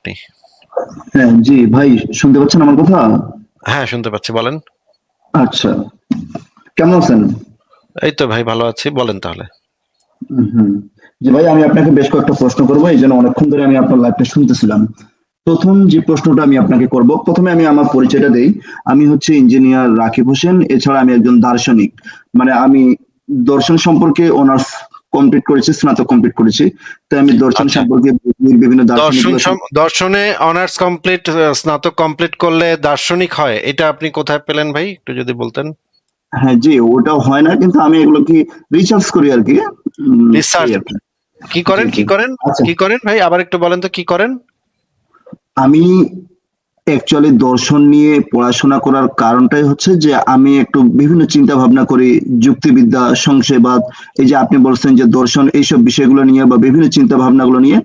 আপনি? হ্যাঁ, জি ভাই, শুনতে পাচ্ছেন আমার কথা? হ্যাঁ, শুনতে পাচ্ছি, বলেন। আচ্ছা, কেমন আছেন? এই তো ভাই ভালো আছি, বলেন তাহলে। হুম। জি ভাই, আমি আপনাকে বেশ কয়েকটা প্রশ্ন করবো, এই জন্য অনেকক্ষণ ধরে আমি আপনার লাইভটা শুনতেছিলাম। প্রথম যে প্রশ্নটা আমি আপনাকে করব, প্রথমে আমি আমার পরিচয়টা দেই। আমি হচ্ছে ইঞ্জিনিয়ার রাকিব হোসেন। এছাড়া আমি একজন দার্শনিক। মানে আমি দর্শন সম্পর্কে অনার্স কমপ্লিট করেছি, স্নাতক কমপ্লিট করেছি। তাই আমি দর্শন আচ্ছা, সম্পর্কে বিভিন্ন দার্শনিক দর্শনে অনার্স কমপ্লিট, স্নাতক কমপ্লিট করলে দার্শনিক হয়, এটা আপনি কোথায় পেলেন ভাই, একটু যদি বলতেন। হ্যাঁ জি, ওটাও হয় না, কিন্তু আমি এগুলো কি রিসার্চ করি আর কি। এই রিসার্চ আর কি। কি জি করেন, জি। কি করেন? আচ্ছা, কি করেন ভাই, আবার একটু বলেন তো কি করেন। আমি অ্যাকচুয়ালি দর্শন নিয়ে পড়াশোনা করার কারণটাই হচ্ছে যে আমি একটু বিভিন্ন চিন্তা ভাবনা করি, যুক্তিবিদ্যা, সংশয়বাদ, এই যে আপনি বলছেন যে দর্শন, এইসব বিষয়গুলো নিয়ে বা বিভিন্ন চিন্তা ভাবনাগুলো নিয়ে,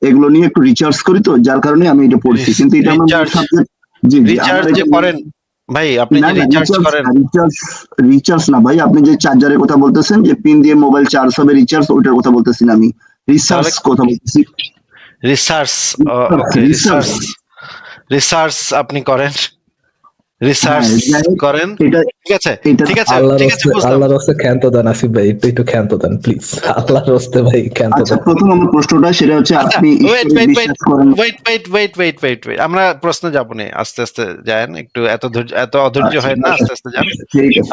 এগুলো নিয়ে একটু রিসার্চ করি, তো যার কারণে আমি এটা পড়ছি, কিন্তু এটা আমার মূল রিসার্চ সাবজেক্ট। জি জি, আমার রিসার্চ যে এটা করেন ভাই, আপনি না যে না, রিসার্চ রিচার্জ করেন, রিচার্জ রিচার্জ না ভাই, আপনি যে চার্জারের কথা বলতেছেন, যে পিন দিয়ে মোবাইল চার্জ হবে রিচার্জ, ওইটার কথা বলতেছি না আমি। রিসার্চ তাহলে কথা বলতেছি। রিসার্চ, রিসার্চ ওকে, রিসার্চ। রিসার্চ, রিসার্চ আপনি করেন, হ্যাঁ, রিসার্চ যাই হোক, করেন, এটা ঠিক আছে, এটা ঠিক আছে, আল্লাহর ঠিক আছে, হস্তে বুঝলাম। আল্লাহর হস্তে ক্ষান্ত দেন আসিফ ভাই, একটু ক্ষান্ত দেন প্লিজ। আল্লাহর হস্তে ভাই ক্ষান্ত আচ্ছা, দেন। প্রথম আমার প্রশ্নটা সেটা হচ্ছে, আচ্ছা, আপনি ওয়েট ঈশ্বরে ওয়েট ওয়েট বিশ্বাস করেন? Wait wait wait wait wait wait আমরা প্রশ্ন যাবো না, আস্তে আস্তে যান, একটু এত ধৈর্য, এত অধৈর্য আচ্ছা হয় না, আচ্ছা, আস্তে আস্তে যান। ঠিক আছে ঠিক আছে।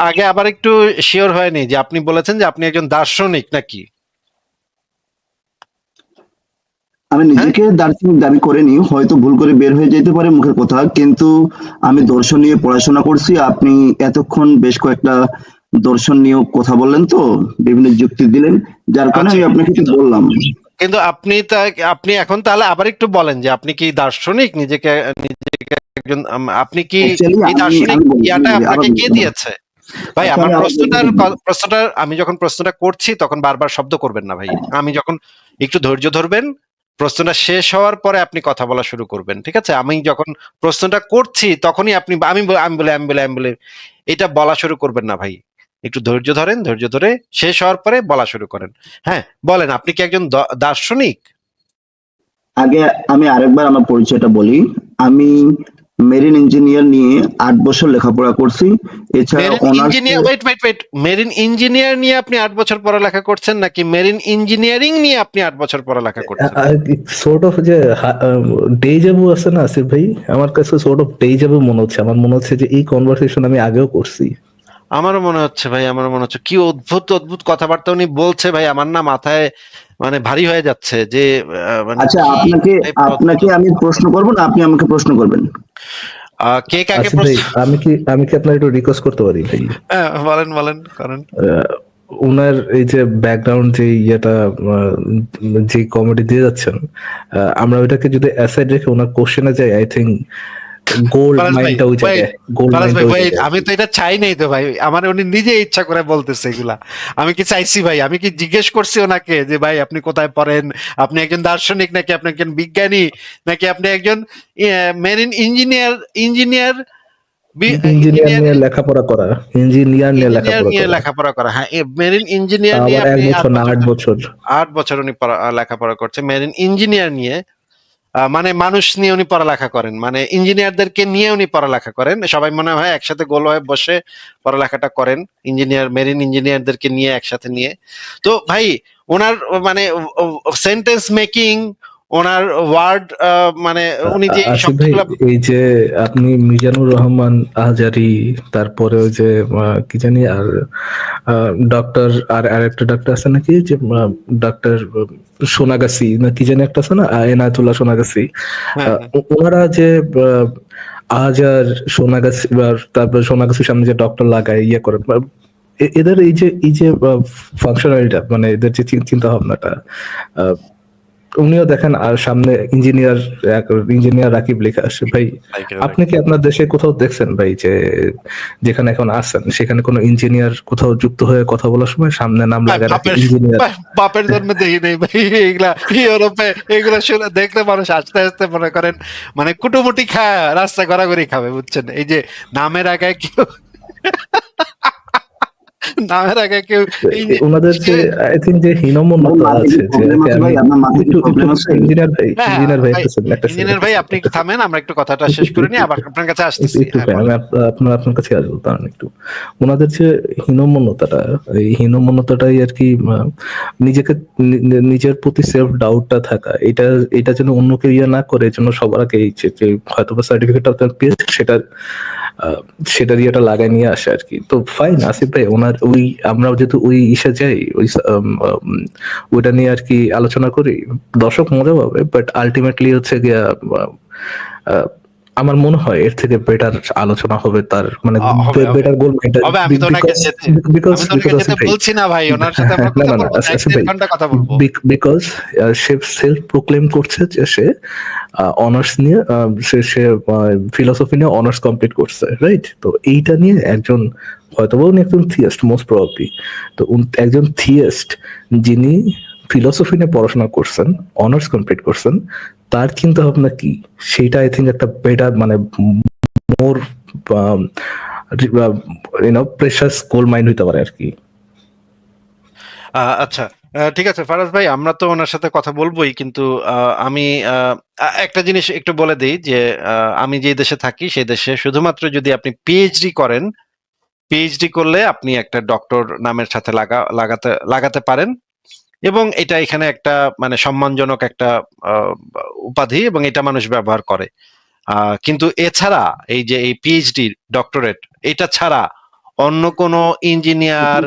আগে আবার একটু শিওর হয়নি যে আপনি বলেছেন যে আপনি একজন দার্শনিক নাকি? আমি হ্যাঁ, নিজেকে দার্শনিক দাবি করিনি, হয়তো ভুল করে বের হয়ে যেতে পারে মুখের কথা, কিন্তু আমি দর্শন নিয়ে পড়াশোনা করছি। আপনি এতক্ষণ বেশ কয়েকটা দর্শন নিয়েও কথা বললেন, তো বিভিন্ন যুক্তি দিলেন, যার কারণে আচ্ছা, আমি আপনাকে একটু কিন্তু বললাম। কিন্তু আপনি তা, আপনি এখন তাহলে আবার একটু বলেন যে আপনি কি দার্শনিক, নিজেকে নিজেকে একজন আপনি কি অ্যাকচুয়ালি এই আমি দার্শনিক আমি বলি, আমি ইয়াটা বলি, আবার আপনাকে বলি, কে আবার। দিয়েছে? ভাই আচ্ছা, আমার আমি আবার বলতে দিন। প্রশ্নটার আমি যখন প্রশ্নটা করছি তখন বারবার শব্দ করবেন না ভাই। আমি যখন একটু ধৈর্য ধরবেন, প্রশ্নটা শেষ হওয়ার পরে আপনি কথা বলা শুরু করবেন, ঠিক আছে? আমি যখন প্রশ্নটা করছি তখনই আপনি আমি বলে এটা বলা শুরু করবেন না ভাই। একটু ধৈর্য ধরেন, ধৈর্য ধরে শেষ হওয়ার পরে বলা শুরু করেন। হ্যাঁ, বলেন আপনি কি একজন দার্শনিক? আগে আমি আরেকবার আমার পরিচয়টা বলি। আমি মেরিন ইঞ্জিনিয়ার নিয়ে ৮ বছর লেখাপড়া করছি। এছাড়া মেরিন অনার্সে। Engineer, wait wait wait, marine engineer নিয়ে আপনি ৮ বছর পড়ালেখা করছেন নাকি মেরিন ইঞ্জিনিয়ারিং নিয়ে আপনি 8 বছর পড়ালেখা করছেন? সোর্ট অফ যে ডেজাভু আছে না আসিফ ভাই, আমার কাছে সোর্ট অফ ডেজাভু মনে হচ্ছে। আমার মনে হচ্ছে যে এই কনভারসেশন আমি আগেও করছি। আমারও মনে হচ্ছে ভাই, আমারও মনে হচ্ছে, কি অদ্ভুত অদ্ভুত কথাবার্তা উনি বলছে ভাই, আমার না মাথায় মানে ভারী হয়ে যাচ্ছে যে মানে আচ্ছা, কি আপনাকে টাইপের অদ্ভুত আপনাকে আমি অদ্ভুত। প্রশ্ন করব না আপনি আমাকে প্রশ্ন করবেন? কে কাকে আসিফ ভাই, প্রশ্ন? আমি কি আপনার একটু রিকোয়েস্ট করতে পারি ভাই? হ্যাঁ, বলেন বলেন, করেন। আহ, ওনার এই যে ব্যাকগ্রাউন্ড যে ইয়েটা, যে কমেডি দিয়ে যাচ্ছেন, আমরা ওইটাকে যদি অ্যাসাইড রেখে ওনার কোশ্চেনে যাই, আই থিঙ্ক গোল্ড ফারাজ ভাই মাইনটা ওই ওয়েট, জায়গায়, গোল্ড ফারাজ মাইনটা ভাই ওই ওয়েট, জায়গায়। আমি তো এটা চাই নাই তো ভাই, আমার উনি নিজে ইচ্ছা করে বলতেছে এগুলা। আমি কি চাইছি ভাই? আমি কি জিজ্ঞেস করছি ওনাকে যে ভাই আপনি কোথায় পড়েন, আপনি একজন দার্শনিক নাকি আপনি একজন বিজ্ঞানী, নাকি আপনি একজন marine engineer, engineer, engineer engineer, নিয়ে লেখাপড়া করা, ইঞ্জিনিয়ার নিয়ে ইঞ্জিনিয়ার লেখাপড়া নিয়ে করা। লেখাপড়া করা, হ্যাঁ, মেরিন ইঞ্জিনিয়ার তাও নিয়ে আবার এক আপনি আট বছর না, বছর 8 বছর। 8 বছর উনি লেখাপড়া করছে মেরিন ইঞ্জিনিয়ার নিয়ে। মানে মানুষ নিয়ে উনি পড়ালেখা করেন, মানে ইঞ্জিনিয়ারদেরকে নিয়ে উনি পড়ালেখা করেন, সবাই মনে হয় একসাথে গোল হয়ে বসে পড়ালেখাটা করেন, ইঞ্জিনিয়ার, মেরিন ইঞ্জিনিয়ারদেরকে নিয়ে একসাথে নিয়ে। তো ভাই ওনার মানে সেন্টেন্স মেকিং, ওনার ওয়ার্ড, মানে উনি যে আসিফ ভাই, শব্দগুলো, এই যে আপনি মিজানুর রহমান আহজারি, তারপরে ওই যে কি জানি, আর ডক্টর, আর আরেকটা ডক্টর আছে নাকি, যে ডক্টর সোনাগাছি না কি জানি একটা আছে না, এনায়েতুল্লাহ সোনাগাছি, হ্যাঁ হ্যাঁ, ওনারা যে আহজার, সোনাগাছি, তারপরে সোনাগাছির সামনে যে ডক্টর লাগায় ইয়ে করে, এদের এই যে ফাংশনালিটা, মানে এদের যে চিন্তা ভাবনাটা, উনিও দেখেন, আর সামনে ইঞ্জিনিয়ার, ইঞ্জিনিয়ার রাকিব লেখা আসে ভাই। আপনি কি আপনার দেশে কোথাও দেখছেন ভাই যে যেখানে এখন আছেন সেখানে কোনো ইঞ্জিনিয়ার কোথাও যুক্ত হয়ে কথা বলার সময় সামনে নাম ভাই লাগায় রাখে বাপের, ইঞ্জিনিয়ার? ভাই বাপের জন্ম দেখি নেই ভাই এগুলা। ইউরোপে এগুলা শুনে দেখলে মানুষ আস্তে আস্তে মনে করেন মানে কুটুমুটি খায়, রাস্তা ঘোরাঘুরি খাবে, বুঝছেন? এই যে নামের আগে কেউ নামের আগে কেউ ওনাদের যে আই থিঙ্ক যে হীনমন্যতা মাথায় কি আছে যে প্রবলেম ওকে আছে আমি ভাই? আপনার মাথায় কি একটু প্রবলেম আছে? ইঞ্জিনিয়ার ভাই, হ্যাঁ হ্যাঁ ইঞ্জিনিয়ার ভাই ভাই, একটা second, একটা second, ইঞ্জিনিয়ার একটা ভাই second, আপনি একটু একটা second। থামেন, আমরা একটু কথাটা শেষ করে নিয়ে আবার আপনার কাছে আসতেছি। একটু হ্যাঁ ভাই, আমি বলেন। আপনার কাছে আসবো কারণ একটু ওনাদের যে হীনমন্যতাটা, এই হীনমন্যতাটাই আর কি নিজেকে নিজের প্রতি সেলফ ডাউটটা থাকা, এটা যেন অন্য কেউ ইয়ে না করে, এই জন্য সবার আগে এই যে হয়তো বা সার্টিফিকেট আপনার পেয়েছে সেটা সেটার ইয়েটা লাগাই নিয়ে আসে আর কি। তো ফাইন আসিফ ভাই, ওনার ওই আমরা যেহেতু ওই ইসে যাই ওই ওইটা নিয়ে আর কি আলোচনা করি, দর্শক মজা পাবে, বাট আলটিমেটলি হচ্ছে গিয়া আহ, আমার মনে হয় এর থেকে বেটার আলোচনা হবে, তার মানে হবে হবে বেটার গোল এটা, হবে, আমি তো ওনাকে বিকজ যেতে বিকজ আমি তো বিকজ ওনাকে যেতে আসিফ ভাই, বলছি না ভাই, ওনার সাথে আমরা না কথা না না বলবো না, এক আসিফ দেড় ভাই, ঘন্টা কথা বলবো। বিকজ সে সেলফ প্রোক্লেম করছে যে সে অনার্স নিয়ে সে ফিলোসফি নিয়ে অনার্স কমপ্লিট করছে, রাইট? তো এইটা নিয়ে একজন হয়তোবা উনি একজন থিয়েস্ট মোস্ট প্রবাবলি, তো একজন থিয়েস্ট যিনি ফিলোসফি নিয়ে পড়াশোনা করছেন, অনার্স কমপ্লিট করছেন, তার চিন্তা ভাবনা কি, সেটা আই থিঙ্ক একটা বেটার মানে মোর প্রেশাস গোল্ড মাইন্ড হইতে পারে আর কি। আচ্ছা, ঠিক আছে ফারাজ ভাই, আমরা তো ওনার সাথে কথা বলবোই, কিন্তু আমি একটা জিনিস একটু বলে দিই যে আমি যে দেশে থাকি সেই দেশে শুধুমাত্র যদি আপনি পিএইচডি করেন, পিএইচডি করলে আপনি একটা ডক্টর নামের সাথে লাগাতে পারেন, এবং এটা এখানে একটা মানে সম্মানজনক একটা আহ, উপাধি, এবং এটা মানুষ ব্যবহার করে। কিন্তু এছাড়া এই যে এই পিএইচডি ডক্টরেট, এটা ছাড়া অন্য কোনো ইঞ্জিনিয়ার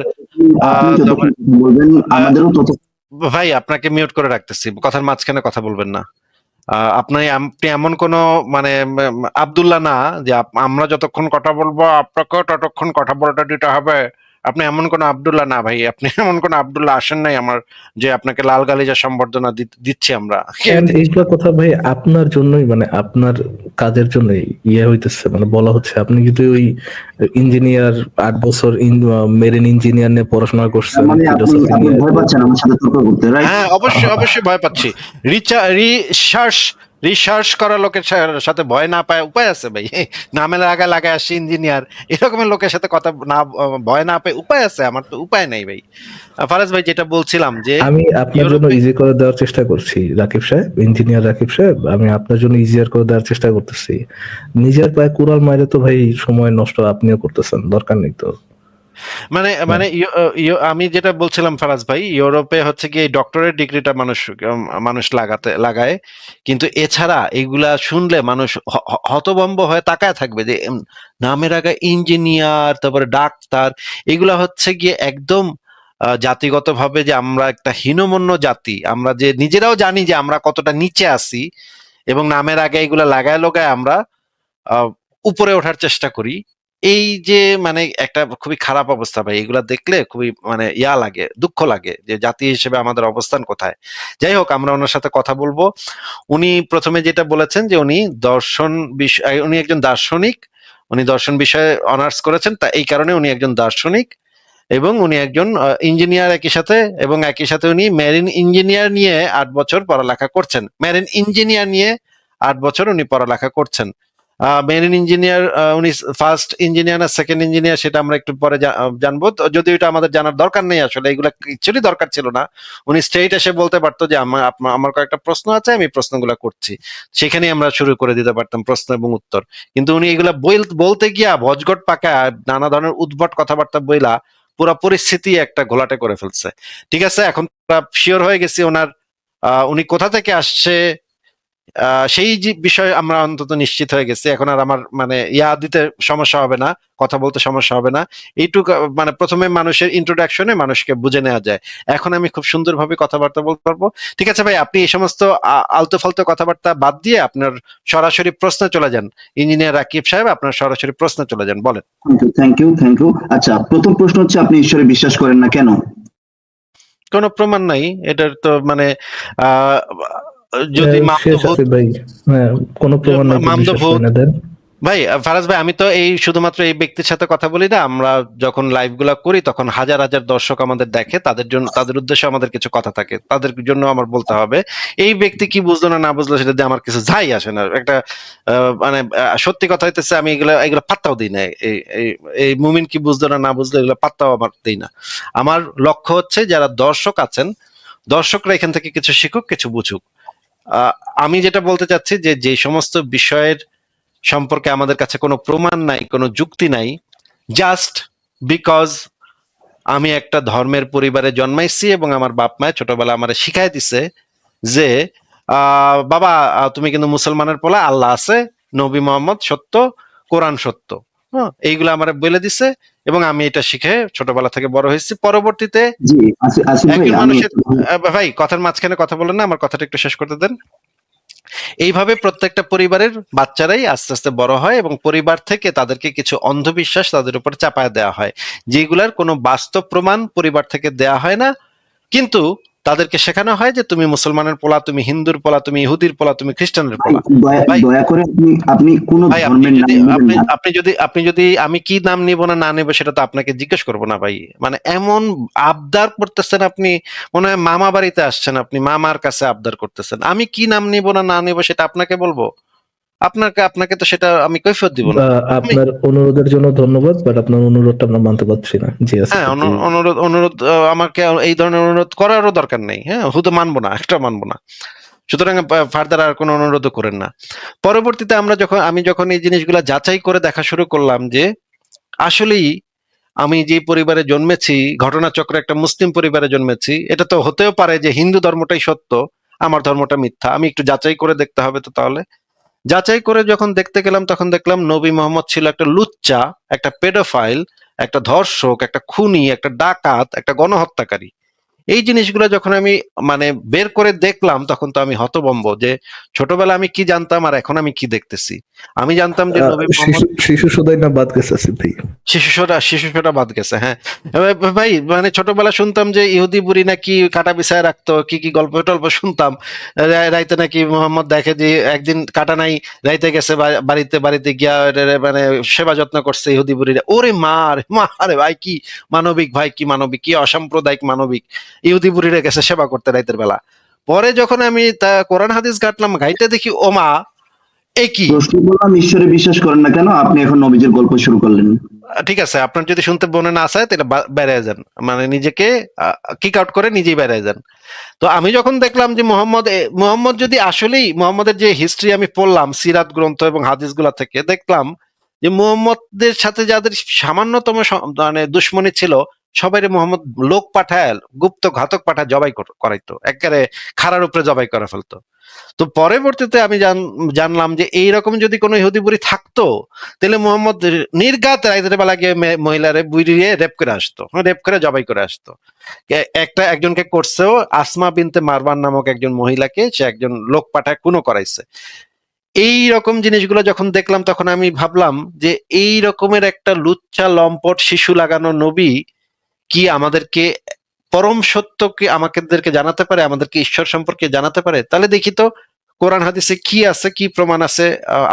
আপনি যতক্ষণ বলবেন আমাদেরও তত। ভাই আপনাকে মিউট করে রাখতেছি, কথার মাঝখানে কথা বলবেন না। আপনি আপনি এমন কোন মানে আব্দুল্লাহ না যে আমরা যতক্ষণ কথা বলবো আপনাকেও ততক্ষণ কথা বলাটা দিতে হবে। আপনি এমন কোন আব্দুল্লাহ না ভাই, আপনি এমন কোন আব্দুল্লাহ আসেন নাই আমার, যে আপনাকে লাল গালিজা সম্বর্ধনা দিচ্ছি আমরা। And এইগুলা কথা ভাই আপনার জন্যই, মানে আপনার কাজের জন্যই ইয়ে হইতেছে, মানে বলা হচ্ছে আপনি যদি ওই ইঞ্জিনিয়ার 8 বছর মেরিন ইঞ্জিনিয়ার নিয়ে পড়াশোনা করছেন, মানে আপনি ফিলোসফি আপনি নিয়ে, ভয় পাচ্ছেন আমার সাথে তর্ক করতে, রাইট? হ্যাঁ অবশ্যই অবশ্যই ভয় পাচ্ছি। রিসার্চ রিসার্চ করা লোকের সাথে ভয় না পায় উপায় আছে ভাই? নামের আগে লাগায় আসছি ইঞ্জিনিয়ার, এরকমের লোকের সাথে কথা না ভয় না পায় উপায় আছে? আমার তো উপায় নাই ভাই। ফারাজ ভাই যেটা বলছিলাম যে আমি আপনার জন্য ইউরোপে ইজি করে দেওয়ার চেষ্টা করছি রাকিব সাহেব, ইঞ্জিনিয়ার রাকিব সাহেব, আমি আপনার জন্য ইজিয়ার করে দেওয়ার চেষ্টা করতেছি। নিজের পায়ে কুড়াল মাইরে তো ভাই সময় নষ্ট আপনিও করতেছেন, দরকার নেই তো। মানে মানে আমি যেটা বলছিলাম ফারাজ ভাই, ইউরোপে হচ্ছে কি ডক্টরেট ডিগ্রিটা মানুষ মানুষ লাগায়, কিন্তু এছাড়া এগুলা শুনলে মানুষ হতভম্ব হয়ে তাকায় থাকবে যে নামের আগে ইঞ্জিনিয়ার, তারপরে ডাক্তার, এগুলা হচ্ছে গিয়ে একদম জাতিগতভাবে যে আমরা একটা হীনমন্য জাতি, আমরা যে নিজেরাও জানি যে আমরা কতটা নিচে আছি, এবং নামের আগে এগুলা লাগায় আমরা আহ, উপরে ওঠার চেষ্টা করি। এই যে মানে একটা খুবই খারাপ অবস্থা ভাই, এগুলা দেখলে খুবই মানে লাগে, দুঃখ লাগে যে জাতি হিসেবে আমাদের অবস্থান কোথায়। যাই হোক, আমরা ওনার সাথে কথা বলবো। উনি প্রথমে যেটা বলেছেন যে উনি দর্শন বিষয়, উনি একজন দার্শনিক, উনি দর্শন বিষয়ে অনার্স করেছেন, তা এই কারণে উনি একজন দার্শনিক, এবং উনি একজন ইঞ্জিনিয়ার একই সাথে, এবং একই সাথে উনি মেরিন ইঞ্জিনিয়ার নিয়ে 8 বছর পড়ালেখা করছেন, মেরিন ইঞ্জিনিয়ার নিয়ে 8 বছর উনি পড়ালেখা করছেন। মেরিন ইঞ্জিনিয়ার, উনি ফার্স্ট ইঞ্জিনিয়ার না সেকেন্ড ইঞ্জিনিয়ার সেটা আমরা একটু পরে জানবো, যদি এটা আমাদের জানার দরকার নেই, আসলে এগুলা কিছুরই দরকার ছিল না। উনি স্ট্রেইট এসে বলতে পারতো যে আমার কয়েকটা প্রশ্ন আছে, আমি প্রশ্নগুলো করছি, সেখানেই আমরা শুরু করে দিতে পারতাম প্রশ্ন এবং উত্তর। কিন্তু উনি এগুলা বলতে গিয়া ভজঘট পাকা নানা ধরনের উদ্ভট কথাবার্তা বইলা পুরো পরিস্থিতি একটা ঘোলাটে করে ফেলছে। ঠিক আছে, এখন শিওর হয়ে গেছি ওনার উনি কোথা থেকে আসছে, সেই যে বিষয়ে আমরা অন্তত নিশ্চিত হয়ে গেছি। এখন আর আমার মানে দিতে সমস্যা হবে না, কথা বলতে সমস্যা হবে না। এইটুকু মানে প্রথমে মানুষের ইন্ট্রোডাকশনে মানুষকে বুঝে নেওয়া যায়। এখন আমি খুব সুন্দরভাবে কথাবার্তা বলতে পারবো। ঠিক আছে ভাই, আপনি এই সমস্ত আলতু ফালতু কথাবার্তা বাদ দিয়ে আপনার সরাসরি প্রশ্নে চলে যান। ইঞ্জিনিয়ার রাকিব সাহেব, আপনার সরাসরি প্রশ্নে চলে যান, বলেন। Thank you. আচ্ছা, প্রথম প্রশ্ন হচ্ছে আপনি ঈশ্বরে বিশ্বাস করেন না কেন? কোনো প্রমাণ নাই এটার তো, মানে আহ যদি শেষ আছে ভাই, হ্যাঁ, কোনো প্রমাণ নাই তো বিশ্বাস মামদভূত করি না দেন। ভাই ফারাজ ভাই, আমি তো এই শুধুমাত্র এই ব্যক্তির সাথে কথা বলি না, আমরা যখন লাইভ গুলা করি তখন হাজার হাজার দর্শক আমাদের দেখে, তাদের জন্য, তাদের উদ্দেশ্যে আমাদের কিছু কথা থাকে, তাদের জন্য আমার বলতে হবে। এই ব্যক্তি কি বুঝলো না না বুঝলো সেটা দিয়ে আমার কিছু যাই আসে না। একটা মানে সত্যি কথা হইতেছে, আমি এগুলো এগুলো পাত্তাও দিই না। এই এই এই মুমিন কি বুঝলো না না বুঝলো এগুলো পাত্তাও আমার দিই না। আমার লক্ষ্য হচ্ছে যারা দর্শক আছেন, দর্শকরা এখান থেকে কিছু শিখুক, কিছু বুঝুক। আহ, আমি যেটা বলতে চাচ্ছি যে যে সমস্ত বিষয়ের সম্পর্কে আমাদের কাছে কোনো প্রমাণ নাই, কোনো যুক্তি নাই, জাস্ট বিকজ আমি একটা ধর্মের পরিবারে জন্মাইছি এবং আমার বাপ মায়ে ছোটবেলা আমার শিখাই দিছে যে বাবা, তুমি কিন্তু মুসলমানের পোলা, আল্লাহ আছে, নবী মোহাম্মদ সত্য, কোরআন সত্য, হ্যাঁ, এইগুলো আমার বলে দিছে এবং আমি এটা শিখে ছোটবেলা থেকে বড় হয়েছি। পরবর্তীতে জি, আসিফ ভাই, একজন আমি মানুষের ভাই কথার মাঝখানে কথা বলেন না, আমার কথাটা একটু শেষ করতে দেন। এইভাবে প্রত্যেকটা পরিবারের বাচ্চারাই আস্তে আস্তে বড় হয় এবং পরিবার থেকে তাদেরকে কিছু অন্ধবিশ্বাস তাদের উপর চাপায় দেওয়া হয়, যেগুলার কোনো বাস্তব প্রমাণ পরিবার থেকে দেয়া হয় না, কিন্তু তাদেরকে শেখানো হয় যে তুমি মুসলমানের পোলা, তুমি হিন্দুর পোলা, তুমি ইহুদির পোলা, তুমি খ্রিস্টানের ভাই, পোলা। ভাই দয়া করে আপনি কোন ভাই আপনি ধর্মের নাম যদি নেবেন আপনি না। আপনি যদি আমি কি নাম নিব না না নেব সেটা তো আপনাকে জিজ্ঞেস করবো না ভাই। মানে এমন আবদার করতেছেন আপনি, মনে হয় মামা বাড়িতে আসছেন, আপনি মামার কাছে আবদার করতেছেন। আমি কি নাম নিব না না নেব সেটা আপনাকে বলবো? আপনাকে আপনাকে তো সেটা আমি কৈফিয়ত দিব না। আমি আপনার অনুরোধের জন্য ধন্যবাদ, বাট আপনার অনুরোধটা আমরা মানতে পারছি না। জি আসিফ হ্যাঁ, ভাই, জি। অনুরোধ অনুরোধ আমাকে এই ধরনের অনুরোধ করারও দরকার নেই। হ্যাঁ, হুদো মানবো না, একটা মানবো না। সুতরাং ফার্দার আর কোনো অনুরোধও করেন না। পরবর্তীতে আমি যখন এই জিনিসগুলা যাচাই করে দেখা শুরু করলাম যে আসলেই আমি যে পরিবারে জন্মেছি, ঘটনাচক্রে একটা মুসলিম পরিবারে জন্মেছি, এটা তো হতেও পারে যে হিন্দু ধর্মটাই সত্য, আমার ধর্মটা মিথ্যা। আমি একটু যাচাই করে দেখতে হবে তো তাহলে। যাচাই করে যখন দেখতে গেলাম তখন দেখলাম নবী মোহাম্মদ ছিল একটা লুচ্চা, একটা পেডোফাইল, একটা ধর্ষক, একটা খুনি, একটা ডাকাত, একটা গণহত্যাকারী। এই জিনিসগুলো যখন আমি মানে বের করে দেখলাম তখন তো আমি হতভম্ব যে ছোটবেলা আমি কি জানতাম আর এখন আমি কি দেখতেছি। আমি জানতাম যে নবী মোহাম্মদ শিশু সদাই না বাদ গেছে আসিফ ভাই। শিশুসোটা বাদ গেছে, হ্যাঁ। ভাই মানে ছোটবেলা শুনতাম যে ইহুদি বুড়ি নাকি কাটা বিছায় রাখতো, কি কি গল্প টল্প শুনতাম। রাইতে নাকি মোহাম্মদ দেখে যে একদিন কাটা নাই, রাইতে গেছে বাড়িতে, বাড়িতে গিয়া মানে সেবা যত্ন করছে ইহুদি বুড়িরা। ওরে মা রে মা রে ভাই, কি মানবিক ভাই, কি মানবিক, কি অসাম্প্রদায়িক মানবিক। ইহুদি বুড়িরা গেছে সেবা করতে রাইতের বেলা। পরে যখন আমি তা কোরআন হাদিস ঘাটলাম, ঘাইতে দেখি ও মা, এ কি। প্রশ্ন করলাম, ঈশ্বরে বিশ্বাস করেন না কেন? আপনি এখন নবীজির গল্প শুরু করলেন। ঠিক আছে, আপনার যদি শুনতে মনে না চায় তাহলে বেরিয়ে যান, মানে নিজেকে কিক আউট করে নিজেই বেরিয়ে যান। তো আমি যখন দেখলাম যে মোহাম্মদ যদি আসলেই, মোহাম্মদের যে হিস্ট্রি আমি পড়লাম সিরাত গ্রন্থ এবং হাদিসগুলা থেকে, দেখলাম যে মোহাম্মদের সাথে যাদের সামান্যতম মানে দুশ্মনী ছিল, সবাই মোহাম্মদ লোক পাঠায়, গুপ্ত ঘাতক পাঠায় জবাই করাইতো, একেবারে খাড়ার উপরে জবাই করে ফেলতো। তো পরবর্তীতে আমি জানলাম যে এইরকম যদি কোনো ইহুদি বুড়ি থাকতো তাহলে মোহাম্মদ নির্ঘাত রাতের বেলা গিয়ে মহিলারে বুড়িয়ে রেপ করে আসতো, রেপ করে জবাই করে আসতো। একজনকে করছেও, আসমা বিনতে মারওয়ান নামক একজন মহিলাকে সে একজন লোক পাঠায় খুনও করাইছে। এই রকম জিনিসগুলো যখন দেখলাম তখন আমি ভাবলাম যে এই রকমের একটা লুচ্চা লম্পট শিশু লাগানো নবী কি আমাদেরকে পরম সত্যকে আমাদেরকে জানাতে পারে, আমাদেরকে ঈশ্বর সম্পর্কে জানাতে পারে? তাহলে দেখি তো কোরআন হাদিসে কি আছে, কি প্রমাণ আছে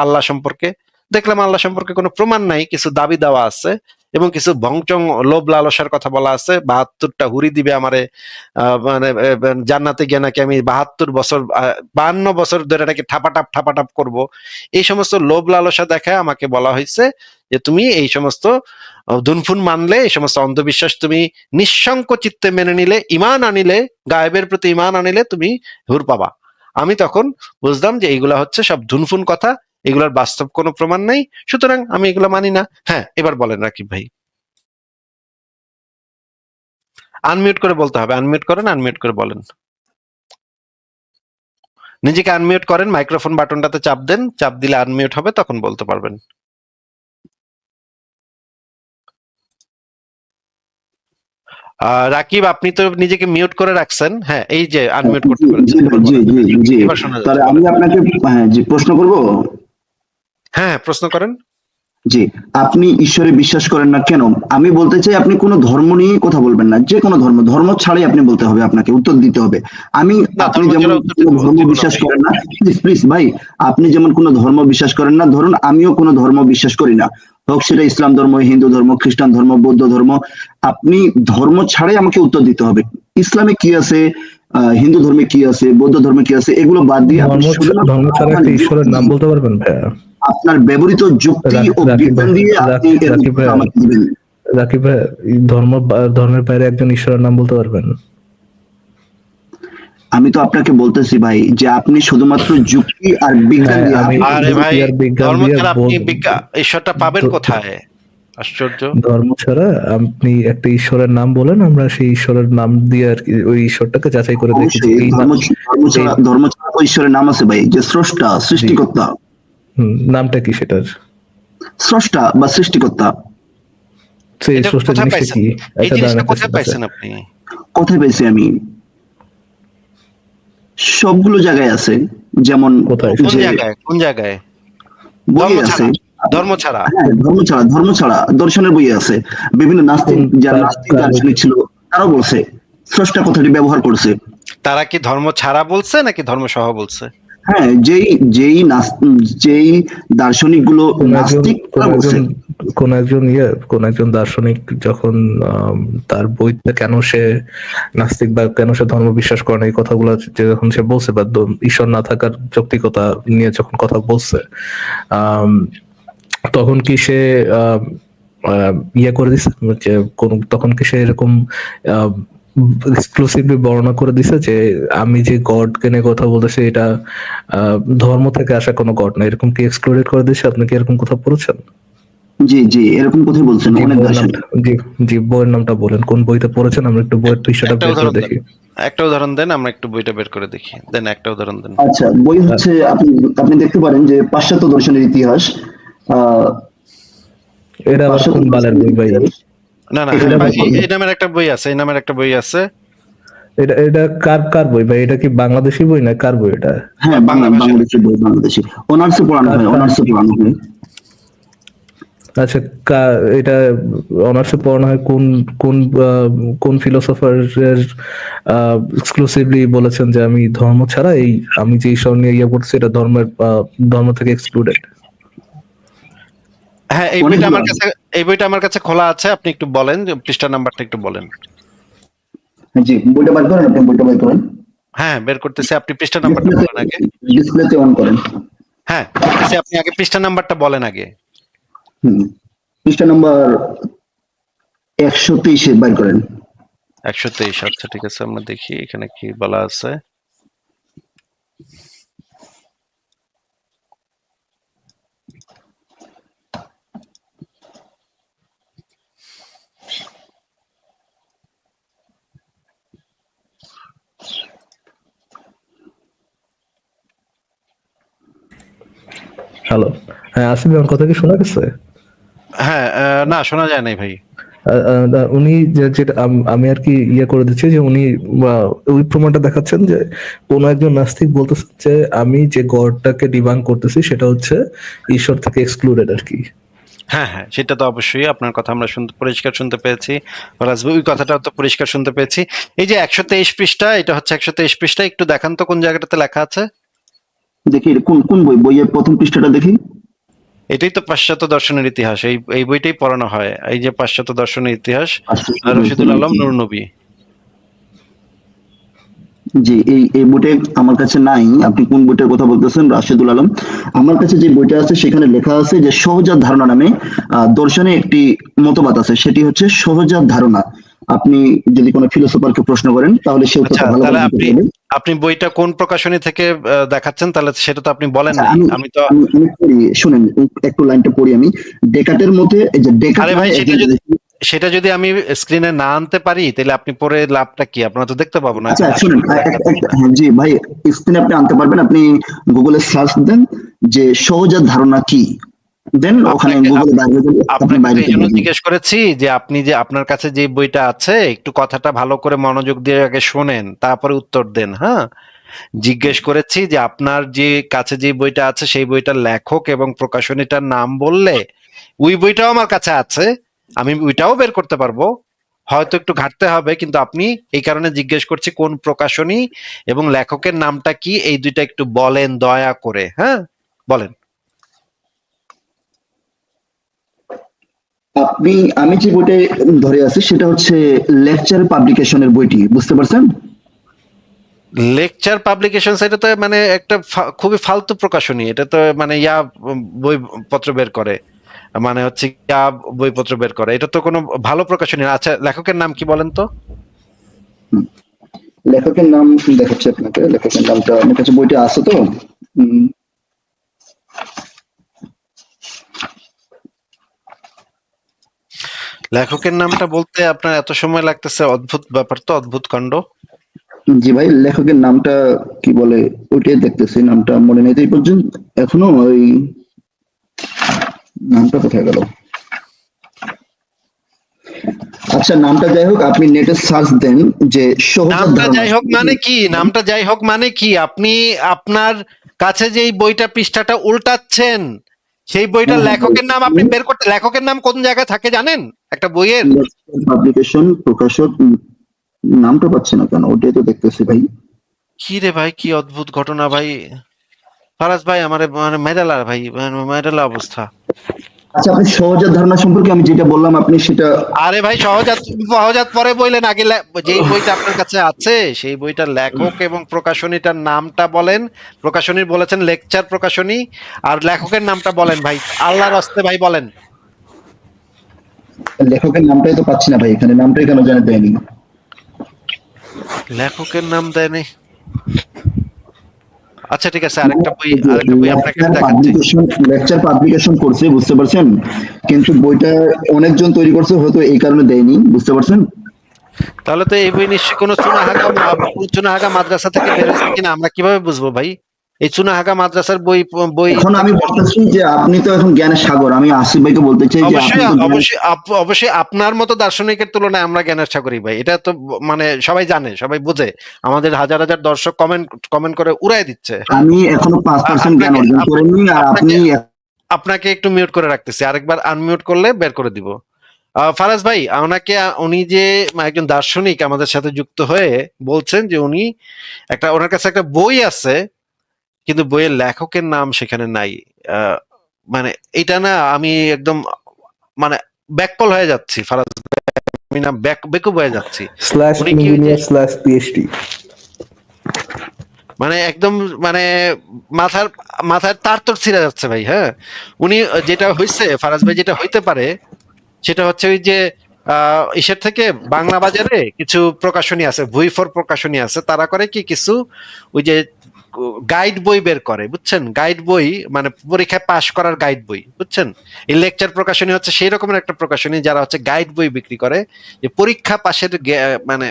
আল্লাহ সম্পর্কে। দেখলাম আল্লাহ সম্পর্কে কোনো প্রমাণ নাই, কিছু দাবি দেওয়া আছে এবং কিছু ভংচং লোভ লালসার কথা বলা আছে। ৭২টা হুরি দিবে আমারে, মানে জান্নাতে গিয়ে নাকি আমি ৭২ বছর ৫২ বছর ধরে নাকি ঠাপাটাপ করব। এই সমস্ত লোভ লালসা দেখায় আমাকে বলা হয়েছে যে তুমি এই সমস্ত দুনফুন মানলে, এই সমস্ত অন্ধবিশ্বাস তুমি নিঃসংক চিত্তে মেনে নিলে, ইমান আনিলে, গায়েবের প্রতি ইমান আনিলে তুমি হুর পাবা। আমি তখন বুঝলাম যে এইগুলা হচ্ছে সব ধুনফুন কথা, এগুলার বাস্তব কোনো প্রমাণ নেই, সুতরাং আমি এগুলা মানি না। হ্যাঁ, এবার বলেন রাকিব ভাই। আনমিউট করে বলতে হবে, আনমিউট করেন, আনমিউট করে বলেন। নিজেকে আনমিউট করেন, মাইক্রোফোন বাটনটাতে চাপ দেন, চাপ দিলে আনমিউট হবে, তখন বলতে পারবেন। রাকিব, আপনি তো নিজেকে মিউট করে রাখছেন। হ্যাঁ, এই যে আনমিউট করতে জি পেরেছেন, ভাই, এবার জি বলেন। জি জি। এবার শোনা তাহলে যাচ্ছে, আমি বলেন। আপনাকে, হ্যাঁ জি, প্রশ্ন করব। হ্যাঁ, প্রশ্ন করেন। জি, আপনি ঈশ্বরে বিশ্বাস করেন না কেন? আমি বলতে চাই আপনি কোন ধর্ম নিয়ে কথা বলবেন না। যে কোনো ধর্ম, ধর্ম ছাড়াই আপনি বলতে হবে আপনাকে, উত্তর দিতে হবে। না, আপনি ধর্ম যেমন ছাড়া উত্তর কোন ধর্ম দিব না বিশ্বাস ভাই। করেন না, প্লিজ ভাই, আপনি যেমন কোন ধর্ম বিশ্বাস করেন না, ধরুন আমিও কোন ধর্ম বিশ্বাস করি না। হোক সেটা ইসলাম ধর্ম, হিন্দু ধর্ম, খ্রিস্টান ধর্ম, বৌদ্ধ ধর্ম। আপনি ধর্ম ছাড়াই আমাকে উত্তর দিতে হবে। ইসলামে কি আছে, হিন্দু ধর্মে কি আছে, বৌদ্ধ ধর্মে কি আছে, এগুলো বাদ দিয়ে আপনি শুধুমাত্র ধর্ম ছাড়া আপনার একটা ঈশ্বরের যুক্তি, নাম বলতে পারবেন ভাইয়া? আপনার ব্যবহৃত যুক্তি ও রাকিব ভাই, বিজ্ঞান দিয়ে আপনি এর রাকিব উত্তর ভাই, আমাকে দিবেন। রাকিব ভাই, এই ধর্মের বাইরে একজন ঈশ্বরের নাম বলতে পারবেন? আমি তো আপনাকে বলতেছি ভাই যে আপনি শুধুমাত্র যুক্তি আর বিজ্ঞান হ্যাঁ, দিয়ে আমি আপনি আরে যুক্তি ভাই, আর বিজ্ঞান ধর্ম দিয়ে ছাড়া আপনি ঈশ্বরটা পাবেন কোথায়? আশ্চর্য। ধর্ম ছাড়া আপনি একটা ঈশ্বরের নাম বলেন, আমরা সেই ঈশ্বরের নাম দিয়ে আর কি ওই ঈশ্বরটাকে যাচাই করে দেখি যে অবশ্যই এই নাম, এই ধর্ম ছাড়া তো ঈশ্বরের নাম আছে ভাই, যে স্রষ্টা, জি, সৃষ্টিকর্তা। নামটা কি সেটার? স্রষ্টা বা সৃষ্টিকর্তা। সেই এটা স্রষ্টা কোথায় জিনিসটা পাইছেন? কি? এই একটা দাঁড়ান, জিনিসটা একটা কোথায় step আছে। পাইছেন আপনি? কোথায় পেয়েছি আমি? সবগুলো জায়গায় আছে। যেমন কোথায়? কোন যে জায়গায়? কোন জায়গায়? ধর্ম বইয়ে আছে। ছাড়া? ধর্ম ছাড়া? হ্যাঁ, ধর্ম ছাড়া দর্শনের বইয়ে আছে। বিভিন্ন কোন, যারা কার নাস্তিক কার দার্শনিক বইতে? ছিল, তারাও বলছে স্রষ্টা কথাটি ব্যবহার করছে। তারা কি ধর্ম ছাড়া বলছে নাকি ধর্ম সহ বলছে? হ্যাঁ, যেই দার্শনিক গুলো কোন একজন নাস্তিক কোন তারা বলছে। একজন কোন একজন দার্শনিক যখন তার বইতে কেন সে নাস্তিক বা কেন সে ধর্ম বিশ্বাস করে না এই কথাগুলো যখন সে বলছে, বা ঈশ্বর না থাকার যৌক্তিকতা নিয়ে যখন কথা বলছে, আম, তখন কি সে আম, ইয়ে করে দিছে যে তখন কি সে এরকম এক্সক্লুসিভলি বর্ণনা করে দিছে যে আমি যে গড কে নিয়ে কথা বলতেছি এটা ধর্ম থেকে আসা কোনো গড না, এরকম কি এক্সক্লুডেড করে দিছে? আপনি কি এরকম কোথাও পড়েছেন? জি, এরকম কথাই বলছেন জি, অনেক বইয়ের নামটা, দার্শনিক। জি, জি, বইয়ের নামটা বলেন, কোন বইতে পড়েছেন, আমরা একটু বইয়ের পৃষ্ঠাটা একটা বের করে উদাহরণ দেন। দেখি। একটা উদাহরণ দেন, আমরা একটু বইটা বের করে দেখি। দেন একটা উদাহরণ দেন। আচ্ছা, বই আহ, হচ্ছে আপনি আপনি দেখতে পারেন যে পাশ্চাত্য দর্শনের ইতিহাস। আহ এটা আবার পাশ্চাত্য কোন বালের দর্শনের বই ভাই? ইতিহাস না, না, এখানে হ্যাঁ ভাই, এটা এই নামের একটা বই আছে, এই নামের একটা বই আছে। এটা এটা কার কার বই ভাই? এটা কি বাংলাদেশি বই না কার বই এটা? হ্যাঁ, বাংলা ভাষার। বাংলাদেশি বই, বাংলাদেশি অনার্সে পড়ানো কার হয়, কার অনার্সে পড়ানো হয়। আচ্ছা, এটা অনার্সে পড়ানো হয় কোন কোন কোন ফিলোসফার এক্সক্লুসিভলি বলেছেন যে আমি ধর্ম ছাড়া এই আমি যে ঈশ্বর নিয়ে ইয়ে করছি এটা ধর্ম থেকে এক্সক্লুডেড? হ্যাঁ, অনেকগুলো এই বইটা আমার কাছে খোলা আছে। আপনি একটু বলেন যে পৃষ্ঠা নাম্বারটা একটু বলেন। জি, বইটা বার করেন, আপনি বইটা বার করেন। হ্যাঁ, বের করতেছি। আপনি পৃষ্ঠা নাম্বারটা বলেন আগে। ডিসপ্লেতে অন করেন। হ্যাঁ, করতেছি। আপনি আগে পৃষ্ঠা নাম্বারটা বলেন আগে। হুম, পৃষ্ঠা নাম্বার 123 বার করেন। 123। আচ্ছা, ঠিক আছে, আমরা দেখি এখানে কি বলা আছে। হ্যালো, হ্যাঁ আসিফ, আমার কথা কি শোনা গেছে? হ্যাঁ, না, শোনা যায় নাই ভাই। উনি যেটা আমি আর কি ইয়ে করে দিচ্ছি যে উনি ওই প্রমাণটা দেখাচ্ছেন যে কোন একজন নাস্তিক বলতেছে যে আমি যে গডটাকে ডিবাং করতেছি সেটা হচ্ছে ঈশ্বর থেকে এক্সক্লুডেড আর কি। হ্যাঁ, হ্যাঁ, সেটা তো অবশ্যই। আপনার কথা আমরা পরিষ্কার শুনতে পেয়েছি। রাজভাই, ওই কথাটাও তো পরিষ্কার শুনতে পেয়েছি। এই যে 123 পৃষ্ঠা, এটা হচ্ছে 123 পৃষ্ঠা। একটু দেখান তো কোন জায়গাটাতে লেখা আছে। দেখি কোন কোন বইয়ের প্রথম পৃষ্ঠাটা দেখি। এটাই তো পাশ্চাত্য দর্শনের ইতিহাস। এই বইটাই পড়ানো হয়। এই যে পাশ্চাত্য দর্শনের ইতিহাস, পাশ্চাত্য রশিদুল দর্শনের আলম ইতিহাস। নুরনবী। জি, এই বইটা আমার কাছে নাই। আপনি কোন বইটার কথা বলতেছেন? রাশেদুল আলম। আমার কাছে যে বইটা আছে সেখানে লেখা আছে যে সহজাত ধারণা নামে দর্শনে একটি মতবাদ আছে, সেটি হচ্ছে সহজাত ধারণা। আপনি যদি কোনো ফিলোসোফারকে প্রশ্ন করেন তাহলে সে আচ্ছা, উত্তরটা ভালো তাহলে করে দিতে আপনি পারবে। আপনি বইটা কোন প্রকাশনী থেকে দেখাচ্ছেন? তাহলে সেটা তো আপনি বলেন আচ্ছা, নাই। আমি আমি তো আমি আমি পড়ি, শুনেন একটু লাইনটা পড়ি আমি। ডেকার্টের মতে, এই যে ডেকার্ট আরে ভাই, নামে একজন, সেটা যদি আমি স্ক্রিনে না আনতে পারি তাহলে আপনি পরে লাভটা কি? আপনারা তো দেখতে পাবো না, আচ্ছা দর্শক শুনেন, তো দেখার জন্য। হ্যাঁ জি ভাই, স্ক্রিনে আপনি আনতে পারবেন, আপনি গুগলে সার্চ দেন যে সহজাত ধারণা কি, দেন ওখানে আপনাকে গুগলে বাইরে গেলে আপনি আপনাকে তো বাইরে এই পেয়ে জন্য যাবেন। জিজ্ঞেস করেছি যে আপনি যে আপনার কাছে যে বইটা আছে একটু কথাটা ভালো করে মনোযোগ দিয়ে আগে শোনেন, তারপরে উত্তর দেন। হ্যাঁ, জিজ্ঞেস করেছি যে আপনার যে কাছে যে বইটা আছে সেই বইটার লেখক এবং প্রকাশনীটার নাম বললে ওই বইটাও আমার কাছে আছে, আমি ওইটাও বের করতে পারবো, হয়তো একটু ঘাটতে হবে, কিন্তু আপনি এই কারণে জিজ্ঞেস করছি কোন প্রকাশনী এবং লেখকের নামটা কি, এই দুইটা একটু বলেন দয়া করে। হ্যাঁ, বলেন। আমি যে বইটা ধরে আছি সেটা হচ্ছে লেকচার পাবলিকেশনের বইটি, বুঝতে পারছেন? লেকচার পাবলিকেশন, এটা তো মানে একটা খুবই ফালতু প্রকাশনী, এটা তো মানে বইপত্র বের করে, মানে হচ্ছে বইপত্র বের করে, এটা তো কোনো ভালো প্রকাশনী না। আচ্ছা, লেখকের নাম কি বলেন তো? লেখকের নাম দেখাচ্ছি আপনাকে, লেখকের নামটা আমার কাছে বইটা আছে তো। উম, লেখকের নামটা বলতে আপনার এত সময় লাগতেছে, অদ্ভুত ব্যাপার তো, অদ্ভুত কাণ্ড। জি ভাই, লেখকের নামটা কি বলে ওইটাই দেখতেছি, নামটা মনে নেই তো এই পর্যন্ত এখনো। ওই নামটা কোথায় গেল? আচ্ছা, নামটা যাই হোক, আপনি নেটে সার্চ দেন যে সহজাত নামটা ধারণা। যাই হোক মানে কি, নামটা যাই হোক মানে কি, আপনি আপনার কাছে যে এই বইটা পৃষ্ঠাটা উল্টাচ্ছেন, সেই বইটার হ্যাঁ, হ্যাঁ, লেখকের নাম আপনি বের করতে, লেখকের নাম কোন জায়গায় থাকে জানেন একটা বইয়ের? পাবলিকেশন প্রকাশক, নামটা পাচ্ছি না কেন, ওটাই তো দেখতেছি ভাই। কি রে ভাই, কি অদ্ভুত ঘটনা ভাই! ফারাজ ভাই আমার মানে মেডালা ভাই, মেডালা অবস্থা। আচ্ছা, আপনি সহজাত ধারণা সম্পর্কে আমি যেটা বললাম আপনি সেটা। আরে ভাই, সহজাত সহজাত পরে বললেন, আগে যেই বইটা আপনার কাছে আছে সেই বইটার লেখক এবং প্রকাশনীটার নামটা বলেন। প্রকাশনী বলেছেন লেকচার প্রকাশনী, আর লেখকের নামটা বলেন ভাই, আল্লাহর হস্তে ভাই বলেন। লেখকের নামটাই তো পাচ্ছি না ভাই, এখানে নামটাই কেন জানে দেয়নি। লেখকের নাম দেয়নি? আচ্ছা ঠিক আছে, আরেকটা বই আপনাকে আমি দেখাচ্ছি। লেকচার পাবলিকেশন করছে, বুঝতে পারছেন, কিন্তু বইটা অনেকজন তৈরি করছে, হয়তো এই কারণে দেয়নি, বুঝতে পারছেন। তাহলে তো এই বই নিশ্চয়ই কোনো চুনাহাগা মাদ্রাসা থেকে বের হয়েছে কিনা আমরা কিভাবে বুঝবো ভাই? এই চুনাহাগা মাদ্রাসার বই বই এখন আমি থেকে বের হয়েছে? বলতেছি যে আপনি তো এখন জ্ঞানের সাগর, আমি আসিফ ভাইকে বলতে চাই যে আপনি অবশ্যই, তো অবশ্যই, অবশ্যই আপনার মতো দার্শনিকের তুলনায় আমরা জ্ঞানের সাগরী ভাই, এটা তো মানে সবাই জানে, সবাই বুঝে, আমাদের হাজার হাজার দর্শক কমেন্ট কমেন্ট করে উড়াই দিচ্ছে। হ্যাঁ, আমি এখনো 5% জ্ঞান আপনাকে অর্জন করিনি, আর আপনাকে আপনি। আপনাকে একটু মিউট করে রাখতেছি, আরেকবার আনমিউট করলে বের করে দিব। ফারাজ ভাই, উনি যে একজন দার্শনিক আমাদের সাথে যুক্ত হয়ে বলছেন যে উনি ওনার কাছে একটা বই আছে, কিন্তু বইয়ের লেখকের নাম সেখানে নাই। আহ, মানে এটা না, আমি একদম মানে ব্যাককল হয়ে যাচ্ছি ফারাজ, আমি না বেকুব হয়ে যাচ্ছি। স্ল্যাশ উনি কি ওই যে ইঞ্জিনিয়ার স্ল্যাশ পিএইচডি। মানে একদম মানে মাথার মাথার তার তোর ছিঁড়ে যাচ্ছে ভাই। হ্যাঁ, উনি যেটা হইছে ফারাজ ভাই, যেটা হইতে পারে সেটা হচ্ছে ওই যে ইসের থেকে বাংলা বাজারে কিছু প্রকাশনী আছে, ভুইফোর প্রকাশনী আছে, তারা করে কি কিছু ওই যে গাইড বই বের করে, বুঝছেন? গাইড বই মানে পরীক্ষায় পাশ করার গাইড বই, বুঝছেন? এই লেকচার প্রকাশনী হচ্ছে সেই রকমের একটা প্রকাশনী যারা হচ্ছে গাইড বই বিক্রি করে, যে পরীক্ষা পাশের মানে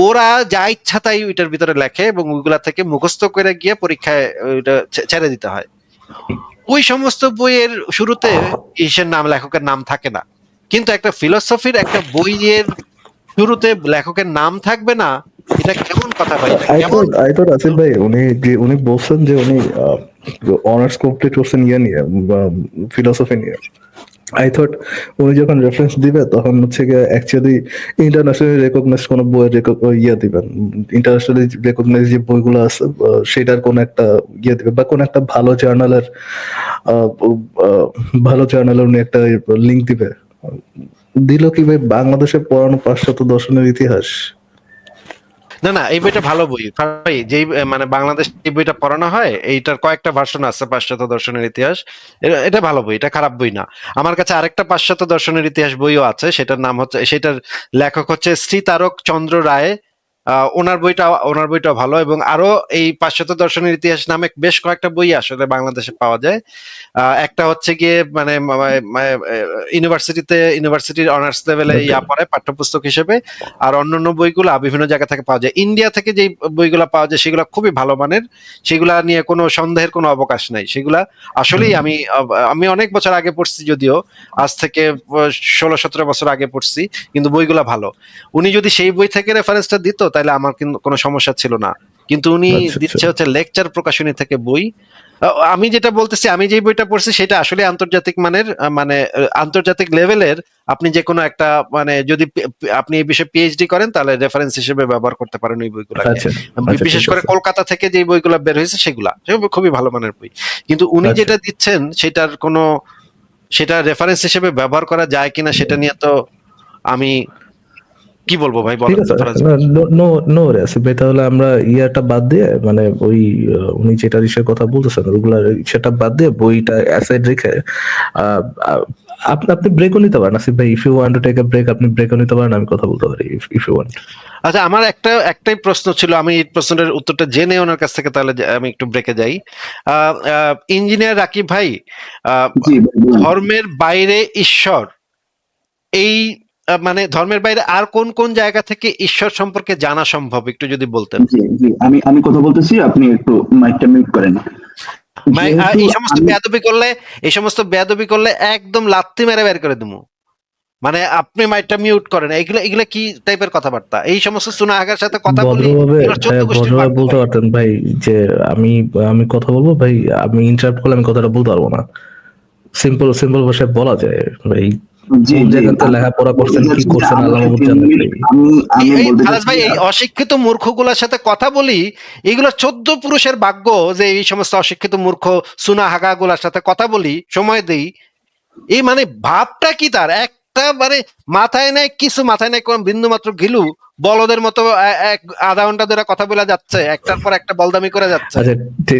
ওরা যা ইচ্ছা তাই ওইটার ভিতরে লেখে এবং ওইগুলা থেকে মুখস্থ করে গিয়ে পরীক্ষায় ওইটা ছেড়ে দিতে হয়। ওই সমস্ত বইয়ের শুরুতে ইসের নাম, লেখকের নাম থাকে না, কিন্তু একটা ফিলোসফির একটা বইয়ের শুরুতে লেখকের নাম থাকবে না, এটা কেমন কথা ভাই? এটা কেমন? আই থট আসিফ ভাই উনি বলছেন যে উনি অনার্স কমপ্লিট করছেন ইয়ে নিয়ে, ফিলোসফি নিয়ে। আই থট উনি যখন রেফারেন্স দিবে তখন হচ্ছে গিয়ে অ্যাকচুয়ালি ইন্টারন্যাশনালি রেকগনাইজ কোনো বইয়ের ইয়ে দিবেন, ইন্টারন্যাশনালি রেকগনাইজ যে বইগুলো আছে সেটার কোন একটা ইয়ে দিবে, বা কোন একটা ভালো জার্নালের উনি একটা লিঙ্ক দিবে। দিল কি ভাই বাংলাদেশে পড়ানো পাশ্চাত্য দর্শনের ইতিহাস? না না, এই বইটা ভালো বই ভাই, যেই মানে বাংলাদেশ এই বইটা পড়ানো হয়, এইটার কয়েকটা ভার্সন আছে, পাশ্চাত্য দর্শনের ইতিহাস। এটা ভালো বই, এটা খারাপ বই না। আমার কাছে আরেকটা পাশ্চাত্য দর্শনের ইতিহাস বইও আছে, সেটার নাম হচ্ছে, সেটার লেখক হচ্ছে শ্রী তারক চন্দ্র রায়। ওনার বইটা ভালো, এবং আরো এই পাশ্চাত্য দর্শনের ইতিহাস নামে বেশ কয়েকটা বই আসলে বাংলাদেশে পাওয়া যায়। একটা হচ্ছে গিয়ে মানে ইউনিভার্সিটির অনার্স লেভেলে পড়ে পাঠ্যপুস্তক হিসেবে, আর অন্যান্য বইগুলো বিভিন্ন জায়গা থেকে পাওয়া যায়। ইন্ডিয়া থেকে যে বইগুলো পাওয়া যায় সেগুলো খুবই ভালো মানের, সেগুলা নিয়ে কোনো সন্দেহের কোনো অবকাশ নাই। সেগুলা আসলেই আমি অনেক বছর আগে পড়ছি, যদিও আজ থেকে 16-17 বছর আগে পড়ছি, কিন্তু বইগুলা ভালো। উনি যদি সেই বই থেকে রেফারেন্সটা দিত তাহলে আমার কিন্তু কোনো সমস্যা ছিল না, কিন্তু উনি আচ্ছা আচ্ছা। দিচ্ছে হচ্ছে লেকচার প্রকাশনী থেকে বই। আমি যেটা বলতেছি, আমি যে বইটা পড়ছি সেটা আসলে আন্তর্জাতিক মানের, মানে আন্তর্জাতিক লেভেলের। আপনি যে কোনো একটা, মানে যদি আপনি এই বিষয়ে পিএইচডি করেন তাহলে রেফারেন্স হিসেবে ব্যবহার করতে পারেন ওই বইগুলাকে। আচ্ছা আচ্ছা, বিশেষ ঠিক করে আছে। কলকাতা থেকে যে বইগুলা বের হয়েছে সেগুলো খুবই ভালো মানের বই। কিন্তু উনি আচ্ছা, যেটা দিচ্ছেন সেটার কোনো, সেটা রেফারেন্স হিসেবে ব্যবহার করা যায় কিনা সেটা নিয়ে তো আমি কি বলবো ভাই, ঠিক বলেন তো আছে। Faraz. No no no Asif ভাই, তাহলে আমরা ইয়াটা বাদ দিয়ে, মানে ওই উনি যেটা বিষয়ের কথা বলতেছেন ওগুলা, সেটা বাদ দিয়ে বইটা অ্যাসাইড রেখে আহ, আহ, আপনি আপনি ব্রেকও নিতে পারেন আসিফ ভাই। If you want to take a break, আপনি ব্রেকও নিতে পারেন, আমি কথা বলতে পারি ইফ ইউ ওয়ান্ট। আচ্ছা, আমার একটাই প্রশ্ন ছিল, আমি এই প্রশ্নের উত্তরটা জেনে ওনার কাছ থেকে তাহলে আমি একটু ব্রেকে যাই। ইঞ্জিনিয়ার রাকিব ভাই, আহ, জি ভাই বলুন। ধর্মের বাইরে ঈশ্বর, এই মানে ধর্মের বাইরে আর কোন কোন জায়গা থেকে ঈশ্বর সম্পর্কে জানা সম্ভব, একটু যদি বলতেন। জি জি, আমি কথা বলতেছি, আপনি একটু মাইকটা মিউট করেন। যেহেতু এই সমস্ত আমি বেয়াদবি করলে, এই সমস্ত বেয়াদবি করলে একদম লাত্তি মেরে বের করে দেবো। মানে আপনি মাইকটা মিউট করেন, এগুলো এগুলো কি টাইপের কথাবার্তা? এই সমস্ত সুনাহাগার সাথে কথা বলি, ভদ্রভাবে, এগুলো 14 হ্যাঁ গোষ্ঠীর ভদ্রভাবে বাক্য বলতে ভাই। পারতেন ভাই যে আমি আমি কথা বলবো ভাই, আমি ইন্টারাপ্ট করলে আমি কথাটা বলতে পারবো না। সিম্পল সিম্পল ভাষায় বলা যায় ভাই। জি কোন জি, জায়গাতে আমি লেখাপড়া বলতে করছেন, কি চাচ্ছি যে করছেন, আমি আল্লাহ আসলে মাহবুব 3 জানেন মিনিট, ভাই। আমি এই বলতে ফারাজ চাচ্ছি ভাই, যে এই অশিক্ষিত মূর্খগুলোর সাথে কথা বলি, এগুলো 14 পুরুষের ভাগ্য যে এই সমস্ত অশিক্ষিত মূর্খ সুনাহাগা গুলার সাথে কথা বলি, সময় দেই। এই মানে ভাবটা কি তার, একটা মানে মাথায় নেই কিছু, মাথায় নেই কোন বিন্দু মাত্র ঘিলু, বলদের মতো এক আধা ঘন্টা ধরে কথা বলে যাচ্ছে, একটার পর একটা বলদামি করে যাচ্ছে। আচ্ছা,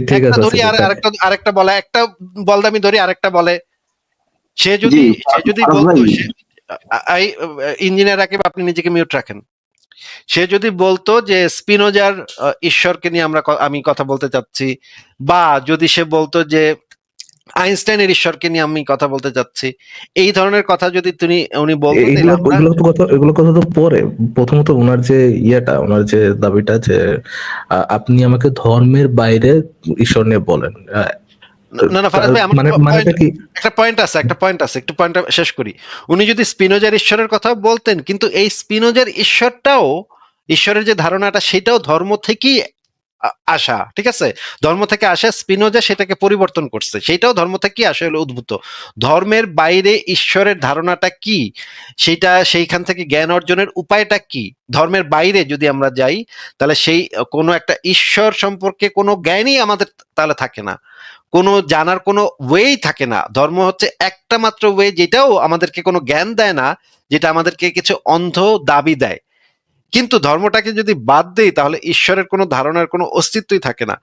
ঠিক একটা আছে ধরি আসিফ আর ভাই। আরেকটা আরেকটা বলে, একটা বলদামি ধরি আরেকটা বলে। সে জি যদি সে যদি ফারাজ বলতো ভাই। ইঞ্জিনিয়ার রাকিব, আপনি নিজেকে মিউট রাখেন। সে যদি বলতো যে স্পিনোজার ঈশ্বরকে নিয়ে আমি কথা বলতে চাচ্ছি, বা যদি সে বলতো যে আইনস্টাইনের ঈশ্বরকে নিয়ে আমি কথা বলতে চাচ্ছি, এই ধরনের কথা যদি উনি বলতো, তাহলে এগুলো আমরা। এগুলো তো কথা, এগুলো কথা তো পরে। প্রথমত ওনার যে ইয়েটা, ওনার যে দাবিটা যে আপনি আমাকে ধর্মের বাইরে ঈশ্বর নিয়ে বলেন, না না ফারাজ ভাই, আমার মানে পয়েন্ট, মানেটা কি? একটা পয়েন্ট আছে, একটু পয়েন্টটা শেষ করি। উনি যদি স্পিনোজার ঈশ্বরের কথা বলতেন, কিন্তু এই স্পিনোজার ঈশ্বরটাও, ঈশ্বরের যে ধারণাটা সেটাও ধর্ম থেকেই আসা, ঠিক আছে? ধর্ম থেকে আসা, স্পিনোজা সেটাকে পরিবর্তন করছে, সেটাও ধর্ম থেকেই আসা, হলো উদ্ভূত। ধর্মের বাইরে ঈশ্বরের ধারণাটা কি, সেটা সেইখান থেকে জ্ঞান অর্জনের উপায়টা কি, ধর্মের বাইরে যদি আমরা যাই তাহলে সেই কোনো একটা ঈশ্বর সম্পর্কে কোনো জ্ঞানই আমাদের তাহলে থাকে না, কোনো জানার কোনো ওয়েই থাকে না। ধর্ম হচ্ছে একটা মাত্র ওয়ে, যেটাও আমাদেরকে কোনো জ্ঞান দেয় না, যেটা আমাদেরকে কিছু অন্ধ দাবি দেয়। কিন্তু ধর্মটাকে যদি বাদ দেই তাহলে ঈশ্বরের কোনো ধারণার কোনো অস্তিত্বই থাকে না।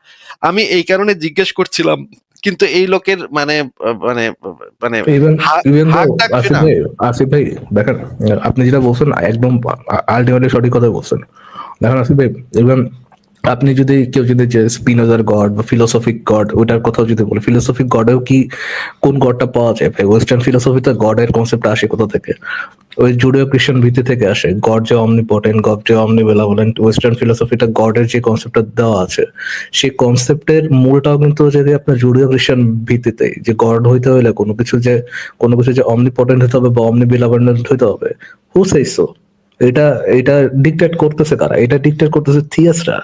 আমি এই কারণে জিজ্ঞেস করছিলাম, কিন্তু এই লোকের মানে মানে মানে ইভেন ইভেন তো হাক ডাকছে আসিফ না। ভাই, আসিফ ভাই দেখেন, আপনি যেটা বলছেন একদম আলটিমেটলি সঠিক কথা বলছেন। দেখেন আসিফ ভাই, ইভেন আপনি যদি কেউ যদি যে স্পিনোজার গড বা ফিলোসফিক গড ওটার কথাও যদি বলে, ফিলোসফিক গডেও কি কোন গডটা পাওয়া যায় ভাই? ওয়েস্টার্ন ফিলোসফিতে গডের কনসেপ্ট আসে কোথা থেকে? ওই জুডিও খ্রিস্টান ভিত্তি থেকে আসে। গড যে অমনিপটেন্ট, গড যে অমনিবেলাভোলেন্ট, ওয়েস্টার্ন ফিলোসফিটা গডের যে কনসেপ্টটা দেওয়া আছে, সেই কনসেপ্টের মূলটাও কিন্তু যদি আপনার জুডিও খ্রিস্টান ভিত্তিতে, যে গড হইতে হলে কোনো কিছু যে অমনিপটেন্ট হতে হবে বা অমনিবেলাভোলেন্ট হইতে হবে। হু সেইস সো? এটা এটা ডিকটেট করতেছে কারা? এটা ডিকটেট করতেছে থিয়াসরা।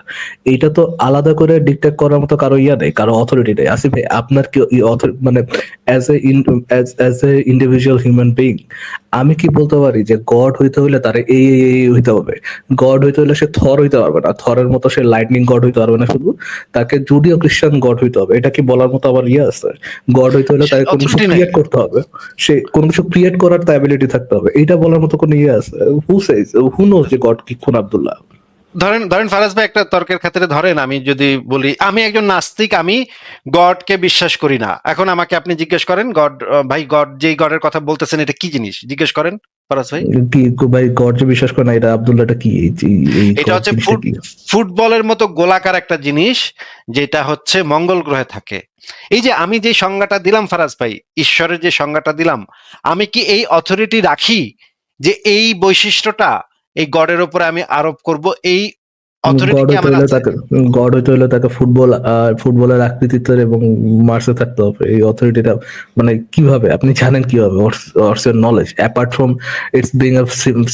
এটা তো আলাদা করে ডিকটেট করার মতো কারো ইয়া নেই, কারো অথরিটি নেই। আসিফ ভাই, আপনার কি মানে as a as a individual human being আমি কি বলতে পারি যে গড হইতে হলে তার এই হইতে হবে? গড হইতে হলে সে থর হইতে পারবে না, থরের মতো সে লাইটনিং গড হইতে পারবে না শুধু, তাকে জুডিও খ্রিস্টান গড হইতে হবে। এটা কি বলার মতো আবার ইয়ে আছে? গড হইতে হলে তাকে কোনো কিছু অথরিটি নাই। ক্রিয়েট করতে হবে, সে কোনো কিছু ক্রিয়েট করার তার অ্যাবিলিটি থাকতে হবে। এটা বলার মতো কোনো ইয়ে আছে? হু সেজ, হু নোজ যে গড কি খুন আব্দুল্লাহ? ধরেন ধরেন ফারাজ ভাই, একটা তর্কের খাতিরে ধরেন আমি যদি বলি আমি একজন নাস্তিক, আমি গডকে বিশ্বাস করি না। এখন আমাকে আপনি জিজ্ঞেস করেন গড, ভাই গড যেই গডের কথা বলতেছেন এটা কি জিনিস, জিজ্ঞেস করেন ফারাজ ভাই। কি ভাই, গড যে বিশ্বাস করে না, এটা আব্দুল্লাহটা কি? এই এটা গড হচ্ছে জিনিসটা কি? ফুটবলের মতো গোলাকার একটা জিনিস, যেটা হচ্ছে মঙ্গল গ্রহে থাকে। এই যে আমি যে সংজ্ঞাটা দিলাম ফারাজ ভাই, ঈশ্বরের যে সংজ্ঞাটা দিলাম, আমি কি এই অথরিটি রাখি যে এই বৈশিষ্ট্যটা এই গডের উপরে আমি আরোপ করব, এই অথরিটি গড কি হইতে আমার হলে আছে? তাকে, গড হইতে হলে তাকে ফুটবলের আকৃতিতে এবং মার্সে থাকতে হবে। এই অথরিটিটা মানে কিভাবে আপনি জানেন? কিভাবে? What's your knowledge apart from its being a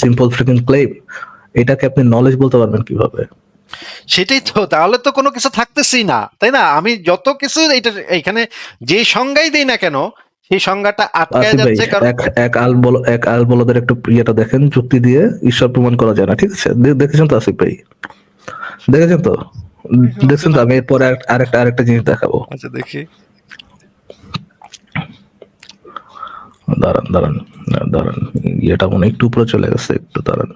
simple freaking claim? এটাকে আপনি নলেজ বলতে পারবেন কিভাবে? সেটাই তো, তাহলে তো কোনো কিছু থাকতেছেই না, তাই না? আমি যত কিছু এটা এইখানে যে সংজ্ঞাই দেই না কেন, সেই সংজ্ঞাটা আটকায় আসিফ ভাই, যাচ্ছে, কারণ এক আল বলদের একটু ইয়েটা দেখেন, যুক্তি দিয়ে ঈশ্বর প্রমাণ করা যায় না, ঠিক আছে? দেখেছেন তো আসিফ ভাই, দেখেছেন তো, দেখছেন তো? আমি এরপরে আরেকটা জিনিস দেখাবো। আচ্ছা দেখি। দাঁড়ান দাঁড়ান দাঁড়ান, ইয়েটা মনে হয় একটু উপরে চলে গেছে, একটু দাঁড়ান।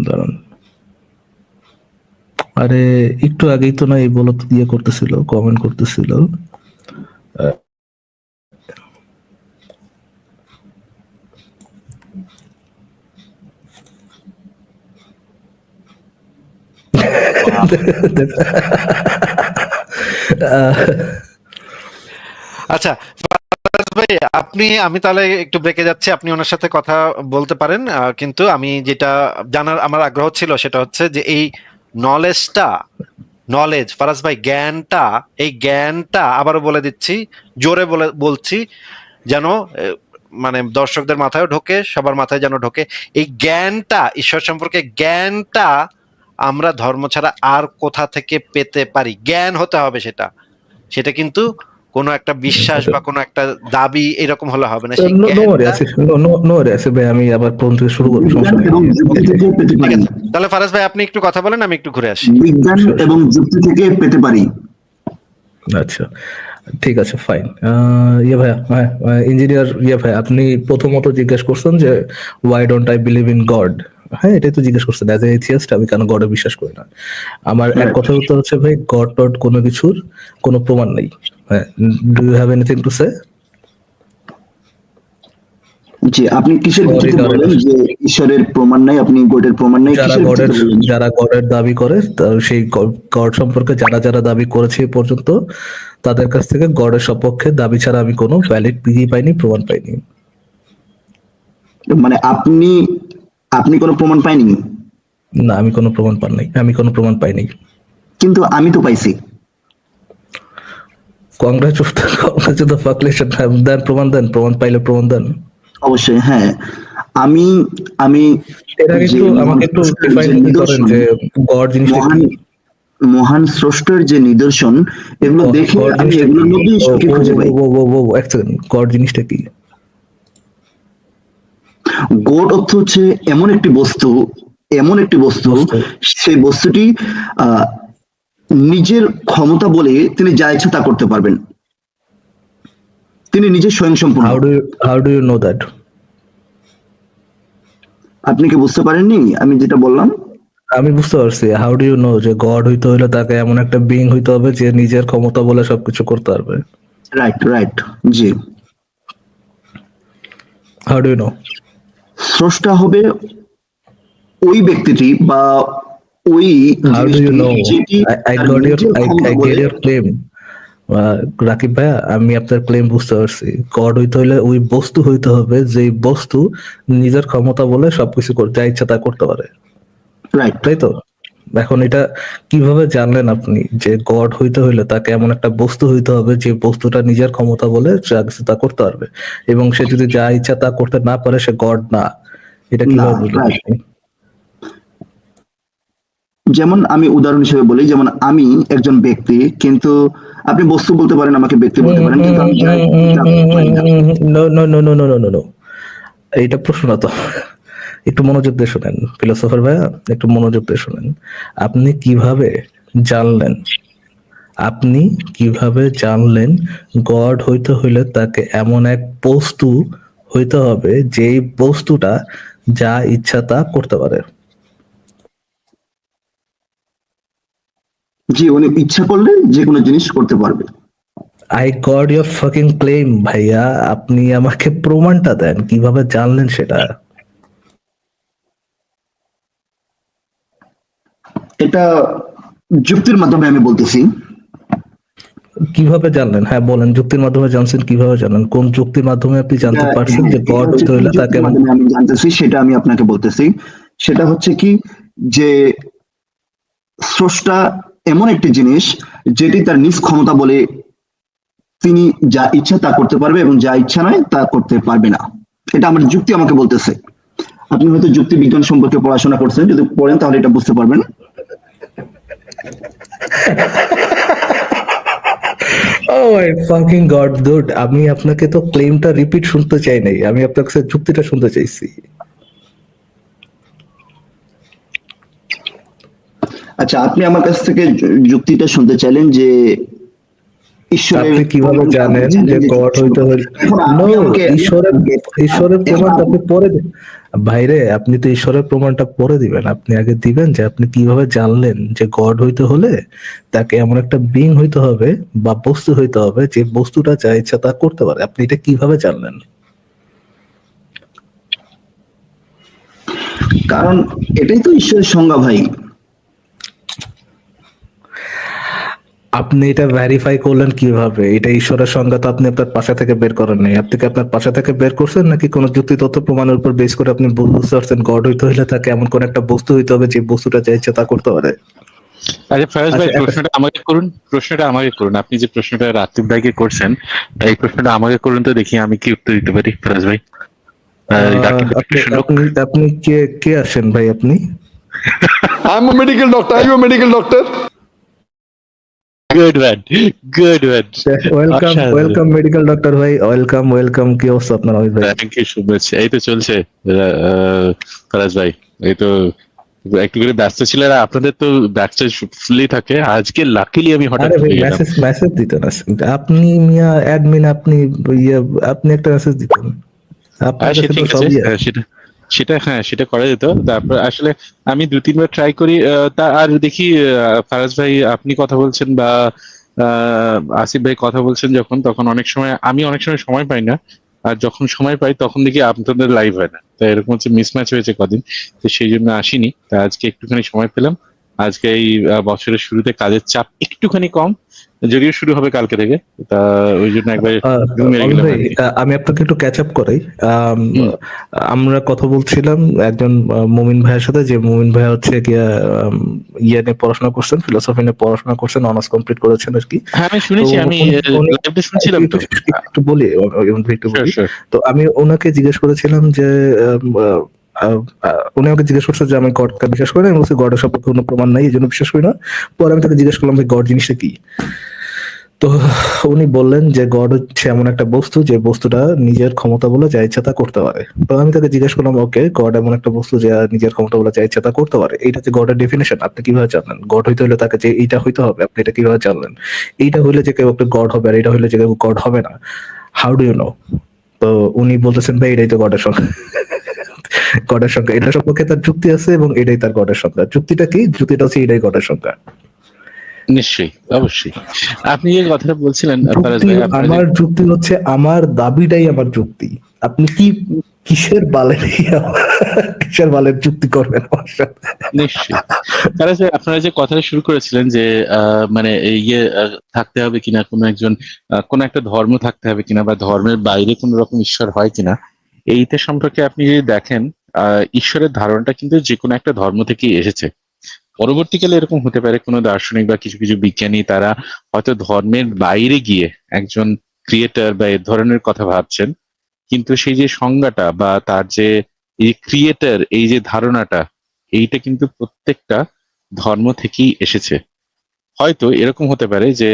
দাঁড়ান, আরে একটু আগেই তো না এই বলো ইয়ে করতেছিল, কমেন্ট করতেছিল। আচ্ছা ফারাজ ভাই, আমি তাহলে একটু ব্রেকে যাচ্ছি, আপনি ওনার সাথে কথা বলতে পারেন, কিন্তু আমি যেটা জানার আমার আগ্রহ ছিল সেটা হচ্ছে যে এই নলেজটা, নলেজ ফারাজ ভাই, জ্ঞানটা, এই জ্ঞানটা আবারও বলে দিচ্ছি, জোরে বলছি, যেন মানে দর্শকদের মাথায় ঢোকে, সবার মাথায় যেন ঢোকে, এই জ্ঞানটা, ঈশ্বর সম্পর্কে জ্ঞানটা আমরা ধর্ম ছাড়া আর কোথা থেকে পেতে পারি? জ্ঞান হতে হবে সেটা, সেটা কিন্তু কোনো একটা বিশ্বাস বা কোনো একটা দাবি এরকম হলে হবে না, সেই নো ওয়ারি জ্ঞানটা। আসিফ, নো ওয়ারি আসিফ ভাই, আমি আবার প্রথম থেকে শুরু করবো, সমস্যা বিজ্ঞান নেই। এবং যুক্তি থেকে পেতে ঠিক পারি। আছে, তাহলে ফারাজ ভাই আপনি একটু কথা বলেন, আমি একটু ঘুরে আসি। বিজ্ঞান এবং যুক্তি থেকে পেতে পারি। আচ্ছা, ঠিক আছে, ফাইন। ইয়ে ভাইয়া, হ্যাঁ, ইঞ্জিনিয়ার ইয়ে ভাই, আপনি প্রথমত জিজ্ঞেস করছেন যে why don't I believe in god. হ্যাঁ, এটাই তো জিজ্ঞেস করছেন, অ্যাজ এ এথিয়াস্ট আমি কেন গডে বিশ্বাস করি না। আমার এক Right. কথার উত্তর হচ্ছে ভাই, গড টড কোনো কিছুর কোনো প্রমাণ নেই। হ্যাঁ, do you have anything to say? জি, আপনি কিসের Sorry, ভিত্তিতে darling. বলেন যে ঈশ্বরের প্রমাণ নাই, আপনি গডের প্রমাণ নাই, কিসের ভিত্তিতে বলেন? যারা গডের দাবি করে, সেই গড সম্পর্কে যারা দাবি করেছে এ পর্যন্ত, তাদের কাছ থেকে গডের সপক্ষে দাবি ছাড়া আমি কোনো ভ্যালিড পাইনি, প্রমাণ পাইনি। মানে আপনি কোনো প্রমাণ পাইনি? না, আমি কোনো প্রমাণ পাইনি। কিন্তু আমি তো পাইছি। কংগ্রেচুলেশন, দেন প্রমাণ, প্রমাণ পাইলে প্রমাণ দেন। অবশ্যই, হ্যাঁ। আমি আমি এর আগে যে একটু আমাকে একটু ডিফাইন করেন যে গড জিনিসটা মহান কি? মহান স্রষ্টার যে নিদর্শন, এগুলো দেখে গড আমি জিনিসটা এগুলোর কি? মধ্যেই ঈশ্বরকে খুঁজে পাই। এক সেকেন্ড, গড জিনিসটা কি? গড অর্থ হচ্ছে এমন একটি বস্তু, বস্তু। সেই বস্তুটি আহ নিজের ক্ষমতা বলে তিনি যা ইচ্ছা তা করতে পারবেন। তিনি নিজে স্বয়ংসম্পূর্ণ। How do you know that? আপনি কি বুঝতে পারেননি আমি যেটা বললাম? আমি বুঝতে পারছি। হাউ ডু ইউ নো যে গড হইতে হলে তাকে এমন একটা বিইং হইতে হবে যে নিজের ক্ষমতা বলে সবকিছু করতে পারবে? রাইট, জি। How do you know? স্রষ্টা হবে ওই ব্যক্তিটি বা ওই হাউ ডু ইউ নো? যেটি আই তার গট ইউর নিজের ক্ষমতা আই বলে। Get your claim. রাকিব ভাইয়া, আমি আপনার ক্লেম বুঝতে পারছি। গড হইতে হলে ওই বস্তু হইতে হবে যে বস্তু নিজের ক্ষমতা বলে সবকিছু যা ইচ্ছা তা করতে পারে, রাইট। তাই তো? এখন এটা কিভাবে জানলেন আপনি যে গড হইতে হইলে তাকে এমন একটা বস্তু হইতে হবে যে বস্তুটা নিজের ক্ষমতা বলে যা কিছু তা করতে পারবে, এবং সে যদি যা ইচ্ছা তা করতে না পারে সে গড না? এটা কিভাবে বুঝলেন right. আপনি? যেমন আমি উদাহরণ হিসেবে বলি, যেমন আমি একজন ব্যক্তি, কিন্তু আপনি বস্তু বলতে পারেন, আমাকে ব্যক্তি বলতে পারেন, কিন্তু আমি যা ইচ্ছা তা করতে পারি না। নো, এইটা প্রশ্ন না তো। একটু মনোযোগ দিয়ে শোনেন ফিলোসফার ভাইয়া, একটু মনোযোগ দিয়ে শোনেন। আপনি কিভাবে জানলেন গড হইতে হইলে তাকে এমন এক বস্তু হইতে হবে যেই বস্তুটা যা ইচ্ছা তা করতে পারে? জি, উনি ইচ্ছা করলে যে কোনো জিনিস করতে পারবে। I got your fucking claim ভাইয়া, আপনি আমাকে প্রমাণটা দেন, কিভাবে জানলেন সেটা? এটা যুক্তির মাধ্যমে আমি বলতেছি। কিভাবে জানলেন? হ্যাঁ বলেন, যুক্তির মাধ্যমে জানছেন, কিভাবে জানলেন? কোন যুক্তির মাধ্যমে আপনি জানতে পারছেন যে এটা গড হচ্ছে হইতে হইলে কি তাকে যুক্তির মাধ্যমে আমি জানতেছি, সেটা আমি আপনাকে বলতেছি। সেটা হচ্ছে কি, যে স্রষ্টা এমন একটি জিনিস যেটি তার নিজ ক্ষমতা বলে তিনি যা ইচ্ছা তা করতে পারবে এবং যা ইচ্ছা নয় তা করতে পারবে না। এটা আমার যুক্তি আমাকে বলতেছে। আপনি হয়তো যুক্তি বিজ্ঞান সম্পর্কে পড়াশোনা করছেন, যদি পড়েন তাহলে এটা বুঝতে পারবেন। Oh my fucking god, dude! আমি আপনাকে তো ক্লেমটা রিপিট শুনতে চাই নাই, আমি আপনার কাছে যুক্তিটা শুনতে চাইছি। আচ্ছা, আপনি আমার কাছ থেকে যুক্তিটা শুনতে চাইলেন যে ঈশ্বরের আপনি কিভাবে প্রমাণটা জানেন জানেন যে যে গড হইতে হলে? এখন নো, আপনি আমাকে ঈশ্বরের এখন প্রমাণটা আপনি পরে ভাইরে, আপনি তো ঈশ্বরের প্রমাণটা পরে দিবেন, আপনি আগে দিবেন যে আপনি কিভাবে জানলেন যে গড হইতে হলে তাকে এমন একটা বিং হইতে হবে বা বস্তু হইতে হবে যে বস্তুটা যা ইচ্ছা তা করতে পারে, আপনি এটা কিভাবে জানলেন? কারণ এটাই তো ঈশ্বরের সংজ্ঞা ভাই। আপনি এটা ভেরিফাই করলেন কিভাবে? এটা ঈশ্বরের সংজ্ঞা তো আপনি আপনার পাশা থেকে বের করেন নাই, আপনি কি আপনার পাশা থেকে বের করছেন নাকি কোনো যুক্তি তথ্য প্রমাণের উপর বেস করে আপনি বুঝতে পারছেন গড হইতে হলে তাকে এমন কোন একটা বস্তু হইতে হবে যে বস্তুটা যা ইচ্ছা তা করতে পারে? আচ্ছা ফরাজ ভাই, আচ্ছা, প্রশ্নটা আমাকে করুন। আপনি যে প্রশ্নটা রাকিব ভাইকে করছেন, এই প্রশ্নটা আমাকে করুন তো দেখি আমি কি উত্তর দিতে পারি। ফরাজ ভাই, রাকিব ভাই একটু শুনুক। আপনি কে কে আসেন ভাই আপনি? I'm a medical doctor. Are you a medical doctor? Good man, good man. Welcome medical doctor ভাই, ওয়েলকাম। কি অবস্থা আপনার অমিত ভাই? থ্যাংক ইউ, শুভেচ্ছা। এই তো চলছে ফরাজ ভাই, এই তো একটু করে ব্যস্ত ছিল। আর আপনাদের তো ব্যস্ত ফুললি থাকে, আজকে লাকিলি আমি হঠাৎ আরে ভাই পেয়ে গেলাম। মেসেজ দিতেন আপনি, মিয়া অ্যাডমিন, আপনি আপনি একটা মেসেজ দিতেন, আপনার সে কাছে তো ঠিক আছে, সবই আছে। সেটা করা যেত। তারপর আসলে আমি 2-3 বার ট্রাই করি, তা আর দেখি ফারাজ ভাই আপনি কথা বলছেন বা আসিফ ভাই কথা বলছেন যখন, তখন অনেক সময় সময় পাই না। আর যখন সময় পাই তখন দেখি আপনাদের লাইভ হয় না। তো এরকম হচ্ছে, মিসম্যাচ হয়েছে কদিন, তো সেই জন্য আসিনি। তা আজকে একটুখানি সময় পেলাম। আজকে এই বছরের শুরুতে কাজের চাপ একটুখানি কম, যদিও শুরু হবে কালকে থেকে। তা ওই জন্য একবার ঘুম মেরে অমিত গেলাম ভাই, আর কি। আমি আপনাকে একটু ক্যাচ আপ করাই। হুম। আমরা কথা বলছিলাম একজন মুমিন ভাইয়ের সাথে, যে মুমিন ভাই হচ্ছে গিয়া ইয়ে নিয়ে পড়াশোনা করছেন, ফিলোসফি নিয়ে পড়াশোনা করছেন, অনার্স কমপ্লিট করেছেন আর কি। হ্যাঁ, আমি তো শুনেছি, আমি উনি লাইভটা শুনছিলাম তো। একটু বলি, অমিত ভাই একটু শিওর, বলি। শিওর। তো আমি ওনাকে জিজ্ঞেস করেছিলাম যে উনি আমাকে জিজ্ঞেস করছে যে আমি গডকে বিশ্বাস করি না, আমি বলছি গডের সম্পর্কে কোনো প্রমাণ নাই, এই জন্য বিশ্বাস করি না। পরে আমি তাকে জিজ্ঞেস করলাম যে গড জিনিসটা কি। তো উনি বললেন যে গড হচ্ছে এমন একটা বস্তু যে বস্তুটা নিজের ক্ষমতা বলে যা ইচ্ছা তা করতে পারে। তো আমি তাকে জিজ্ঞেস করলাম, ওকে, গড এমন একটা বস্তু যে নিজের ক্ষমতা বলে যা ইচ্ছা তা করতে পারে, এইটা যে গডের ডেফিনেশন, আপনি কিভাবে জানলেন? গড হইতে হলে তাকে যে এইটা হইতে হবে, আপনি এটা কিভাবে জানলেন? এইটা হইলে যে কেউ একটা গড হবে আর এটা হইলে যে কেউ গড হবে না, হাউ ডু ইউ নো? তো উনি বলতেছেন ভাই এটাই তো গডের সংখ্যা। গডের সংখ্যা, এটা সম্পর্কে তার যুক্তি আছে এবং এটাই তার গডের সংখ্যা। যুক্তিটা কি? যুক্তিটা হচ্ছে এটাই গডের সংখ্যা। নিশ্চয়ই, অবশ্যই। আপনি যে কথাটা বলছিলেন ফারাজ যুক্তি, ভাই, আপনার যে আমার যুক্তি হচ্ছে আমার দাবিটাই আমার যুক্তি। আপনি কিসের বালের যুক্তি করবেন আমার সাথে? নিশ্চয়ই ফারাজ ভাই, আপনারা যে কথাটা শুরু করেছিলেন যে মানে ইয়ে থাকতে হবে কিনা কোনো একজন, কোনো একটা ধর্ম থাকতে হবে কিনা, বা ধর্মের বাইরে কোনো রকম ঈশ্বর হয় কিনা, এইটা সম্পর্কে আপনি যদি দেখেন, ঈশ্বরের ধারণাটা কিন্তু যে কোনো একটা ধর্ম থেকেই এসেছে। পরবর্তীকালে এরকম হতে পারে কোনো দার্শনিক বা কিছু কিছু বিজ্ঞানী তারা হয়তো ধর্মের বাইরে গিয়ে একজন ক্রিয়েটার বা এ ধরনের কথা ভাবছেন, কিন্তু সেই যে সংজ্ঞাটা বা তার যে এই ক্রিয়েটার, এই যে ধারণাটা, এইটা কিন্তু প্রত্যেকটা ধর্ম থেকেই এসেছে। হয়তো এরকম হতে পারে যে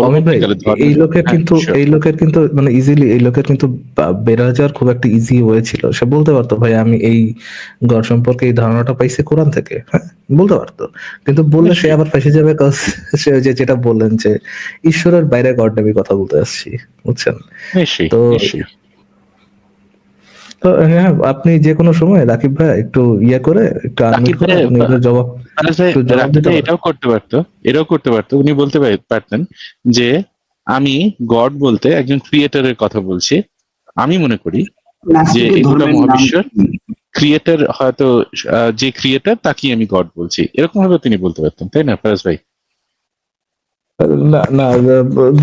অমিত ভাই, পরবর্তীকালে এই ধর্মের, লোকের হ্যাঁ কিন্তু sure. এই লোকের কিন্তু মানে ইজিলি, এই লোকের কিন্তু বেড়ে যাওয়ার খুব একটা ইজি ওয়ে ছিল। সে বলতে পারতো ভাই আমি এই গড সম্পর্কে এই ধারণাটা পাইছি কোরআন থেকে, হ্যাঁ বলতে পারতো। কিন্তু বললে সে নিশ্চয়ই, আবার ফেসে যাবে, কারণ সে ওই যে যেটা বললেন যে ঈশ্বরের বাইরে গড নিয়ে কথা বলতে আসছি, বুঝছেন? নিশ্চয়ই, তো নিশ্চয়ই। তো হ্যাঁ, আপনি যে কোনো সময় রাকিব ভাই একটু ইয়ে করে একটু আনমিউট রাকিব করে ভাই, আপনি এটার জবাব ফারাজ ভাই, একটু জবাব রাকিব দিতে ভাই পারেন। এটাও করতে পারতো। উনি বলতে পারতেন যে আমি গড বলতে একজন ক্রিয়েটরের কথা বলছি। আমি মনে করি যে নাস্তিকের এই গোটা ধর্মের নাম মহাবিশ্বের কি? ক্রিয়েটর হয়তো, যে ক্রিয়েটর তাকেই আমি গড বলছি, এরকম ভাবে তিনি বলতে পারতেন, তাই না ফারাজ ভাই? না না,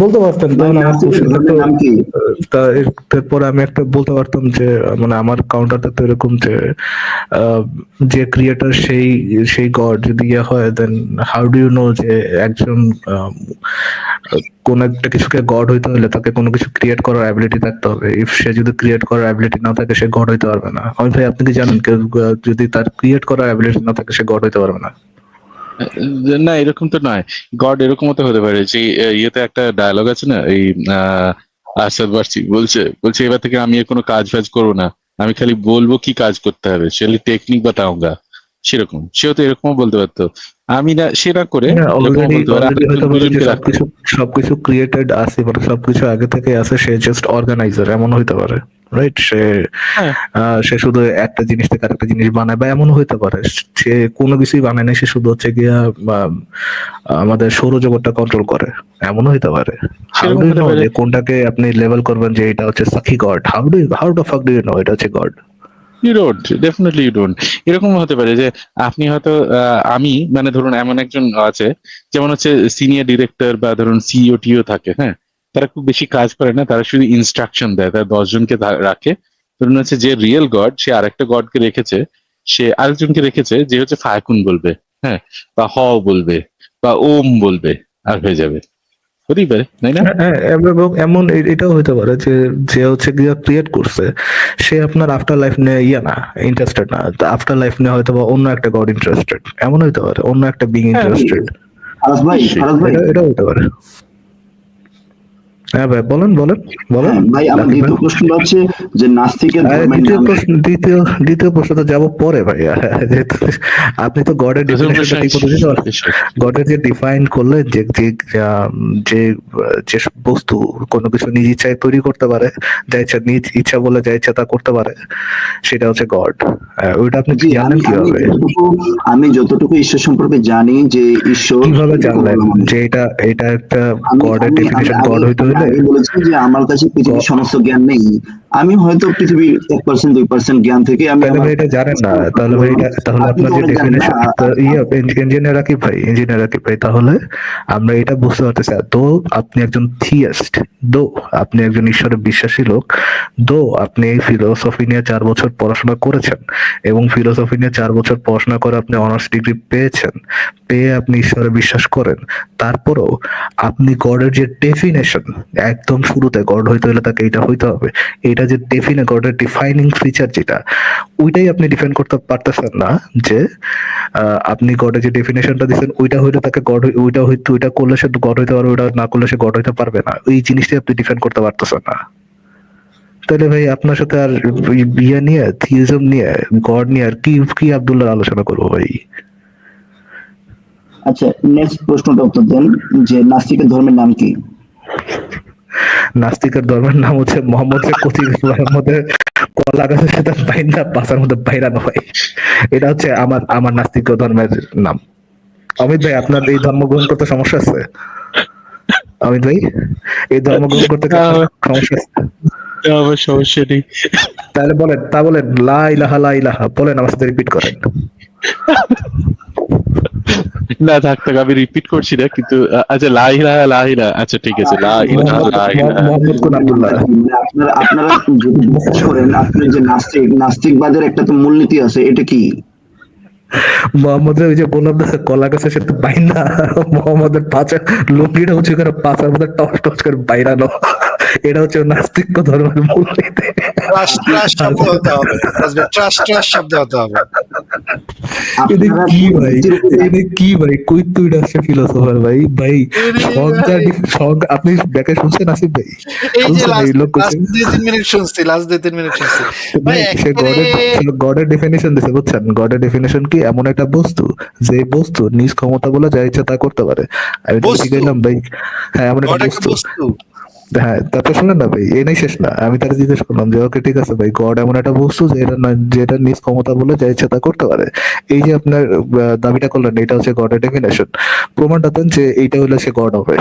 বলতে পারতেন ভাই তখন আমার নাস্তিকের কোশ্চেনটা তো ধর্মের নাম কি? তারপরে আমি একটা বলতে পারতাম যে মানে আমার কাউন্টারটা তো এরকম যে আহ, যে ক্রিয়েটর সেই গড যদি ইয়ে হয়, then how do you know যে একজন কোন একটা কিছুকে গড হইতে হলে তাকে কোনো কিছু ক্রিয়েট করার অ্যাবিলিটি থাকতে হবে। ইফ সে যদি ক্রিয়েট করার অ্যাবিলিটি না থাকে সে গড হইতে পারবে না। আমি ভাই, আপনি কি জানেন কেউ যদি তার ক্রিয়েট করার অ্যাবিলিটি না থাকে সে গড হইতে পারবে না? না, এরকম তো নয়। গড এরকমও তো হতে পারে যে ইয়েতে একটা ডায়লগ আছে না, এই আসাদ বার্সি বলছে এবার থেকে আমি আর কোনো কাজ ফাজ করবো না, আমি খালি বলবো কি কাজ করতে হবে, সেগুলি টেকনিক বাতাউঙ্গা। সেরকম সেও তো এরকমও বলতে পারতো। আমি না, সে না করে হ্যাঁ, এরকমও অলরেডি বলতে পারে অলরেডি আরেকজন হয়তো পারে যে দুজনকে রাখতে। সবকিছু ক্রিয়েটেড আছে, মানে সবকিছু আগে থেকে আছে, সে জাস্ট অর্গানাইজার, এমন হইতে পারে। রাইট? হ্যাঁ, সে শুধু একটা জিনিস থেকে আরেকটা জিনিস বানায়, বা এমন হইতে পারে সে কোনো কিছুই বানায় না, সে শুধু হচ্ছে গিয়া বা, আমাদের সৌরজগৎটা কন্ট্রোল করে, এমন হইতে পারে। হাউ সেরকম ডু ইউ হতে নো পারে। যে কোনটাকে আপনি লেভেল করবেন যে এটা হচ্ছে সাকি god? How the fuck do you know এটা হচ্ছে god? You don't, definitely you don't. এরকম হতে পারে যে আপনি হয়তো আমি মানে ধরুন এমন একজন আছে, যেমন হচ্ছে সিনিয়র ডিরেক্টর বা ধরুন সিইও টিও থাকে, হ্যাঁ, তারা খুব বেশি কাজ করে না, তারা শুধু ইনস্ট্রাকশন দেয়, তারা 10 জনকে রাখে। ধরুন হচ্ছে যে রিয়েল গড, সে আরেকটা গডকে রেখেছে, সে আরেকজনকে রেখেছে যে হচ্ছে ফায়াকুন বলবে, হ্যাঁ, বা হ বলবে, বা ওম বলবে, আর হয়ে যাবে। হতেই পারে, তাই না? হ্যাঁ, এবং এমন এটাও হইতে পারে যে যে হচ্ছে গিয়ে ক্রিয়েট করছে সে আপনার আফটার লাইফ নিয়ে না ইন্টারেস্টেড না, আফটার লাইফ নিয়ে হয়তো বা অন্য একটা গড ইন্টারেস্টেড, এমন হইতে পারে, অন্য একটা বিং হ্যাঁ, ইন্টারেস্টেড। নিশ্চয়ই। ফারাজ ভাই, এটা হইতে পারে। হ্যাঁ ভাই, বলেন বলেন বলেন। হ্যাঁ ভাই, আমার লাকিব ভাই, দ্বিতীয় প্রশ্নটা হচ্ছে যে নাস্তিকের আরে ধর্মের নাম কি? দ্বিতীয় প্রশ্ন তো যাবো পরে ভাই। যেহেতু আপনি তো গডের প্রথম প্রশ্ন ডেফিনেশনটা ঠিক মতো দিতে পারেন। নিশ্চয়ই। গডের যে ডিফাইন করলেন যে যে যে বস্তু কোনো কিছু নিজ ইচ্ছায় তৈরি করতে পারে, যা ইচ্ছা নিজ ইচ্ছা বলে যা ইচ্ছা তা করতে পারে, সেটা হচ্ছে গড। ওইটা আপনি জি, জানলেন কিভাবে? আমি যতটুকু ঈশ্বর সম্পর্কে জানি যে ঈশ্বর কিভাবে একক জানলেন বলা মানুষ। যে এটা একটা আমি গডের আমি আমি ডেফিনেশন? আগে গড হইতে আমি হইলে আগে বলেছি যে আমার কাছে পৃথিবীর সমস্ত জ্ঞান নেই। আমি হয়তো পৃথিবীর 1% 2% জ্ঞান থেকে আমি তাহলে আমার ভাই এটা জানেন না, তাহলে ভাই তাহলে আপনি আপনার তো যে অনেক জানেন না। ডেফিনেশন ইঞ্জিনিয়ার রাকিব ভাই, তাহলে আমরা এটা বুঝতে পারতেছি, তো আপনি একজন থিয়েস্ট, দো আপনি একজন ঈশ্বরে বিশ্বাসী লোক, দো আপনি এই ফিলোসফি নিয়ে 4 বছর পড়াশোনা করেছেন, এবং ফিলোসফি নিয়ে 4 বছর পড়াশোনা করে আপনি অনার্স ডিগ্রি পেয়েছেন, পেয়ে আপনি ঈশ্বরে বিশ্বাস করেন, তারপরেও আপনি গডের যে ডেফিনেশন, একদম শুরুতে গড হইতে হলে তাকে এটা হইতে হবে, এটা যে গডের ডিফাইনিং ফিচার যেটা, ওইটাই আপনি ডিফাইন করতে পারতেছেন না। যে আপনি গডের যে ডেফিনেশনটা দিচ্ছেন ওইটা হইলে তাকে গড, ওইটা হইতে, ওইটা করলে সে গড হইতে পারবে, ওইটা না করলে সে গড হইতে পারবে না, এই জিনিসটাই আপনি ডিফাইন করতে পারতেছেন না। তাহলে ভাই আপনার সাথে আর বিয়ে নিয়ে, থিইজম নিয়ে, গড নিয়ে আর কি কি আব্দুল্লাহ আলোচনা করবো ভাই? আচ্ছা, নেক্সট প্রশ্নটা উত্তর দেন যে নাস্তিকের ধর্মের নাম কি? নাস্তিকের ধর্মের নাম হচ্ছে মোহাম্মদের মধ্যে কলা গাছের সাথে বাইন্দা পাশার মধ্যে বাইরানো হয়। এটা হচ্ছে আমার নাস্তিক ধর্মের নাম। অমিত ভাই, আপনার এই ধর্ম গ্রহণ করতে সমস্যা আছে? অমিত ভাই, এই ধর্ম গ্রহণ করতে কি আপনার সমস্যা আছে? আমার সমস্যা নেই। তাহলে বলেন লা ইলাহা লা ইলাহা বলেন, আমার সাথে রিপিট করেন। না, থাক থাক, আমি রিপিট করছি না, কিন্তু আচ্ছা, লা ইলাহা লা ইলাহা, আচ্ছা ঠিক আছে, লা ইলাহা লা ইলাহা। মোহাম্মদ কুন আব্দুল্লাহ। আপনারা আপনারা যদি বিশ্বাস করেন, আপনার যে নাস্তিকবাদের একটা তো মূলনীতি আছে, এটা কি? মোহাম্মদের ওই যে বললাম না, কলা গাছের সাথে বাইন্দা মোহাম্মদের পাঁচা লুঙ্গিটা হচ্ছে করে পাঁচার মধ্যে টস টস করে বাইরানো, এটা হচ্ছে নাস্তিক ধর্মের মূল নীতি। ট্রাস্ট শব্দ হতে হবে, ট্রাস্ট শব্দ হতে হবে। এটা আপনারা কি ভাই, নীতির উপরে- এটা কি ভাই, কই তুই আসছে ফিলোসোফার ভাই? ভাই আপনি ব্যাকে শুনছেন আসিফ ভাই? এই যে শুনছেন এই লোক লাস্ট 2-3 মিনিট শুনছি, ভাই সে একেবারে গডের ডেফিনেশন দিছে, বুঝছেন? গডের ডেফিনেশন কি? এমন একটা বস্তু যে বস্তু নিজ ক্ষমতা বলে যা ইচ্ছা তা করতে পারে। আমি তো ঠিক বস্তু, গেলাম ভাই। হ্যাঁ, এমন একটা গড একটা বস্তু। বস্তু। হ্যাঁ, তারপর শুনেন না ভাই, এই নাই শেষ না। আমি তারা জিজ্ঞেস করলাম যে ওকে ঠিক আছে ভাই, গড এমন একটা বস্তু যেটা নিজ ক্ষমতা বলে যা ইচ্ছা তা করতে পারে। এই যে আপনার দাবিটা করলেন, এটা হচ্ছে গডের ডেফিনেশন। প্রমাণটা দেন যে এইটা হলে সে গড হবে।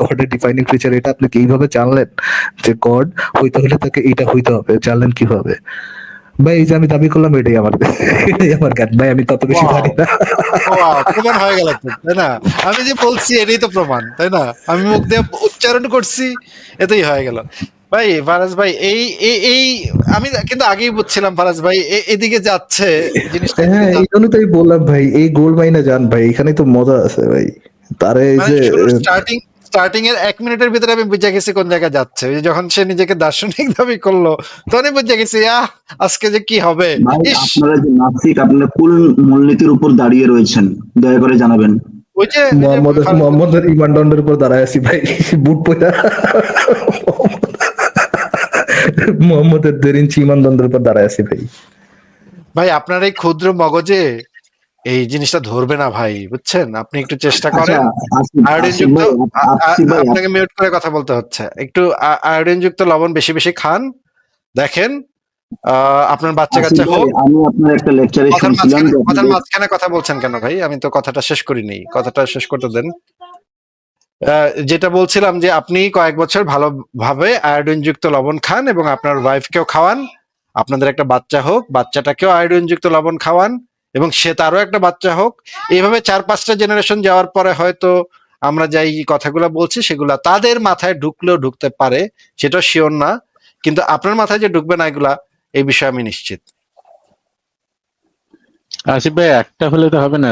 গডের ডিফাইনিং ফিচার এটা, আপনি কিভাবে জানলেন যে গড হইতে হলে তাকে এটা হইতে হবে? জানলেন কিভাবে? ভাই এই যে আমি দাবি করলাম এটাই আমার জ্ঞান ভাই, আমি তত বেশি Wow! জানি না। Wow! প্রমাণ হয়ে গেল তো, তাই না? আমি যে বলছি এটাই তো প্রমাণ, তাই না? আমি মুখ দিয়ে উচ্চারণ করছি, এতেই হয়ে গেল। ভাই ফারাজ ভাই, এই এই এই আমি কিন্তু আগেই বুঝছিলাম ফারাজ ভাই এদিকে যাচ্ছে, জিনিসটা এদিকে হ্যাঁ এই যাচ্ছে। জন্য তো আমি বললাম ভাই, এই গোল্ড মাইনে যান ভাই, এখানে তো মজা আছে ভাই। তারে এই মানে যে শুরুর স্টার্টিং এর 1 মিনিটের ভিতরে আমি বুঝে গেছি কোন জায়গায় যাচ্ছে। ওই যে যখন সে নিজেকে দার্শনিক দাবি করলো, তখনই বুঝে গেছি আজকে যে কি হবে। ভাই ইস! আপনারা যে নাস্তিক, আপনারা কোন মূলনীতির উপর দাঁড়িয়ে রয়েছেন দয়া করে জানাবেন। ওই যে ফারাজ ভাই, মোহাম্মদের ইমানদণ্ডের উপর দাঁড়ায় আছি ভাই, বুট পয়রা মোহাম্মদের 1.5 ইঞ্চি ইমানদণ্ডের উপর দাঁড়ায় আছি ভাই। ভাই আপনার এই ক্ষুদ্র মগজে এই জিনিসটা ধরবে না ভাই, বুঝছেন? আপনি একটু চেষ্টা আচ্ছা করেন। আয়োডিন আসিফ যুক্ত ভাই, আসিফ ভাই, আপনাকে মিউট করে কথা বলতে হচ্ছে। একটু আয়োডিন যুক্ত লবণ বেশি বেশি খান, দেখেন আপনার বাচ্চা আসিফ কাচ্চা ভাই, হোক। আমি আপনার একটা লেকচারে শুনছিলাম যে কথার আপনাদের মাঝখানে কথা বলছেন কেন ভাই? আমি তো কথাটা শেষ করিনি, কথাটা শেষ করতে দেন। যেটা বলছিলাম যে আপনি কয়েক বছর ভালোভাবে আয়োডিন যুক্ত লবণ খান এবং আপনার ওয়াইফকেও খাওয়ান, আপনাদের একটা বাচ্চা হোক, বাচ্চাটাকেও আয়োডিন যুক্ত লবণ খাওয়ান এবং সে তারও একটা বাচ্চা হোক। এইভাবে 4-5টা জেনারেশন যাওয়ার পরে হয়তো আমরা যাই কথাগুলো বলছি সেগুলা তাদের মাথায় ঢুকলেও ঢুকতে পারে, সেটা শিওর না, কিন্তু আপনার মাথায় যে ঢুকবে না এগুলা, এই বিষয়ে আমি নিশ্চিত। আসিফ ভাই, একটা হলে তো হবে না,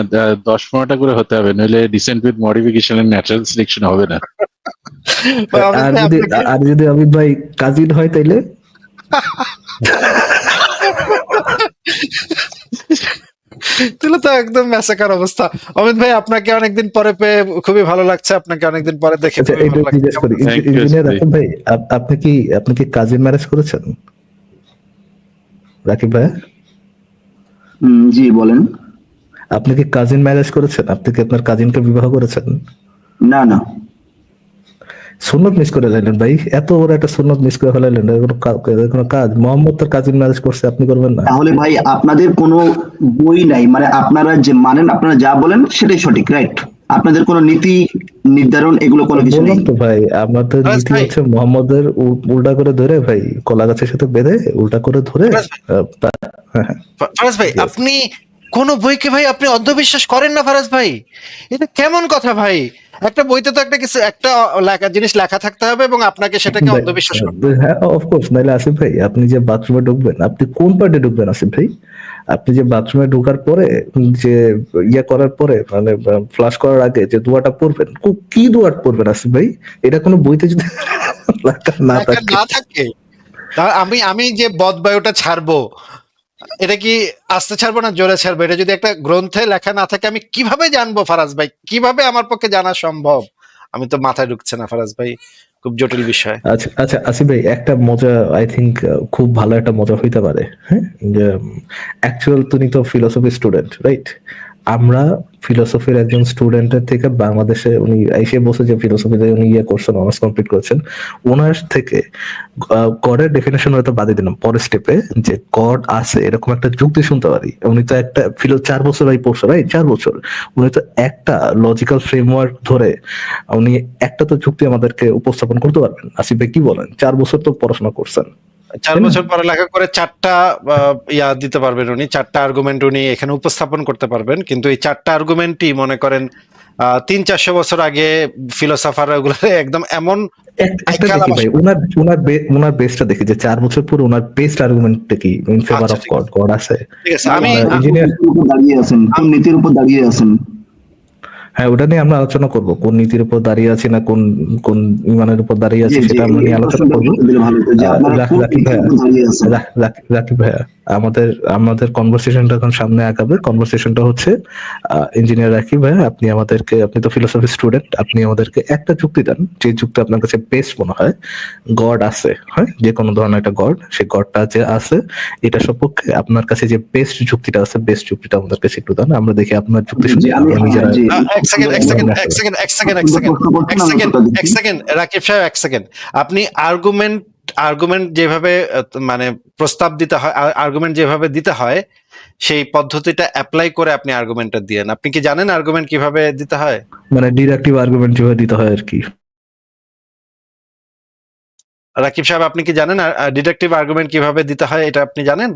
10-15টা করে হতে হবে, নইলে descent with modification and natural selection হবে না। অমিত আর ভাই যদি আপনাকে আর যদি অমিত ভাই কাজিন হয় তাইলে তাহলে তো একদম ম্যাসাকার অবস্থা। অমিত ভাই আপনাকে অনেকদিন পরে পেয়ে খুবই ভালো লাগছে, আপনাকে অনেকদিন পরে দেখে আচ্ছা খুবই এটা ভালো লাগছে। জিজ্ঞেস কেমন করি, আছেন? থ্যাংক ইউ আসিফ ইঞ্জিনিয়ার ভাই। রাকিব ভাই, আপনি কি কাজিন ম্যারেজ করেছেন রাকিব ভাই? জি বলেন। আপনি কি কাজিন ম্যারেজ করেছেন? আপনি কি আপনার কাজিনকে বিবাহ করেছেন? না না, সুন্নত মিস করে ফেলেন ভাই, এত বড় একটা সুন্নত মিস করে ফেলাইলেন, এর কোনো কাজ? মোহাম্মদ তার কাজিন ম্যারেজ করছে, আপনি করবেন না? তাহলে ভাই আপনাদের কোনো বই নাই, মানে আপনারা যে মানেন, আপনারা যা বলেন সেটাই সঠিক, রাইট? আপনাদের কোনো নীতি নির্ধারণ এগুলো কোনো কিছু বললাম নেই। তো ভাই, আমাদের ফারাজ নীতি ভাই, হচ্ছে মোহাম্মদের উল্টা করে ধরে ভাই, কলা গাছের সাথে বেঁধে উল্টা করে ধরে। ফারাজ ভাই, হ্যাঁ হ্যাঁ, ফারাজ ভাই, yes. আপনি কোন বইকে ভাই আপনি অন্ধবিশ্বাস করেন না ফারাজ ভাই? এটা কেমন কথা ভাই? একটা বইতে তো একটা কিছু একটা জিনিস লেখা থাকতে হবে এবং আপনাকে সেটাকে ভাই, অন্ধবিশ্বাস করতে হবে। হ্যাঁ অফকোর্স, নাইলে আসিফ ভাই আপনি যে বাথরুমে ঢুকবেন, আপনি কোন পার্টে ঢুকবেন আসিফ ভাই? আপনি যে বাথরুমে ঢোকার পরে যে ইয়ে করার পরে মানে ফ্লাশ করার আগে যে দোয়াটা পড়বেন, কি দোয়াটা পড়বেন আসিফ ভাই? এটা কোনো বইতে যদি লেখা না লেখা থাকে, না থাকে, আমি আমি যে বদবায়ুটা ছাড়বো, এটা কি আস্তে ছাড়বো না জোরে ছাড়বো? এটা যদি একটা গ্রন্থে লেখা না থাকে আমি কিভাবে জানবো ফারাজ ভাই? কিভাবে আমার পক্ষে জানা সম্ভব? আমি তো মাথায় ঢুকছে না ফারাজ ভাই, খুব জটিল বিষয়। আচ্ছা আচ্ছা আসিফ ভাই, একটা মজা আই থিংক খুব ভালো একটা মজা হইতে পারে, হ্যাঁ, যে অ্যাকচুয়াল তুমি তো ফিলোসফি স্টুডেন্ট, রাইট? আমরা ফিলোসফির একজন স্টুডেন্টের থেকে বাংলাদেশে উনি এসে বসে যে ফিলোসফিতে উনি ইয়ে করছেন, অনার্স কমপ্লিট করেছেন, ওনার থেকে গডের ডেফিনেশন হয়তো বাদে দিলাম, পরের স্টেপে যে গড আছে এরকম একটা যুক্তি শুনতে পারি। উনি তো একটা 4 বছর পড়ছে, রাইট? 4 বছর উনি তো একটা লজিক্যাল ফ্রেমওয়ার্ক ধরে উনি একটা তো যুক্তি আমাদেরকে উপস্থাপন করতে পারবেন। আসিফ ভাই কি বলেন? 4 বছর তো পড়াশোনা করছেন, 4 তাই না? বছর পড়ালেখা করে 4টা ইয়া দিতে পারবেন উনি, 4টা আর্গুমেন্ট উনি এখানে উপস্থাপন করতে পারবেন। কিন্তু এই 4টা আর্গুমেন্টই মনে করেন 300-400 বছর আগে ফিলোসফাররা ওগুলো একদম এমন একটা আইকালা দেখি ভাই, ভাষা। ওনার বেস্টটা দেখি যে 4 বছর পরে ওনার বেস্ট আর্গুমেন্টটা কি ইন ফেভার আচ্ছা অফ ঠিক গড। আছে, গড আছে। ঠিক আছে। ভাই আমি আপনি কোন ইঞ্জিনিয়ার, নীতির উপর দাঁড়িয়ে আছেন, কোন নীতির উপর দাঁড়িয়ে আছেন? হ্যাঁ ওটা নিয়ে আমরা আলোচনা করব, কোন নীতির উপর দাঁড়িয়ে আছি না কোন কোন ইমানের উপর দাঁড়িয়ে জি আছি জি, সেটা আমরা নিয়ে এই আলোচনা প্রশ্নটা করব। করতে দিলে ভালো হতো যে আপনারা কোন রাকিব নীতির ভাইয়া, উপর দাঁড়িয়ে আছেন। রাকিব ভাইয়া, আমাদের আমাদের কনভারসেশনটা এখন সামনে আগাবে। কনভারসেশনটা হচ্ছে ইঞ্জিনিয়ার রাকিব ভাইয়া, আপনি তো ফিলোসফি স্টুডেন্ট, আপনি আমাদেরকে একটা যুক্তি দেন, যে যুক্তি আপনার কাছে বেস্ট মনে হয়। গড আছে, হ্যাঁ, যে কোনো ধরনের একটা গড, সেই গডটা যে আছে এটা সপক্ষে আপনার কাছে যে বেস্ট যুক্তিটা আছে, বেস্ট যুক্তিটা আমাদের কাছে একটু দেন, আমরা দেখি আপনার যুক্তি জি শুনে জি, আমি আমরা নিজেরা জি, এক সেকেন্ড, এক সেকেন্ড, এক আপনার সেকেন্ড, এক সেকেন্ড, এক আপনারা সেকেন্ড, প্রশ্ন করছেন, এক আমি সেকেন্ড, উত্তরটা এক দিচ্ছি। সেকেন্ড, রাকিব সাহেব এক সেকেন্ড। আপনি আর্গুমেন্ট যেভাবে মানে প্রস্তাব দিতে হয়, আর্গুমেন্ট যেভাবে দিতে হয় সেই পদ্ধতিটা অ্যাপ্লাই করে আপনি আর্গুমেন্টটা দিয়েন। আপনি কি জানেন আর্গুমেন্ট কিভাবে দিতে হয়? মানে ডিডাকটিভ আর্গুমেন্ট যেভাবে দিতে হয় আর কি। রাকিব সাহেব আপনি কি জানেন ডিডাকটিভ আর্গুমেন্ট কিভাবে দিতে হয়, এটা আপনি জানেন?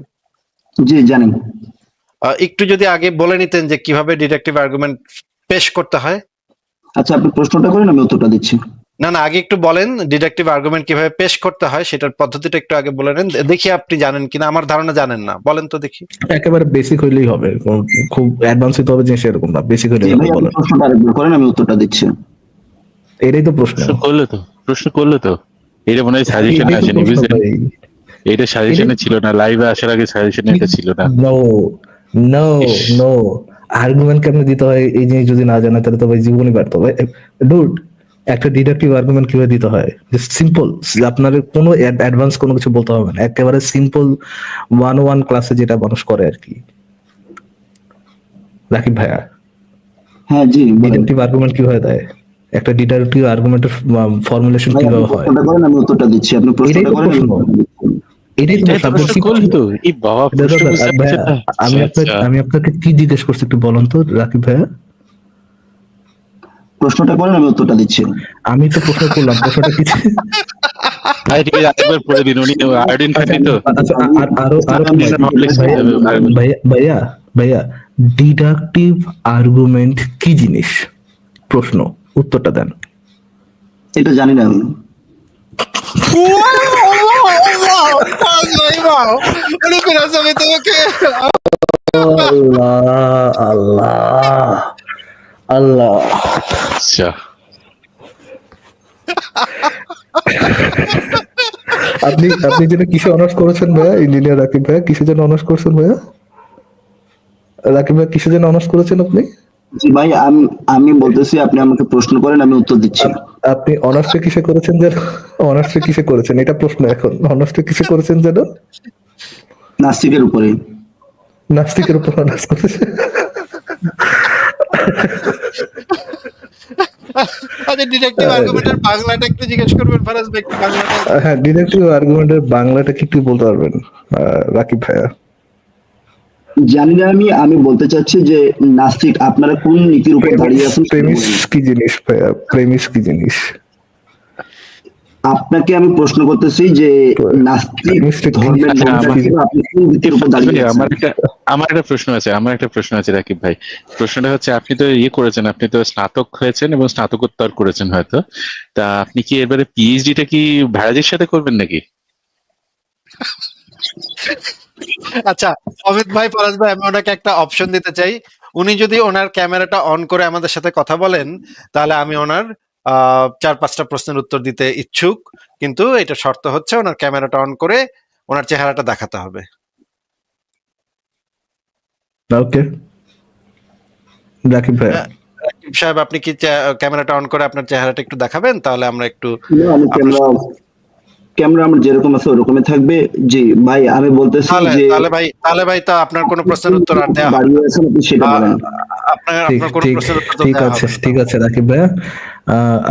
জি জানি। একটু যদি আগে বলে নিতেন যে কিভাবে ডিডাকটিভ আর্গুমেন্ট পেশ করতে হয়। আচ্ছা, আপনি প্রশ্নটা করেন, আমি উত্তরটা দিচ্ছি। না না, আগে একটু বলেন ডিডাকটিভ আর্গুমেন্ট কিভাবে পেশ করতে হয় সেটার পদ্ধতিটা একটু আগে বলে নেন, দেখি আপনি জানেন কিনা। আমার ধারণা জানেন না, বলেন তো দেখি। একেবারে বেসিক হইলেই হবে, খুব অ্যাডভান্স হতে হবে জিনিস এরকম না, বেসিক হইলেই জি হবে, ভাই, আপনি বলেন। প্রশ্নটা আরেকবার করেন, আমি উত্তরটা দিচ্ছি। এটাই তো প্রশ্ন। প্রশ্ন করলো তো এটা মনে হয় সাজেশনে এটাই তো আসেনি, প্রশ্ন বুঝলেন? ভাই। এটা সাজেশনে ছিল না, লাইভে আসার আগে সাজেশনে এটা ছিল না। নো নো ইস, নো, আর্গুমেন্ট কেমনে দিতে হয় এই জিনিস যদি না জানা তাহলে তো ভাই জীবনই ব্যর্থ ভাই। ডুড, একটা ডিডাকটিভ আর্গুমেন্ট কিভাবে দিতে হয়, জাস্ট সিম্পল। আপনার কোনো অ্যাডভান্স কোনো কিছু বলতে হবে না, একেবারে সিম্পল 101 ক্লাসে যেটা মানুষ করে আর কি। রাকিব ভাইয়া, হ্যাঁ জি বলেন। ডিডাকটিভ আর্গুমেন্ট কিভাবে দেয়, একটা ডিডাকটিভ আর্গুমেন্টের ফর্মুলেশন ভাই আপনি কিভাবে হয়, প্রশ্নটা করেন, আমি উত্তরটা দিচ্ছি। আপনি এটাই প্রশ্নটা তো করেন, আমি প্রশ্ন। উত্তরটা দিচ্ছি। এটাই তো এটাই প্রশ্ন। তো আপনি প্রশ্ন কি করলি তো, এই বাবা প্রশ্ন বুঝতে ভাইয়া, পারছেন না। আমি আচ্ছা আপনাকে আচ্ছা, আমি আপনাকে কি জিজ্ঞেস করছি একটু বলুন তো রাকিব ভাইয়া। প্রশ্নটা করেন, আমি উত্তরটা দিচ্ছি। আমি তো প্রশ্ন করলাম, প্রশ্নটা কি আরে ঠিক আছে, আরেকবার পড়ে দিন। উনি আয়োডিন আচ্ছা খাননি তো? আচ্ছা, আরো আরো আয়োডিন ভাই- হরলিক্স ভাইয়া খেতে হবে, আয়োডিন। ভাইয়া ভাইয়া ভাইয়া, ডিডাকটিভ আর্গুমেন্ট কি জিনিস, প্রশ্ন, উত্তরটা দেন। এটা জানি না আমি। আমি তোমাকে আল্লাহ আল্লাহ আল্লাহ। আচ্ছা, আপনি আপনি যেন কিসে অনার্স করেছেন ভাইয়া, ইঞ্জিনিয়ার রাকিব ভাইয়া, কিসে যেন অনার্স করছেন ভাইয়া? রাকিব ভাইয়া কিসে যেন অনার্স করেছেন আপনি? জি ভাই, আমি আমি বলতেছি, আপনি আমাকে প্রশ্ন করেন, আমি উত্তর দিচ্ছি। আপনি অনার্সে কিসে করেছেন যেন? অনার্সে কিসে করেছেন এটা প্রশ্ন এখন। অনার্সে কিসে করেছেন যেন? নাস্তিকের উপরে। নাস্তিকের উপর অনার্স করেছেন। আচ্ছা, ডিডাকটিভ আর্গুমেন্টের বাংলাটা একটু জিজ্ঞেস করবেন ফারাজ ভাই, একটু বাংলাটা। হ্যাঁ, ডিডাকটিভ আর্গুমেন্টের বাংলাটা কি একটু বলতে পারবেন রাকিব ভাইয়া? জানি না আমি। আমি বলতে চাচ্ছি যে নাস্তিক, আপনারা কোন নীতির উপর দাঁড়িয়ে আছেন সেটা প্রেমিস বলেন। কি জিনিস ভাইয়া? প্রেমিস কি জিনিস? আপনাকে আমি প্রশ্ন করতেছি যে নাস্তিক Premise-টা কি? ধর্মের আচ্ছা, লোকটা আমার- হিসেবে আপনি কোন নীতির উপর দাঁড়িয়ে আছেন? আমার একটা প্রশ্ন আছে রাকিব ভাই। প্রশ্নটা হচ্ছে, আপনি তো করেছেন, আপনি তো স্নাতক হয়েছেন এবং স্নাতকোত্তর করেছেন হয়তো। তা আপনি কি এবারে পিএইচডিটা কি ভাইরাজের সাথে করবেন নাকি? আচ্ছা, অমিত ভাই, ফারাজ ভাই, আমি ওনাকে একটা অপশন দিতে চাই। উনি যদি ওনার ক্যামেরাটা অন করে আমাদের সাথে কথা বলেন, তাহলে আমি ওনার 4-5টা প্রশ্নের উত্তর দিতে ইচ্ছুক। কিন্তু এটা শর্ত হচ্ছে ওনার ক্যামেরাটা অন করে ওনার চেহারাটা দেখাতে হবে। ওকে রাকিব ভাইয়া, রাকিব সাহেব, আপনি কি ক্যামেরাটা অন করে আপনার চেহারাটা একটু দেখাবেন? তাহলে আমরা একটু না, আমি আপনার ক্যামেরা আমার যেরকম আছে ওরকমই থাকবে। জি ভাই, আমি বলতেছি তাহলে যে তাহলে ভাই তো আপনার কোনো আপনি প্রশ্নের কোন উত্তর নীতির আর উপর দেয়া হবে দাঁড়িয়ে না। আছেন আপনি সেটা আ- বলেন। আপনার ঠিক আপনার কোনো ঠিক প্রশ্নের উত্তর তো ঠিক দেয়া আছে, হবে না। ঠিক আছে রাকিব ভাইয়া।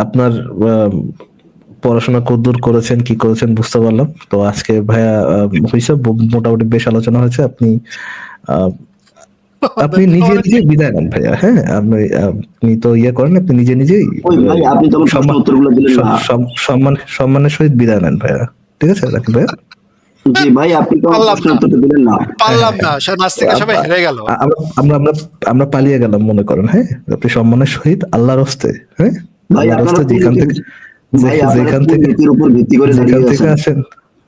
আপনার পড়াশোনা কতদূর করেছেন কি করেছেন বুঝতে পারলাম। তো আজকে ভাইয়া হয়েছে, মোটামুটি বেশ আলোচনা হয়েছে। আহ, আপনি নিজে নিজে বিদায় নেন ভাইয়া। হ্যাঁ, আপনি তো করেন, আপনি নিজে নিজেই ওই ভাই, আপনি তো আমার প্রশ্ন সম্মান উত্তরগুলো দিলেন না। সম্মানের সহিত বিদায় নেন ভাইয়া। ঠিক আছে রাকিব ভাইয়া? জি ভাই, আপনি তো আমার পারলাম প্রশ্নের না, উত্তরটা দিলেন না। পারলাম না, নাস্তিকা সবাই হেরে গেল। আমরা আমরা আমরা আমরা পালিয়ে গেলাম মনে করেন। হ্যাঁ, আপনি সম্মানের সহিত আল্লাহর হস্তে, হ্যাঁ ভাই আল্লাহর আপনারা হস্তে কোন যেখান নীতির থেকে ভাই আপনারা যেখান কোন থেকে নীতির উপর ভিত্তি করে যেখান দাঁড়িয়ে থেকে আছেন? আসেন।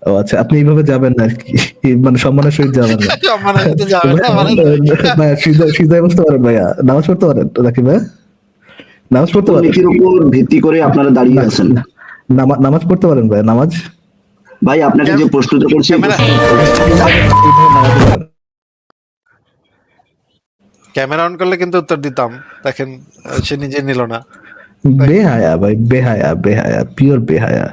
ও আচ্ছা, আপনি এইভাবে যাবেন না আর কি, মানে সম্মানের সহিত যাবেন না। সম্মানের সাথে যাবে না মানে ভাইয়া সিধাই বুঝতে পারেন ভাইয়া, নামাজ পড়তে পারেন রাকিব ভাইয়া? নামাজ পড়তে কোন পারেন? নীতির উপর ভিত্তি করে আপনারা দাঁড়িয়ে না, আছেন? নামাজ পড়তে পারেন ভাইয়া? নামাজ ভাই আপনাকে যে প্রশ্নটা করছি এই ক্যামেরা নামাজ পড়েন। ক্যামেরা অন করলে কিন্তু উত্তর দিতাম। দেখেন, সে নিজে নিল না। বেহায়া ভাই, বেহায়া বেহায়া, পিওর বেহায়া।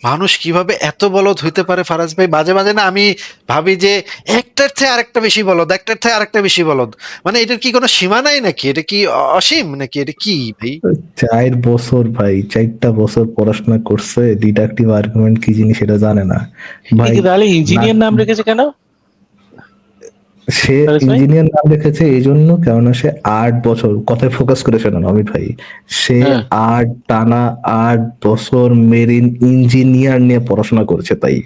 মানুষ কিভাবে এত বলদ হইতে পারে ফারাজ ভাই? মাঝে মাঝে না আমি ভাবি যে একটার থেকে আরেকটা বেশি বলদ, একটার থেকে আরেকটা বেশি বলদ। মানে এটার কি কোনো সীমা নাই নাকি? এটা কি অসীম নাকি? এটা কি ভাই? 4 বছর ভাই, 4টা বছর পড়াশোনা করছে, ডিডাকটিভ আর্গুমেন্ট কি জিনিস সেটা জানে না ভাই। তাহলে ইঞ্জিনিয়ার নাম রেখেছে কেন? সে ফারাজ ভাই? ইঞ্জিনিয়ার নাম রেখেছে এই জন্য, কেননা সে 8 বছর, কথায় ফোকাস করে শোনেন অমিত ভাই, সে হ্যাঁ। 8 বছর মেরিন ইঞ্জিনিয়ার নিয়ে পড়াশোনা করেছে তাই।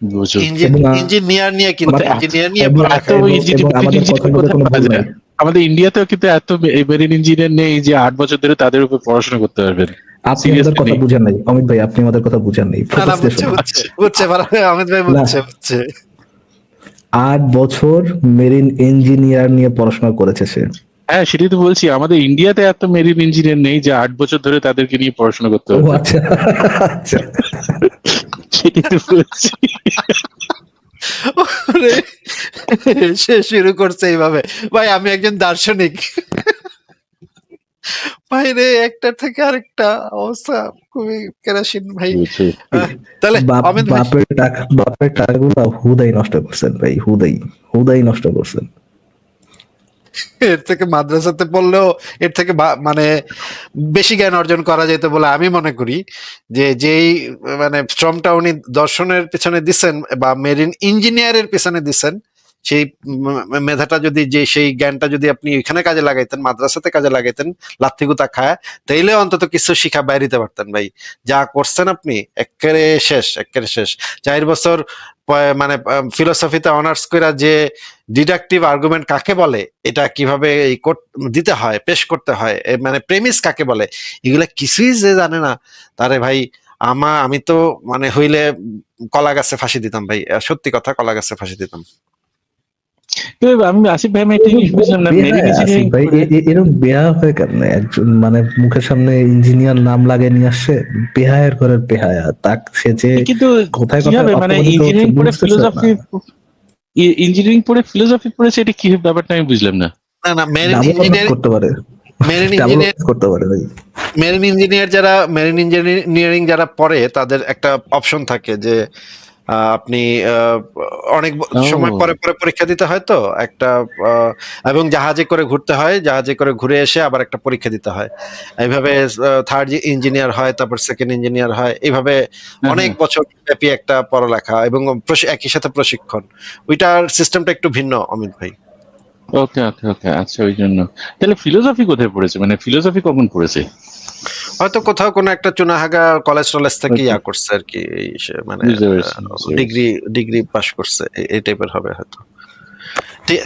বুঝুন। এবং ইঞ্জিনিয়ার নিয়ে কিন্তু মানে ইঞ্জিনিয়ার নিয়ে এত পড়ালেখা এবং আমাদের ইঞ্জিনিয়ার কথাগুলো কোথায় কোনো পাওয়া ভুল যায়? নাই। আমাদের ইন্ডিয়াতেও কিন্তু এত মেরিন ইঞ্জিনিয়ার নেই যে 8 বছর ধরে তাদের উপর পড়াশোনা করতে পারবেন। আপনি আমাদের সিরিয়াসলি কথা নেই। বুঝেন নাই অমিত ভাই, আপনি আমাদের কথা বুঝেন নাই, না না ফোকাস দিয়ে বুঝছে শুনুন। বুঝছে বুঝছে অমিত ভাই না, বুঝছে 8 বছর মেরিন ইঞ্জিনিয়ার নিয়ে পড়াশোনা করেছে সে। হ্যাঁ, সেটাই তো বলছি, আমাদের ইন্ডিয়াতে এত মেরিন ইঞ্জিনিয়ার নেই যে 8 বছর ধরে তাদেরকে নিয়ে পড়াশোনা করতে ও পারবেন। আচ্ছা আচ্ছা। সেটাই তো বলছি। ওরে, সে শুরু করছে এইভাবে, ভাই আমি একজন দার্শনিক, ভাই রে একটার থেকে আরেকটা অবস্থা খুবই কেরাসিন ভাই। বুঝছি। তাহলে অমিত ভাই, বাপের টাকাগুলো হুদাই নষ্ট করছেন ভাই, হুদাই নষ্ট করছেন। এর থেকে মাদ্রাসাতে পড়লেও এর থেকে মানে বেশি জ্ঞান অর্জন করা যেত বলে আমি মনে করি। যে যেই মানে শ্রমটা উনি দর্শনের পিছনে দিচ্ছেন বা মেরিন ইঞ্জিনিয়ারের পিছনে দিচ্ছেন, সেই মেধাটা যদি, যে সেই জ্ঞানটা যদি আপনি এখানে কাজে লাগাইতেন, মাদ্রাসাতে কাজে লাগাইতেন, লাত্তিগুতা খায়, তাইলে অন্তত কিছু শিখা বাইরিতে পারতেন ভাই। যা করছেন আপনি একেবারে শেষ 4 বছর মানে ফিলোসফিতে অনার্স কইরা যে ডিডাকটিভ আর্গুমেন্ট কাকে বলে, এটা কিভাবে দিতে হয়, পেশ করতে হয়, মানে প্রেমিস কাকে বলে, এগুলা কিছুই যে জানে না, তারে ভাই আমি তো মানে হইলে কলা গাছে ফাঁসি দিতাম ভাই, সত্যি কথা, কলা গাছে ফাঁসি দিতাম। কিন্তু আমি আসিফ ভাই, আমি একটা জিনিস বুঝলাম না, মেরিন বেহায়া আসিফ ইঞ্জিনিয়ারিং ভাই, করে এরকম বেহা হয় কেমনে? একজন মানে মুখের সামনে ইঞ্জিনিয়ার নাম লাগিয়ে নিয়ে আসছে, বেহায়ের ঘরের বেহায়া, তাক সে যে কিন্তু কোথায় কোথায় কিভাবে মানে অপমানিত হচ্ছে ইঞ্জিনিয়ারিং পড়ে ফিলোসফি পড়েছে, এটা কি ব্যাপারটা আমি বুঝলাম না। না না, ডাবল অনার্স করতে পারে, মেরিন ডাবল ইঞ্জিনিয়ার অনার্স করতে পারে ভাই। মেরিন ইঞ্জিনিয়ারিং যারা পড়ে তাদের একটা অপশন থাকে যে আপনি অনেক সময় ও পরে পরে পরীক্ষা দিতে হয়, তো একটা এবং জাহাজে করে ঘুরতে হয়, জাহাজে করে ঘুরে এসে আবার একটা পরীক্ষা দিতে হয়, এইভাবে থার্ড ইঞ্জিনিয়ার হয়, তারপর সেকেন্ড ইঞ্জিনিয়ার হয়, এইভাবে হ্যাঁ অনেক হ্যাঁ, বছর ব্যাপী একটা পড়ালেখা এবং একই সাথে প্রশিক্ষণ। ওইটার সিস্টেমটা একটু ভিন্ন অমিত ভাই। ওকে ওকে ওকে, আচ্ছা ওই জন্য। তাহলে ফিলোসফি কোথায় পড়েছে, মানে ফিলোসফি কখন পড়েছে? হয়তো কোথাও কোনো একটা চুনাহাগা কলেজ টলেজ থেকে Okay, ইয়া করছে আর কি, মানে বুঝতে পেরেছি বুঝতে পেরেছি। ডিগ্রি পাশ করছে, এই টাইপের হবে হয়তো। ঠিক,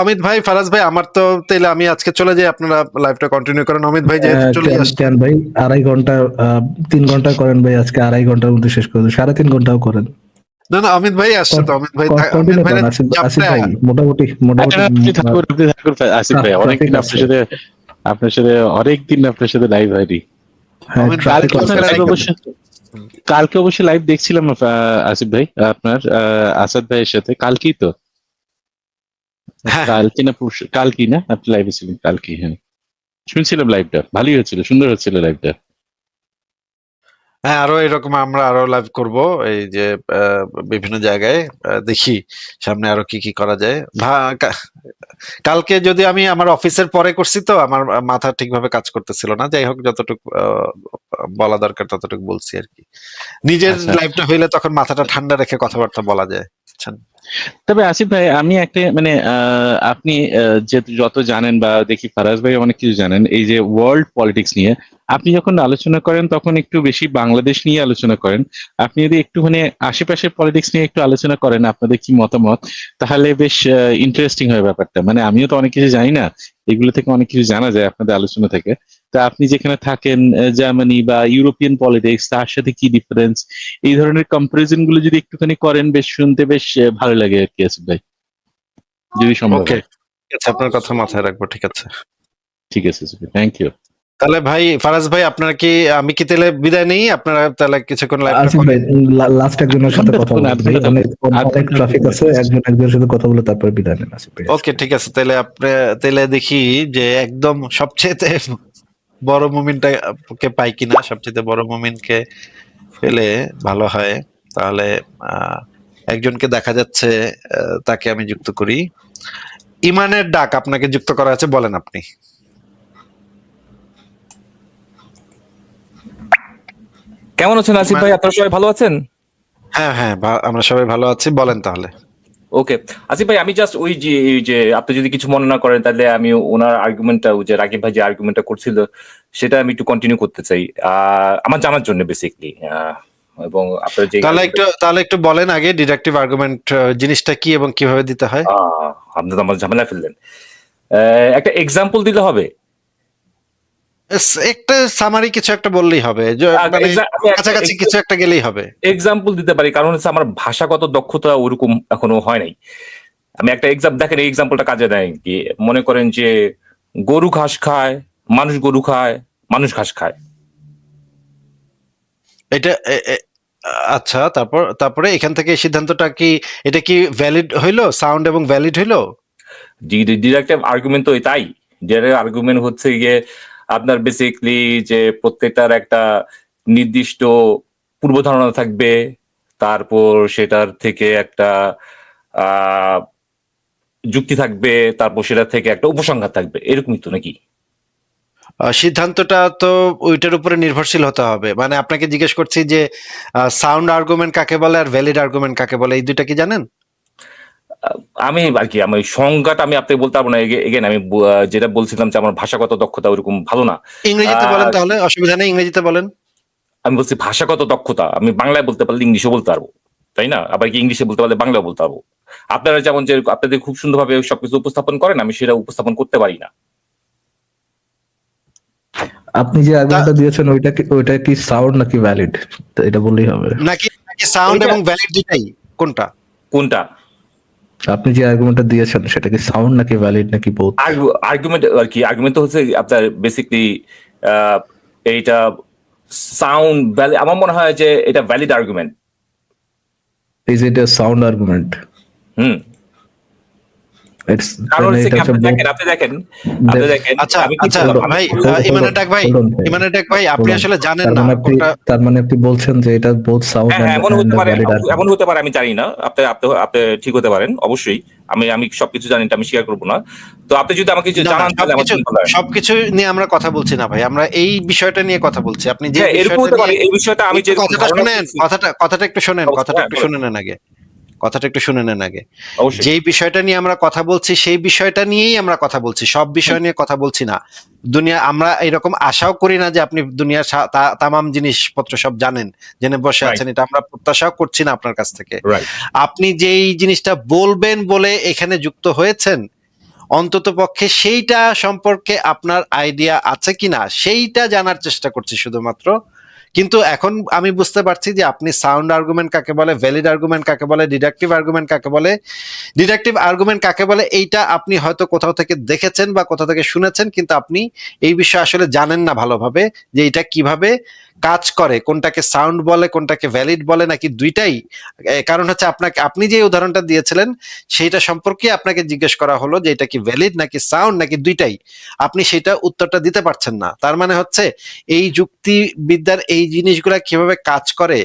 অমিত ভাই, ফারাজ ভাই, আমার তো তাইলে আমি আজকে চলে যাই, আপনারা লাইভটা কন্টিনিউ করেন। অমিত ভাই যেহেতু চলে কেন আসছে, কেন ভাই, 2.5 ঘন্টা 3 ঘন্টা করেন ভাই, আজকে 2.5 ঘন্টার মধ্যে শেষ করে 3.5 ঘন্টাও করেন। না না অমিত ভাই আসছে তো, অমিত কন্টিনিউ ভাই করেন আসিফ চাপটা, ভাই, মোটামুটি আচ্ছা, আপনি থাকুন আসিফ ভাই, ট্রাফিক অনেকদিন আছে। আপনার সাথে লাইভ হয়নি। হ্যাঁ, অমিত ভাই ট্রাফিক কালকে আছে আপনার লাইভ আজকে। অবশ্যই লাইভ দেখছিলাম আসিফ ভাই, আপনার আসাদ ভাইয়ের সাথে কালকেই তো, হ্যাঁ কালকে না পরশু, কালকেই না আপনি লাইভে ছিলেন? কালকেই, হ্যাঁ শুনছিলাম, লাইভটা ভালোই হচ্ছিল, সুন্দর হচ্ছিল লাইভটা। হ্যাঁ, আরো এরকম আমরা আরো লাইভ করব, এই যে বিভিন্ন জায়গায়, দেখি সামনে আরো কি কি করা যায়। কালকে যদি আমি আমার অফিসের পরে করছি, তো আমার মাথা ঠিকভাবে কাজ করতেছিল না, যাই হোক যতটুকু বলা দরকার ততটুকু বলছি আর কি। নিজের আচ্ছা, লাইফটা হইলে তখন মাথাটা ঠান্ডা রেখে কথাবার্তা বলা যায়, বুঝছেন? তবে আসিফ ভাই আমি একটা মানে আপনি যে যত জানেন বা দেখি ফারাজ ভাই অনেক কিছু জানেন এই যে ওয়ার্ল্ড পলিটিক্স নিয়ে, আপনি যখন আলোচনা করেন তখন একটু বেশি বাংলাদেশ নিয়ে আলোচনা করেন। আপনি যদি একটু মানে আশেপাশের পলিটিক্স নিয়ে একটু আলোচনা করেন, আপনাদের কি মতামত, তাহলে বেশ ইন্টারেস্টিং হয় ব্যাপারটা। মানে আমিও তো অনেক কিছু জানি না, এগুলো থেকে অনেক কিছু জানা যায় আপনাদের আলোচনা থেকে। তা আপনি যেখানে থাকেন, জার্মানি বা ইউরোপিয়ান পলিটিক্স, তার সাথে কি ডিফারেন্স, এই ধরনের কম্পারিজন গুলো যদি একটুখানি করেন, বেশ শুনতে বেশ ভালো লাগে আর কি আসিফ ভাই, যদি সম্ভব ওকে, হয়। ঠিক আছে, আপনার কথা মাথায় রাখবো, ঠিক আছে। ঠিক আছে থ্যাংক ইউ। তাহলে ভাই ফারাজ ভাই, আপনার কি, আমি কি তাহলে বিদায় নেই, আপনারা তাহলে কিছুক্ষণ লাইভটা আসিফ ভাই, করেন। লাস্ট একজনের সাথে কথা বলেন ভাই, অনেক ট্রাফিক আছে, একজনের সাথে কথা বলে তারপর বিদায় নেন আসিফ ভাই। ওকে ঠিক আছে, তাহলে আপনি, তাহলে দেখি যে একদম সবচেয়ে বড় মুমিনটা কে পাই কিনা, সবচেয়ে বড় মুমিনকে পেলে ভালো হয়। তাহলে আহ একজনকে দেখা যাচ্ছে, তাকে আমি যুক্ত করি। ইমানের ডাক আপনাকে যুক্ত করা আছে, বলেন আপনি। কেমন আছেন আসিফ ইমান, ভাই? আপনারা সবাই ভালো আছেন? হ্যাঁ হ্যাঁ, আমরা সবাই ভালো আছি, বলেন তাহলে। ওকে, আসিফ ভাই, আমি জাস্ট ওই যে আপনি যদি কিছু মনে না করেন, তাহলে আমি ওনার আর্গুমেন্টটা, ওই যে রাকিব ভাই যে আর্গুমেন্টটা করছিল, সেটা আমি একটু কন্টিনিউ করতে চাই, আমার জানার জন্য বেসিকলি। এবং আপনার যে তাহলে একটু বলেন আগে ডিডাকটিভ আর্গুমেন্ট জিনিসটা কি এবং কিভাবে দিতে হয়। আপনি তো আমার ঝামেলা ফেললেন। একটা এক্সাম্পল দিলে হবে? একটা সামারি কিছু একটা বললেই হবে, মানে কাছাকাছি কিছু একটা গেলেই হবে। এক্সাম্পল দিতে পারি, কারণ হচ্ছে আমার ভাষাগত দক্ষতা ওরকম এখনো হয় নাই। আমি একটা দেখেন, এই এক্সাম্পলটা কাজে দেয় কি, মনে করেন যে গরু ঘাস খায়, মানুষ গরু খায়, মানুষ ঘাস খায়। এটা আচ্ছা, তারপরে এখান থেকে সিদ্ধান্তটা কি, এটা কি ভ্যালিড হইলো, সাউন্ড এবং ভ্যালিড হইলো? ডিডাকটিভ আর্গুমেন্ট তো তাই। ডিডাকটিভ আর্গুমেন্ট হচ্ছে গিয়ে আপনার বেসিকলি যে প্রত্যেকটার একটা নির্দিষ্ট পূর্ব ধারণা থাকবে, তারপর সেটার থেকে একটা যুক্তি থাকবে, তারপর সেটা থেকে একটা উপসংহার থাকবে, এরকমই তো নাকি? সিদ্ধান্তটা তো ওইটার উপরে নির্ভরশীল হতে হবে। মানে আপনাকে জিজ্ঞেস করছি যে সাউন্ড আর্গুমেন্ট কাকে বলে আর ভ্যালিড আর্গুমেন্ট কাকে বলে, এই দুইটা কি জানেন? আমি আর কি, আমি সংজ্ঞাটা আমি আপনাকে বলতে পারবো না। এগেন আমি যেটা বলছিলাম যে আমার ভাষাগত দক্ষতা ওরকম ভালো না। ইংরেজিতে বলেন তাহলে, অসুবিধা নেই, ইংরেজিতে বলেন। আমি বলছি ভাষাগত দক্ষতা, আমি বাংলায় বলতে পারলে ইংলিশও বলতে পারবো, তাই না? আবার কি ইংলিশে বলতে পারলে বাংলাও বলতে পারবো। আপনারা যেমন যে আপনাদের খুব সুন্দরভাবে সবকিছু উপস্থাপন করেন, আমি সেটা উপস্থাপন করতে পারি না। আপনি যে আর্গুমেন্টটা দিয়েছেন ওইটা কি সাউন্ড নাকি ভ্যালিড, এটা বললেই হবে। নাকি সাউন্ড এবং ভ্যালিড দুটাই? কোনটা? আপনি যে আর্গুমেন্টটা দিয়েছেন সেটা কি সাউন্ড নাকি ভ্যালিড নাকি বোথ? আর্গুমেন্ট আর কি, আর্গুমেন্ট তো হচ্ছে আপনার বেসিকলি এইটা সাউন্ড ভ্যালিড। আমার মনে হয় যে এটা valid argument. Is it a sound argument? কারণ আপনি দেখেন আচ্ছা ভাই, ইমানুয়েল ভাই, আপনি আসলে জানেন না কোনটা। তার মানে আপনি বলছেন যে এটা বোথ সাউন্ড এমন হতে পারে, আমি জানি না। আপনি ঠিক হতে পারেন, অবশ্যই। আমি সবকিছু জানি, আমি শেয়ার করবো না। তো আপনি যদি আমাকে কিছু জানান তাহলে আমার জন্য ভালো হয়। সবকিছু নিয়ে আমরা কথা বলছি না ভাই, আমরা এই বিষয়টা নিয়ে কথা বলছি। আপনি যে এরকম হতে পারে, এই বিষয়টা আমি যে কথাটা একটু শুনে নেন আগে। যেই বিষয়টা নিয়ে আমরা কথা বলছি সেই বিষয়টা নিয়েই আমরা কথা বলছি, সব বিষয় নিয়ে কথা বলছি না। আমরা এরকম আশাও করি না যে আপনি দুনিয়ার তামাম জিনিসপত্র সব জেনে বসে আছেন, এটা আমরা প্রত্যাশাও করছি না আপনার কাছ থেকে। আপনি যেই জিনিসটা বলবেন বলে এখানে যুক্ত হয়েছেন, অন্তত পক্ষে সেইটা সম্পর্কে আপনার আইডিয়া আছে কিনা সেইটা জানার চেষ্টা করছি শুধুমাত্র। কিন্তু এখন আমি বুঝতে পারছি যে আপনি সাউন্ড আর্গুমেন্ট কাকে বলে, ভ্যালিড আর্গুমেন্ট কাকে বলে, ডিডাকটিভ আর্গুমেন্ট কাকে বলে, এইটা আপনি হয়তো কোথাও থেকে দেখেছেন বা কোথাও থেকে শুনেছেন, কিন্তু আপনি এই বিষয়ে আসলে জানেন না ভালোভাবে যে এটা কিভাবে কাজ করে, কোনটাকে সাউন্ড বলে, কোনটাকে ভ্যালিড বলে, নাকি দুইটাই। কারণ হচ্ছে আপনি যে উদাহরণটা দিয়েছিলেন সেইটা সম্পর্কে আপনাকে জিজ্ঞেস করা হলো যে এটা কি ভ্যালিড নাকি সাউন্ড নাকি দুইটাই, আপনি সেটা উত্তরটা দিতে পারছেন না। তার মানে হচ্ছে এই যুক্তিবিদ্যার এই জিনিসগুলা কিভাবে কাজ করে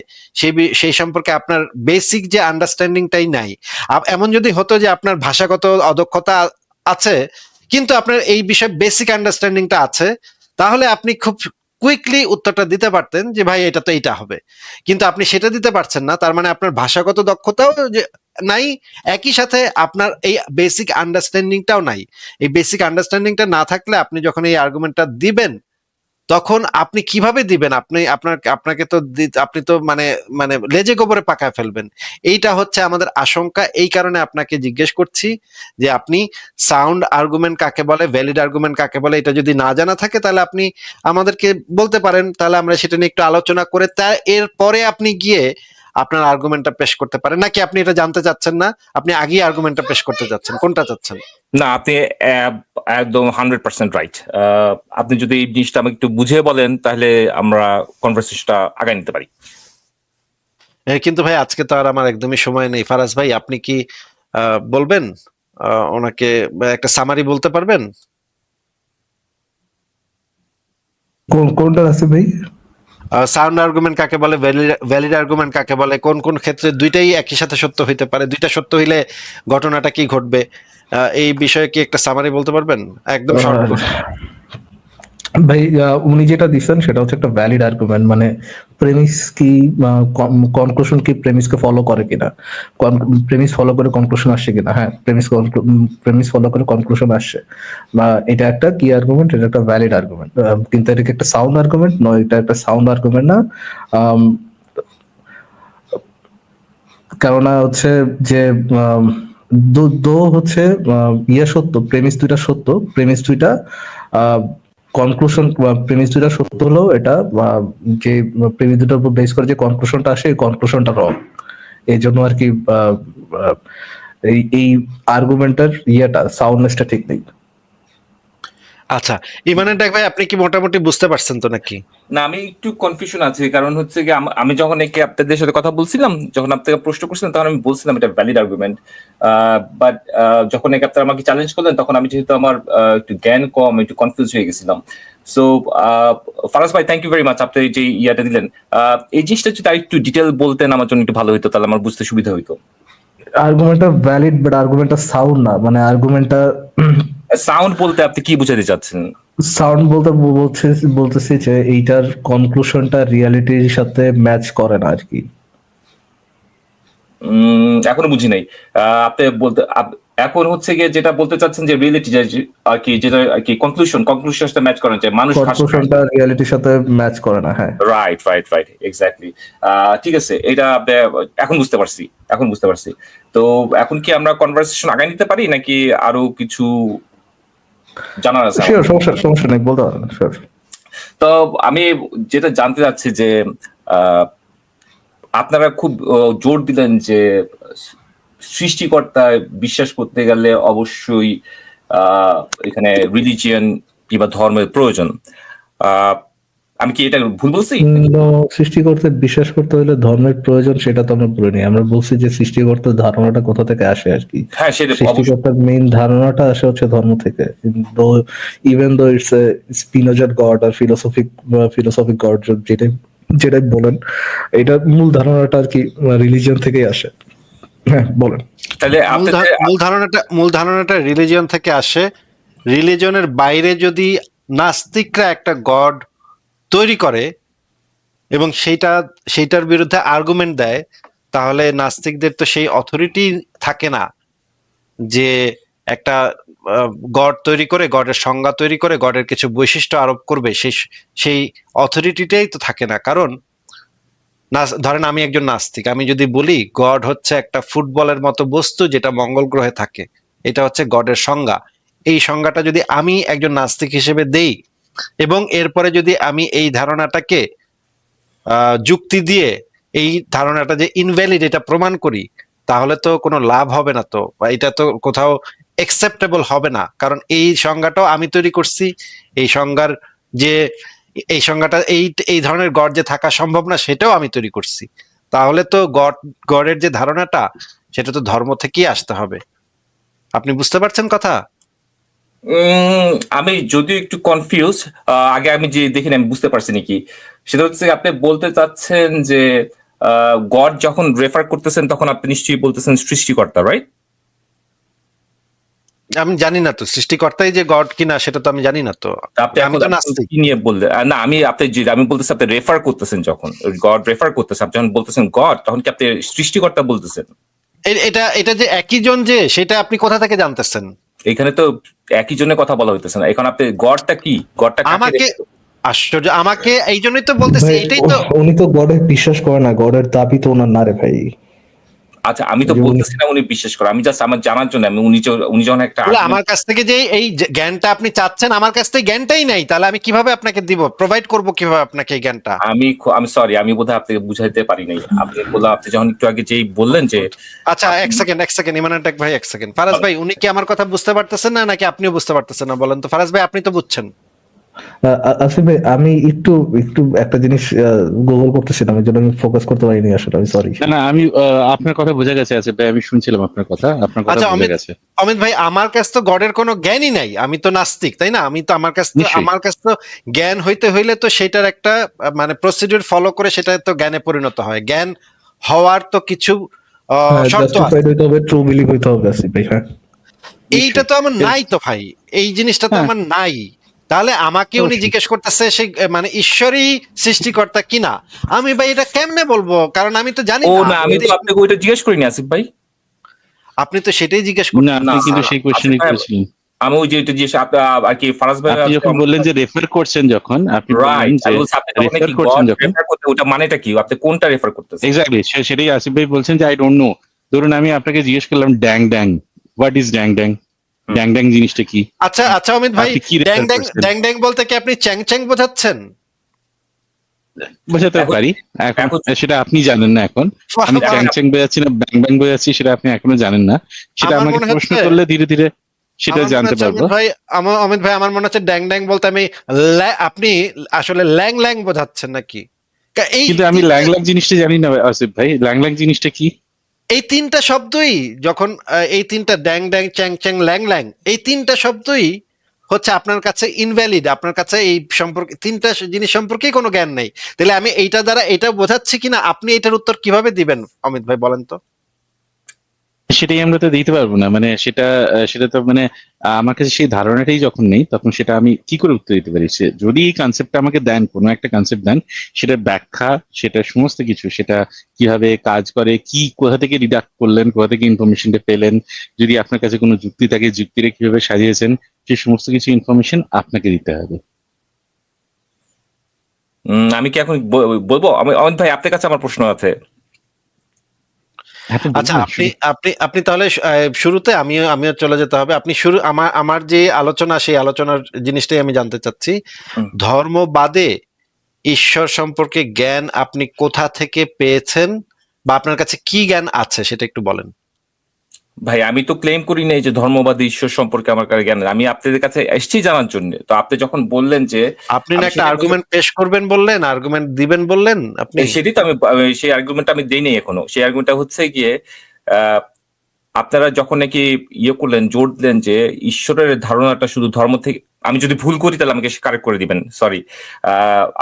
সেই সম্পর্কে আপনার বেসিক যে আন্ডারস্ট্যান্ডিংটাই নাই। এমন যদি হতো যে আপনার ভাষাগত অদক্ষতা আছে কিন্তু আপনার এই বিষয়ে বেসিক আন্ডারস্ট্যান্ডিংটা আছে, তাহলে আপনি খুব কুইকলি উত্তরটা দিতে পারতেন যে ভাই এটা তো এইটা হবে। কিন্তু আপনি সেটা দিতে পারছেন না, তার মানে আপনার ভাষাগত দক্ষতাও যে নাই, একই সাথে আপনার এই বেসিক আন্ডারস্ট্যান্ডিংটাও নাই। এই বেসিক আন্ডারস্ট্যান্ডিংটা না থাকলে আপনি যখন এই আর্গুমেন্টটা দিবেন তখন আপনি কিভাবে দিবেন? আপনাকে তো আপনি তো মানে মানে লেজে গোবরে পাকায় ফেলবেন। এইটা হচ্ছে আমাদের আশঙ্কা। এই কারণে আপনাকে জিজ্ঞেস করছি যে আপনি সাউন্ড আর্গুমেন্ট কাকে বলে, ভ্যালিড আর্গুমেন্ট কাকে বলে, এটা যদি না জানা থাকে তাহলে আপনি আমাদেরকে বলতে পারেন, তাহলে আমরা সেটা নিয়ে একটু আলোচনা করে এরপরে আপনি গিয়ে আপনার আর্গুমেন্টটা পেশ করতে পারেন। নাকি আপনি এটা জানতে চাচ্ছেন না, আপনি আগেই আর্গুমেন্টটা পেশ করতে চাচ্ছেন, কোনটা চাচ্ছেন? না, আপনি একদম 100% রাইট। আপনি যদি এই জিনিসটা আমাকে একটু বুঝিয়ে বলেন তাহলে আমরা কনভারসেশনটা আগায় নিতে পারি। কিন্তু ভাই আজকে তো আর আমার একদমই সময় নেই। ফারাজ ভাই, আপনি কি বলবেন, ওনাকে একটা সামারি বলতে পারবেন? কোনটা আছে ভাই? সাউন্ড আর্গুমেন্ট কাকে বলে, ভ্যালিড আর্গুমেন্ট কাকে বলে, কোন কোন ক্ষেত্রে দুইটাই একই সাথে সত্য হইতে পারে, দুইটা সত্য হইলে ঘটনাটা কি ঘটবে, এই বিষয়ে কি একটা সামারি বলতে পারবেন একদম শর্ট করে? ভাই উনি যেটা দিচ্ছেন সেটা হচ্ছে একটা ভ্যালিড আর্গুমেন্ট, মানে প্রেমিস কি কনক্লুশন কি প্রেমিসকে ফলো করে কিনা, প্রেমিস ফলো করে কনক্লুশন আসছে কিনা। হ্যাঁ, প্রেমিস ফলো করে কনক্লুশন আসছে, বা এটা একটা কি আর্গুমেন্ট, এটা একটা ভ্যালিড আর্গুমেন্ট। কিন্তু এটা একটা সাউন্ড আর্গুমেন্ট নয়, এটা একটা সাউন্ড আর্গুমেন্ট না। কেননা হচ্ছে যে দো হচ্ছে ইয়ে সত্য, প্রেমিস দুইটা সত্য, প্রেমিস দুইটা কনক্লুশন, প্রেমিস দুইটা সত্য হলেও এটা যে প্রেমিস দুটার উপর বেস করে যে কনক্লুশনটা আসে এই কনক্লুশনটা রং। এই জন্য আর কি এই আর্গুমেন্টের ইয়েটা সাউন্ডনেসটা ঠিক নেই। আচ্ছা, ইমানের ডাক ভাই, আপনি কি মোটামুটি বুঝতে পারছেন তো নাকি? না, আমি একটু কনফিউশন আছে, কারণ হচ্ছে কি আমি যখন একে আপনাদের সাথে কথা বলছিলাম, যখন আপনাকে প্রশ্ন করছিলাম, তখন আমি বলছিলাম এটা ভ্যালিড আর্গুমেন্ট, বাট যখন একে আপনারা আমাকে চ্যালেঞ্জ করলেন, তখন আমি যেহেতু আমার একটু জ্ঞান কম, একটু কনফিউজ হয়ে গেছিলাম। সো ফারাজ ভাই, থ্যাংক ইউ ভেরি মাচ, আপনি যে ইয়াটা দিলেন। এই জিনিসটা যদি আরেকটু ডিটেল বলতেন আমার জন্য একটু ভালো হতো, তাহলে আমার বুঝতে সুবিধা হইতো। আর্গুমেন্টটা ভ্যালিড, বাট আর্গুমেন্টটা সাউন্ড না, মানে আর্গুমেন্টটা সাউন্ড বলতে আপনি কি বুঝাতে চাচ্ছেন? সাউন্ড বলতেছি যে এইটার কনক্লুশনটা রিয়ালিটির সাথে ম্যাচ করে না আর কি। এখনো বুঝি নাই। আপনি বলতে এখন হচ্ছে গিয়ে যেটা বলতে চাচ্ছেন যে রিয়েলিটি আর কি, যেটা আর কি কনক্লুশনের সাথে ম্যাচ করেন, যে মানুষ কনক্লুশনটা রিয়ালিটির সাথে ম্যাচ করে না। হ্যাঁ, রাইট এক্স্যাক্টলি। ঠিক আছে, এটা এখন বুঝতে পারছি। তো এখন কি আমরা কনভারসেশন আগায় নিতে পারি, নাকি আরো কিছু জানার আছে? শিওর, সমস্যা নেই, বলতে পারেন। শিওর। তো আমি যেটা জানতে চাচ্ছি যে আপনারা খুব জোর দিলেন যে সৃষ্টিকর্তায় বিশ্বাস করতে গেলে অবশ্যই এখানে রিলিজিয়ন কিংবা ধর্মের প্রয়োজন। আমি কি এটা ভুল বলছি? সৃষ্টিকর্তা বিশ্বাস করতে হলে ধর্মের প্রয়োজন, সেটা তো আমরা বলিনি। আমরা বলছি যে সৃষ্টিকর্তার ধারণাটা কোথা থেকে আসে আর কি। হ্যাঁ, সেটা সৃষ্টিকর্তার মেইন ধারণাটা আসে হচ্ছে ধর্ম থেকে। ইভেন দো ইটস এ স্পিনোজার গড আর ফিলোসফিক গড, যেটাই বলেন, এটা মূল ধারণাটা আর কি রিলিজিয়ন থেকেই আসে। হ্যাঁ, বলেন। তাহলে মূল ধারণাটা রিলিজিয়ন থেকে আসে। রিলিজিয়নের বাইরে যদি নাস্তিকরা একটা গড তৈরি করে এবং সেইটার বিরুদ্ধে আর্গুমেন্ট দেয়, তাহলে নাস্তিকদের তো সেই অথরিটি থাকে না যে একটা গড তৈরি করে, গডের সংজ্ঞা তৈরি করে, গডের কিছু বৈশিষ্ট্য আরোপ করবে, সেই অথরিটিটাই তো থাকে না। কারণ ধরেন আমি একজন নাস্তিক, আমি যদি বলি গড হচ্ছে একটা ফুটবলের মতো বস্তু যেটা মঙ্গল গ্রহে থাকে, এটা হচ্ছে গডের সংজ্ঞা, এই সংজ্ঞাটা যদি আমি একজন নাস্তিক হিসেবে দেই এবং এরপরে যদি আমি এই ধারণাটাকে যুক্তি দিয়ে এই ধারণাটা যে ইনভ্যালিড এটা প্রমাণ করি, তাহলে তো কোনো লাভ হবে না, তো এটা তো কোথাও অ্যাকসেপ্টেবল হবে না। কারণ এই সংজ্ঞাটাও আমি তৈরি করছি, এই সংজ্ঞাটা এই ধরনের গড যে থাকা সম্ভব না সেটাও আমি তৈরি করছি। তাহলে তো গডের যে ধারণাটা সেটা তো ধর্ম থেকেই আসতে হবে। আপনি বুঝতে পারছেন কথা? আমি যদিও একটু কনফিউজ, আগে আমি যে দেখিনি আমি বুঝতে পারছি নাকি, সেটা হচ্ছে আপনি বলতে চাচ্ছেন যে গড যখন রেফার করতেছেন তখন আপনি নিশ্চয়ই বলতেছেন সৃষ্টিকর্তা, রাইট? আমি জানি না তো সৃষ্টিকর্তাই যে গড কিনা, সেটা তো আমি জানি না তো। আমি তো নাস্তিক। কি নিয়ে বললেন? না, আমি বলতেছি আপনি রেফার করতেছেন, যখন গড রেফার করতেছেন, আপনি যখন বলতেছেন গড, তখন কি আপনি সৃষ্টিকর্তা বলতেছেন? এটা যে একই জন, যে সেটা আপনি কোথা থেকে জানতেছেন? এখানে তো একই জনের কথা বলা হইতেছে না। এখন আপনি গডটা কি, গডটা আমাকে আশ্চর্য, আমাকে এই জন্যই তো বলতেছি, এটাই তো। উনি তো গডে বিশ্বাস করে না, গডের দাবি তো ওনার না রে ভাই। আচ্ছা, আমি তো বলতেছি না উনি বিশ্বাস করে, আমি জাস্ট আমার জানার জন্য, আমি উনি যখন একটা আমার কাছ থেকে যে এই জ্ঞানটা আপনি চাচ্ছেন, আমার কাছ থেকে জ্ঞানটাই নাই, তাহলে আমি কিভাবে আপনাকে দিব, প্রোভাইড করব কিভাবে আপনাকে এই জ্ঞানটা? আমি সরি, আমি বোধহয় আপনাকে বুঝাইতে পারি নাই। আপনি বললাম, আপনি যখন একটু আগে যেই বললেন যে আচ্ছা, এক সেকেন্ড ইমানের ডাক ভাই, এক সেকেন্ড। ফারাজ ভাই, উনি কি আমার কথা বুঝতে পারতেছেন না, নাকি আপনিও বুঝতে পারতেছেন না? বলেন তো ফারাজ ভাই, আপনি তো বুঝছেন। আসিফ ভাই, আমি একটু একটা জিনিস গুগল করতেছিলাম, এই জন্য আমি ফোকাস করতে পারিনি আসলে, আমি সরি। না, আমি আপনার কথা বোঝা গেছে আছে ভাই, আমি শুনছিলাম আপনার কথা আচ্ছা, বোঝা গেছে। অমিত ভাই, আমার কাছে তো গডের কোনো জ্ঞানই নাই, আমি তো নাস্তিক, তাই না? আমি তো আমার কাছে তো জ্ঞান হইতে হইলে তো সেটার একটা মানে প্রসিডিউর ফলো করে সেটা তো জ্ঞানে পরিণত হয়। জ্ঞান হওয়ার তো কিছু শর্ত আছে। ট্রু বিলিভ হইতে হবে আসিফ ভাই। হ্যাঁ, এইটা তো আমার নাই তো ভাই, এই জিনিসটা তো আমার নাই। তাহলে আমাকে উনি জিজ্ঞেস করতেছে সে মানে ঈশ্বরই সৃষ্টিকর্তা কিনা, আমি ভাই এটা কেমনে বলবো? কারণ আমি তো জানি না, আমি তো আপনাকে ওইটা জিজ্ঞেস করিনি আসিফ ভাই। আপনি তো সেটাই জিজ্ঞেস না, করছেন। আপনি কিন্তু সেই কোশ্চেনই করেছিলেন। আমি ওই যে এটা যে আর কি ফারাজ ভাই আপনি যখন বললেন যে রেফার করছেন, যখন আপনি বললেন রাইট, যে আপনি যখন রেফার কি করছেন গড যখন, রেফার করতে, ওটা মানেটা কি? আপনি কোনটা রেফার করতেছেন? এক্স্যাক্টলি সেটাই আসিফ ভাই বলছেন যে আই ডোন্ট নো। ধরুন আমি আপনাকে জিজ্ঞেস করলাম ড্যাং ড্যাং, হোয়াট ইজ ড্যাং ড্যাং? ড্যাং ড্যাং জিনিসটা কি? আচ্ছা আচ্ছা অমিত ভাই, আপনি কি ড্যাং রেফার ড্যাং করছেন? ড্যাং ড্যাং বলতে কি আপনি চ্যাং চ্যাং বোঝাচ্ছেন? বোঝাতে এখন- পারি, এখন এখন- সেটা আপনি জানেন না। এখন আমি এখন- চ্যাং চ্যাং বোঝাচ্ছি না ব্যাং ব্যাং বোঝাচ্ছি সেটা আপনি এখনো জানেন না। সেটা আমার আমাকে মনে প্রশ্ন হচ্ছে- করলে ধীরে ধীরে সেটা আমার মনে জানতে হচ্ছে পারবো। অমিত ভাই আমার মনে হচ্ছে ড্যাং ড্যাং বলতে আমি আপনি আসলে ল্যাং ল্যাং বোঝাচ্ছেন নাকি? এই কিন্তু আমি ল্যাং ল্যাং জিনিসটা জানি না আসিফ ভাই, ল্যাং ল্যাং জিনিসটা কি? এই তিনটা শব্দই যখন এই তিনটা ড্যাং ড্যাং চ্যাং চ্যাং ল্যাং ল্যাং, এই তিনটা শব্দই হচ্ছে আপনার কাছে ইনভ্যালিড, আপনার কাছে এই সম্পর্কে তিনটা জিনিস সম্পর্কে কোনো জ্ঞান নেই। তাহলে আমি এইটা দ্বারা এটা বোঝাচ্ছি কিনা, আপনি এটার উত্তর কিভাবে দিবেন অমিত ভাই বলেন তো? সেটাই আমরা তো দিতে পারবো না, মানে সেটা তো মানে আমার কাছে সেই ধারণাটাই যখন নেই, তখন সেটা আমি কি করে উত্তর দিতে পারি? যদি এই কনসেপ্টটা আমাকে দেন, কোনো একটা কনসেপ্ট দেন, সেটার ব্যাখ্যা, সেটা সমস্ত কিছু, সেটা কিভাবে কাজ করে, কি কোথা থেকে ডিডাক্ট করলেন, কোথা থেকে ইনফরমেশনটা পেলেন, যদি আপনার কাছে কোনো যুক্তি থাকে যুক্তিটা কিভাবে সাজিয়েছেন, সেই সমস্ত কিছু ইনফরমেশন আপনাকে দিতে হবে। আমি কি এখন বলবো? অমিত ভাই, আপনার কাছে আমার প্রশ্ন আছে। হ্যাঁ, তো আচ্ছা বলুন, আপনি আপনি আপনি তাহলে শুরুতে আমিও চলে যেতে হবে। আপনি শুরু আমার যে আলোচনা, সেই আলোচনার জিনিসটাই আমি জানতে চাচ্ছি। হুম। ধর্মবাদে ঈশ্বর সম্পর্কে জ্ঞান আপনি কোথা থেকে পেয়েছেন, বা আপনার কাছে কি জ্ঞান আছে সেটা একটু বলেন। ভাই, আমি তো ক্লেম করি নাই যে ধর্মবাদী ঈশ্বর সম্পর্কে আমার কাছে জ্ঞান নেই। আমি আপনাদের কাছে এসেছি জানার জন্য। তো আপনি যখন বললেন যে আপনি না আমি একটা সেটা আর্গুমেন্ট পেশ করবেন বললেন, আর্গুমেন্ট দিবেন বললেন আপনি। সেটাই তো আমি সেই আর্গুমেন্টটা আমি দেই নাই এখনো। সেই আর্গুমেন্টটা হচ্ছে গিয়ে আহ, আপনারা যখন নাকি ইয়ে করলেন, জোর দিলেন যে ঈশ্বরের ধারণাটা শুধু ধর্ম থেকে, আমি যদি ভুল করি তাহলে আমাকে কারেক্ট করে দিবেন, সরি।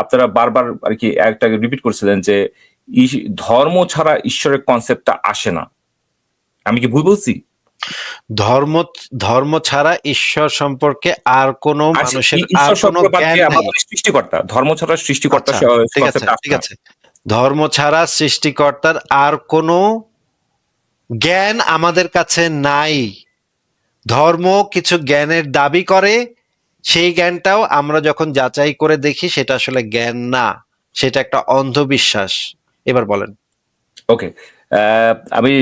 আপনারা বারবার আর কি একটা রিপিট করছিলেন যে ধর্ম ছাড়া ঈশ্বরের কনসেপ্টটা আসে না। আমি কি ভুল বলছি? ধর্ম ধর্ম ছাড়া ঈশ্বর সম্পর্কে আর কোনো মানুষের আর ঈশ্বর কোনো সম্পর্কে বাদ জ্ঞান দিয়ে আমরা নাই। বলি সৃষ্টিকর্তা। ধর্ম ছাড়া সৃষ্টিকর্তা আচ্ছা, ঠিক আছে concept ঠিক আসে না। আছে, ধর্ম ছাড়া সৃষ্টিকর্তার আর কোনো জ্ঞান আমাদের কাছে নাই। ধর্ম কিছু জ্ঞানের দাবি করে, সেই জ্ঞানটাও আমরা যখন যাচাই করে দেখি সেটা আসলে জ্ঞান না, সেটা একটা অন্ধবিশ্বাস। এবার বলেন। ওকে, আমি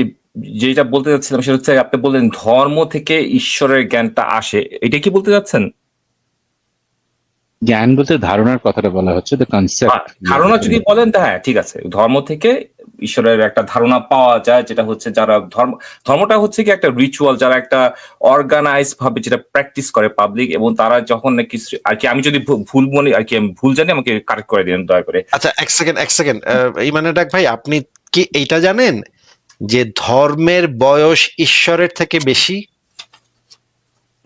যেটা বলতে চাচ্ছিলাম সেটা হচ্ছে, আপনি বললেন ধর্ম থেকে ঈশ্বরের জ্ঞানটা আসে, এটা কি বলতে চাচ্ছেন? জ্ঞান বলতে ধারণার কথাটা বলা হচ্ছে, দ্য কনসেপ্ট। ধারণা যদি বলেন তা হ্যাঁ, ঠিক আছে। ধর্ম থেকে ঈশ্বরের একটা ধারণা পাওয়া যায়, যেটা হচ্ছে যারা ধর্মটা হচ্ছে কি একটা রিচুয়াল, যারা একটা অর্গানাইজ ভাবে যেটা প্র্যাকটিস করে পাবলিক, এবং তারা যখন নাকি আর কি, আমি যদি ভুল মনে আর কি আমি ভুল জানি, আমাকে কারেক্ট করে দিন দয়া করে। আচ্ছা এক সেকেন্ড ইমানের ডাক ভাই, আপনি কি এইটা জানেন যে ধর্মের বয়স ঈশ্বরের থেকে বেশি?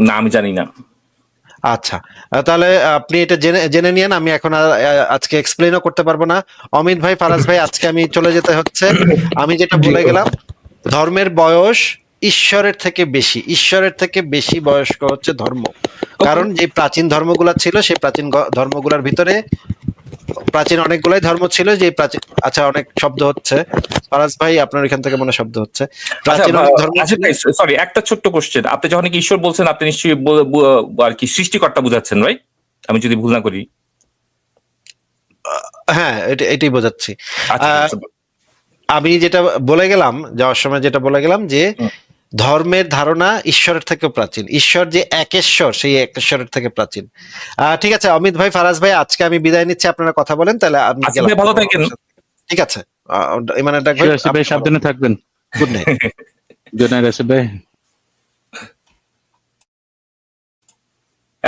না, আমি জানি না। আচ্ছা, তাহলে আপনি এটা জেনে জেনে নিয়েন। আমি এখন আর আজকে এক্সপ্লেনও করতে পারবো না। অমিত ভাই, ফারাজ ভাই, আজকে আমি চলে যেতে হচ্ছে। আমি যেটা বলে গেলাম, ধর্মের বয়স ঈশ্বরের থেকে বেশি, ঈশ্বরের থেকে বেশি বয়স্ক হচ্ছে ধর্ম। কারণ যে প্রাচীন ধর্মগুলা ছিল, সেই প্রাচীন ধর্মগুলার ভিতরে প্রাচীন অনেকগুলাই ধর্ম ছিল, যে প্রাচীন, আচ্ছা অনেক শব্দ হচ্ছে ফারাজ ভাই, আপনার এখান থেকে মনে শব্দ হচ্ছে। প্রাচীন অনেক ধর্ম ছিল। সরি, একটা ছোট্ট কোশ্চেন। আপনি যখন কি ঈশ্বর বলছেন, আপনি নিশ্চয়ই আর কি সৃষ্টিকর্তা বুঝাচ্ছেন, রাইট? আমি যদি ভুল না করি। হ্যাঁ, এটাই বোঝাচ্ছি। আচ্ছা, আমি যেটা বলে গেলাম, যাওয়ার সময় যেটা বলে গেলাম যে ধর্মের ধারণা ঈশ্বরের থেকে প্রাচীন, ঈশ্বর যে একেশ্বর, সেই একেশ্বরের থেকে প্রাচীন। ঠিক আছে অমিত ভাই, ফারাজ ভাই, আজকে আমি বিদায় নিচ্ছি, আপনারা কথা বলেন তাহলে। আমি আচ্ছা গেলাম। ভাই, ভালো থাকেন। ঠিক আছে, ইমানের ডাক ভাই, আসিফ ভাই সাবধানে থাকবেন। Good night. Good night Asif ভাই।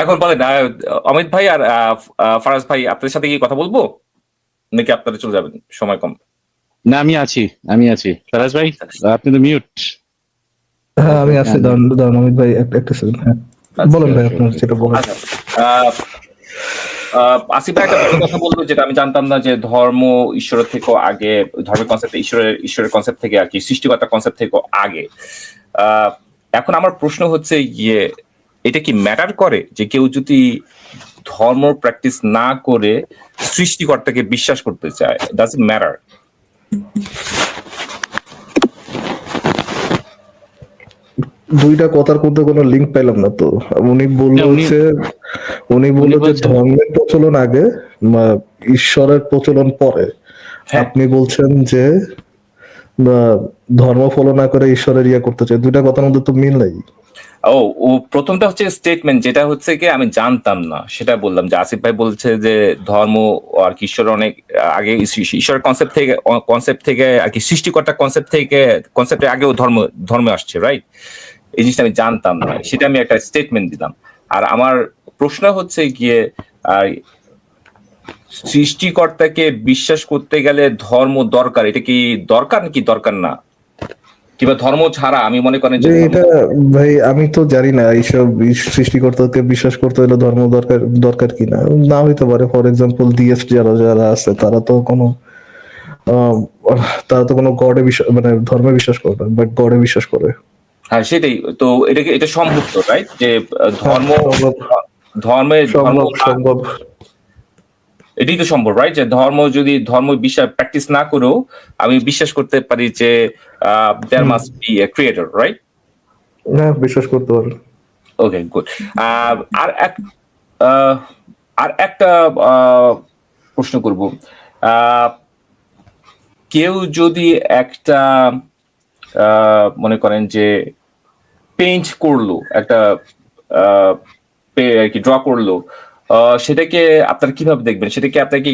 এখন বলেন অমিত ভাই আর ফারাজ ভাই, আপনাদের সাথে কি কথা বলবো নাকি আপনারা চলে যাবেন? সময় কম। না, আমি আছি। ফারাজ ভাই আপনি তো মিউট। হ্যাঁ আমি আছি, দাঁড়ান অমিত ভাই একটা সেকেন্ড। হ্যাঁ বলুন ভাই, আপনার যেটা বলেন। আচ্ছা, আসিফ ভাই একটা ভালো কথা বললো, যেটা আমি জানতাম না, যে ধর্ম ঈশ্বরের থেকেও আগে, ধর্মের কনসেপ্ট ঈশ্বরের কনসেপ্ট থেকে আর কি, সৃষ্টিকর্তার কনসেপ্ট থেকেও আগে। এখন আমার প্রশ্ন হচ্ছে গিয়ে, এটা কি ম্যাটার করে যে কেউ যদি ধর্ম প্র্যাকটিস না করে সৃষ্টিকর্তাকে বিশ্বাস করতে চায়? Does it matter? দুইটা কথার মধ্যে কোনো লিঙ্ক পেলাম না তো। উনি বললো না, উনি- হচ্ছে উনি বললো যে বলছেন- ধর্মের প্রচলন আগে, ঈশ্বরের প্রচলন পরে। হ্যাঁ। আপনি বলছেন যে ধর্ম ফলো না করে ঈশ্বরের ইয়ে করতে চাই, দুইটা কথার মধ্যে তো মিল নাই। ও প্রথমটা হচ্ছে স্টেটমেন্ট, যেটা হচ্ছে কি আমি জানতাম না সেটা বললাম, যে আসিফ ভাই বলছে যে ধর্ম আর কি ঈশ্বর অনেক আগে, ঈশ্বরের কনসেপ্ট থেকে আর কি সৃষ্টিকর্তা কনসেপ্টের আগেও ধর্মে আসছে, রাইট? এই জিনিসটা আমি জানতাম না, সেটা আমি একটা স্টেটমেন্ট দিলাম। আর আমার প্রশ্ন হচ্ছে গিয়ে, আর সৃষ্টিকর্তাকে বিশ্বাস করতে গেলে ধর্ম দরকার, এটা কি দরকার নাকি দরকার না? কিংবা ধর্ম ছাড়া আমি মনে করেন যে এটা ভাই আমি তো জানি না এইসব সৃষ্টিকর্তাকে বিশ্বাস করতে হলে ধর্ম দরকার দরকার কিনা, না হইতে পারে। ফর এক্সাম্পল ডিএসটি যারা আছে তারা তো কোনো আহ, তারা তো কোনো গডে বিশ্বাস মানে ধর্মে বিশ্বাস করে না, বাট গডে বিশ্বাস করে। হ্যাঁ সেটাই তো, এটা সম্ভব তো, রাইট? যে ধর্ম সম্ভব সম্ভব। এটাই তো সম্ভব, রাইট? যে ধর্ম বিশ্বাস প্র্যাকটিস না করেও আমি বিশ্বাস করতে পারি যে there must be a creator, right? না, বিশ্বাস করতে পারে। ওকে, গুড। আর একটা প্রশ্ন করব। কেউ যদি একটা মনে করেন যে পেইন্ট করলো, একটা আর কি ড্র করলো, সেটাকে আপনারা কিভাবে দেখবেন? সেটাকে আপনারা কি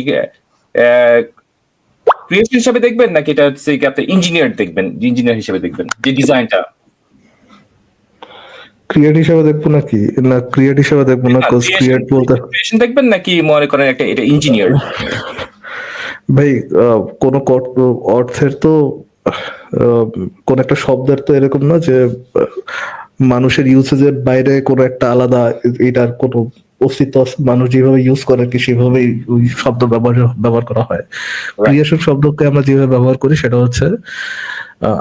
ক্রিয়েশন হিসেবে দেখবেন, নাকি এটা হচ্ছে কি আপনি ইঞ্জিনিয়ার হিসেবে দেখবেন যে ডিজাইনটা? ক্রিয়েট হিসেবে দেখবো নাকি না ক্রিয়েট হিসেবে দেখবো না, কজ ক্রিয়েট বলতে ক্রিয়েশন দেখবেন, নাকি মনে করেন এটা ইঞ্জিনিয়ার? ভাই কোন অর্থের তো কোন একটা শব্দের তো এরকম না যে মানুষের ইউসেজের বাইরে কোনো একটা আলাদা এটার কোনো অস্তিত্ব মানুষ যেভাবে ইউজ করে কি সেভাবেই ওই শব্দ ব্যবহার করা হয়। ক্রিয়েশন শব্দকে আমরা যেভাবে ব্যবহার করি সেটা হচ্ছে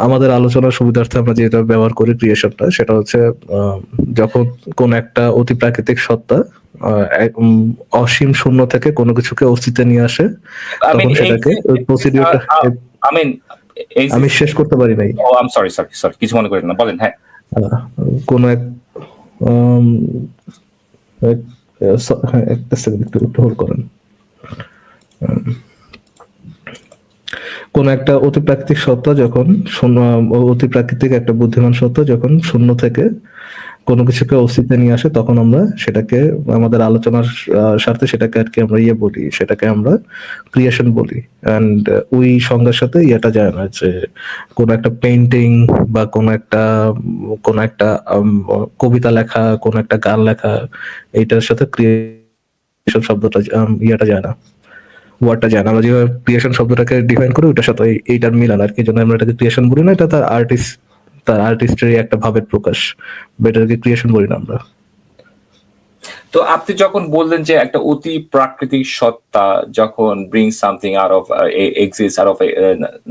আমাদের আলোচনার সুবিধার্থে আমরা যেটা ব্যবহার করি ক্রিয়েশনটা, সেটা হচ্ছে যখন কোন একটা অতি প্রাকৃতিক সত্তা অসীম শূন্য থেকে কোনো কিছুকে অস্তিত্বে নিয়ে আসে, তখন সেটাকে প্রসিডিউরটা আমি শেষ করতে পারি নাই। সরি কিছু মনে করেন না, বলেন। হ্যাঁ, কোন এক একটা সেকেন্ড একটু হোল্ড করেন। কোন একটা অতি প্রাকৃতিক সত্তা যখন অতি প্রাকৃতিক একটা বুদ্ধিমান সত্তা যখন শূন্য থেকে কোনো কিছুকে অস্তিত্বে নিয়ে আসে, তখন আমরা সেটাকে আমাদের আলোচনার স্বার্থে সেটাকে আর কি আমরা বলি, সেটাকে আমরা ক্রিয়েশন বলি। এন্ড ওই সংজ্ঞার সাথে ইয়েটা যায় না যে কোনো একটা পেইন্টিং বা কোনো একটা কবিতা লেখা, কোনো একটা গান লেখা, এইটার সাথে ক্রিয়েশন শব্দটা ইয়েটা যায় না, ওয়ার্ডটা যায় না। আমরা যেভাবে ক্রিয়েশন শব্দটাকে ডিফাইন করি ওইটার সাথে এইটার মিলান আর কি, জন্য আমরা এটাকে ক্রিয়েশন বলি না। এটা তার আর্টিস্টের একটা ভাবের প্রকাশ, বেটারকে ক্রিয়েশন বলি না আমরা। তো আপনি যখন বললেন যে একটা অতি প্রাকৃতিক সত্তা যখন bring something out of exist out of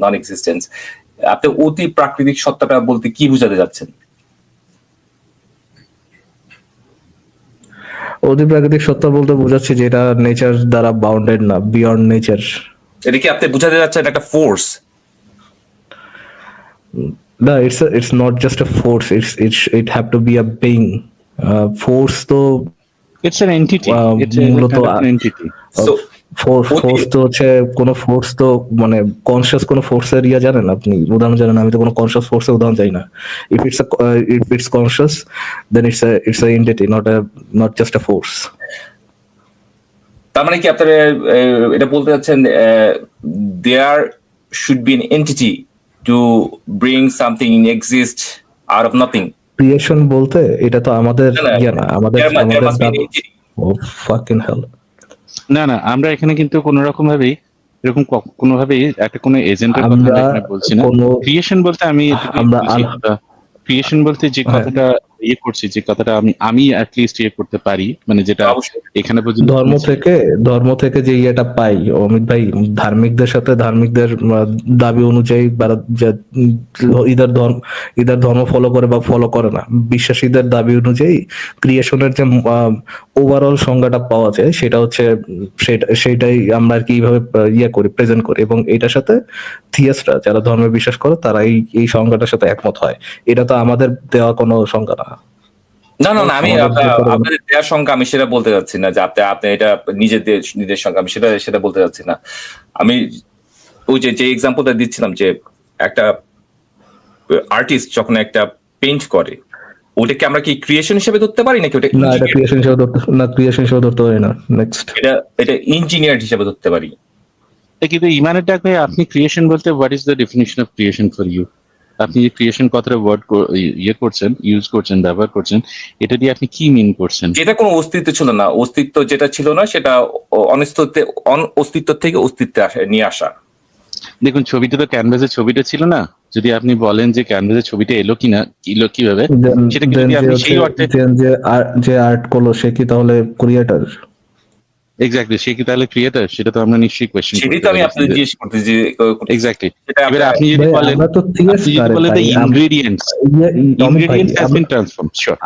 non existence, আপনি অতি প্রাকৃতিক সত্তাটা বলতে কি বোঝাতে যাচ্ছেন? অতি প্রাকৃতিক সত্তা বলতে বোঝাচ্ছি যে এটা নেচার দ্বারা বাউন্ডেড না, বিয়ন্ড নেচার। এটা কি আপনি বোঝাতে যাচ্ছেন একটা ফোর্স? না, it's not just a force, it have to be a being. Force তো It's an entity. It's a মূলত kind of an entity. So force তো হচ্ছে কোন ফোর্স তো মানে কনসিয়াস কোন ফোর্সের ইয়া জানেন আপনি, উদাহরণ জানেন? আমি তো কোনো কনসিয়াস ফোর্সের উদাহরণ জানি না। If it's conscious then it's a entity, not just a force. তার মানে কি আপনারা এটা বলতে যাচ্ছেন there should be an entity to bring something in exist out of nothing? Creation বলতে এটা তো আমাদের ইয়া না, আমাদের ফাকিং হেল। না, আমরা এখানে কিন্তু কোনো রকম ভাবেই এরকম কোনোভাবেই একটা কোনো এজেন্টের কথা এখানে বলছি না। ক্রিয়েশন বলতে আমি ক্রিয়েশন বলতে যে কথাটা ইয়ে করছি, যে কথাটা আমি অ্যাটলিস্ট ইয়ে করতে পারি, মানে যেটা অবশ্যই এখানে পর্যন্ত ধর্ম থেকে যে ইয়েটা পাই অমিত ভাই, ধার্মিকদের সাথে ধার্মিকদের দাবি অনুযায়ী বা ইদার ধর্ম ফলো করে বা ফলো করে না, বিশ্বাসীদের দাবি অনুযায়ী ক্রিয়েশনের যে ওভারঅল সংজ্ঞাটা পাওয়া যায় সেটা হচ্ছে সেটাই আমরা আর কি এইভাবে ইয়ে করি, প্রেজেন্ট করি, এবং এটার সাথে থিয়াসরা যারা ধর্মে বিশ্বাস করে তারা এই সংজ্ঞাটার সাথে একমত হয়। এটা তো আমাদের দেওয়া কোনো সংজ্ঞা না। না না না, আমি আমাদের যে কোনো- আপনাদের দেওয়ার সংখ্যা আমি সেটা বলতে যাচ্ছি না, যে আপনি এটা নিজের সংখ্যা, আমি সেটা বলতে যাচ্ছি না। আমি ওই যে এক্সাম্পলটা দিচ্ছিলাম, যে একটা আর্টিস্ট যখন একটা পেইন্ট করে, ওটাকে আমরা কি ক্রিয়েশন হিসেবে ধরতে পারি নাকি ওটা না, এটা ক্রিয়েশন হিসেবে ধরতে পারি না। নেক্সট, এটা ইঞ্জিনিয়ার হিসেবে ধরতে পারি? কিন্তু ইমানের ডাক ভাই, আপনি ক্রিয়েশন বলতে what is the definition of creation for you? আপনি যে ক্রিয়েশন কথাটা ওয়ার্ড ইয়ে করছেন, ইউজ করছেন, ব্যবহার করছেন, এটা দিয়ে আপনি কি মিন করছেন? যেটা কোনো অস্তিত্ব ছিল না, অস্তিত্ব যেটা ছিল না সেটা অস্তিত্ব থেকে অস্তিত্বে নিয়ে আসা। দেখুন, ছবিটা তো ক্যানভাসের ছবিটা ছিল না। যদি আপনি বলেন যে ক্যানভাসের ছবিটা এলো কিভাবে, সেটা কি যদি আপনি সেই অর্থে যে আর্ট করলো সে কি তাহলে ক্রিয়েটর? এক্স্যাক্টলি, সে কি তাহলে ক্রিয়েটর? সেটা তো আমরা নিশ্চয়ই কোয়েশ্চেন সেটাই তো আমি আপনাদের জিজ্ঞেস করতে যে এক্স্যাক্টলি। সেটা এবারে আপনি যদি ভাই, বলেন, আমরা তো আপনি যদি বলেন the ingredients has been transformed, sure.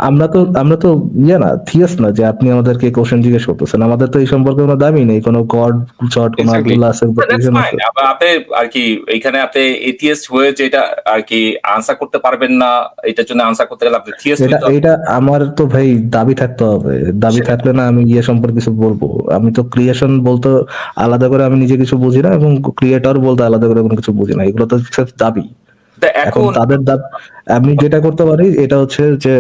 আমরা তো ইয়ে না, থিয়াস না যে আপনি আমাদেরকে কোশ্চেন জিজ্ঞেস করতেছেন। আমাদের তো এই সম্পর্কে কোনো দাবি নেই, কোনো গড চট কোনো Exactly. আব্দুল্লাহ আছে That's fine. আপনি আর কি এখানে আপনি এথিয়েস্ট হয়ে যেটা আর কি আনসার করতে পারবেন না, এটার জন্য আনসার করতে গেলে আপনি থিয়েস্ট হইতে হবে। এটা আমার তো ভাই দাবি থাকতে হবে। দাবি থাকলে না আমি ইয়ে সম্পর্কে কিছু বলবো। আমি তো ক্রিয়েশন বলতে আলাদা করে আমি নিজে কিছু বুঝি না, এবং ক্রিয়েটর বলতে আলাদা করে কোনো কিছু বুঝি না। এগুলো তো সব দাবি। তা এখন এখন তাদের আমি যেটা করতে পারি এটা হচ্ছে যে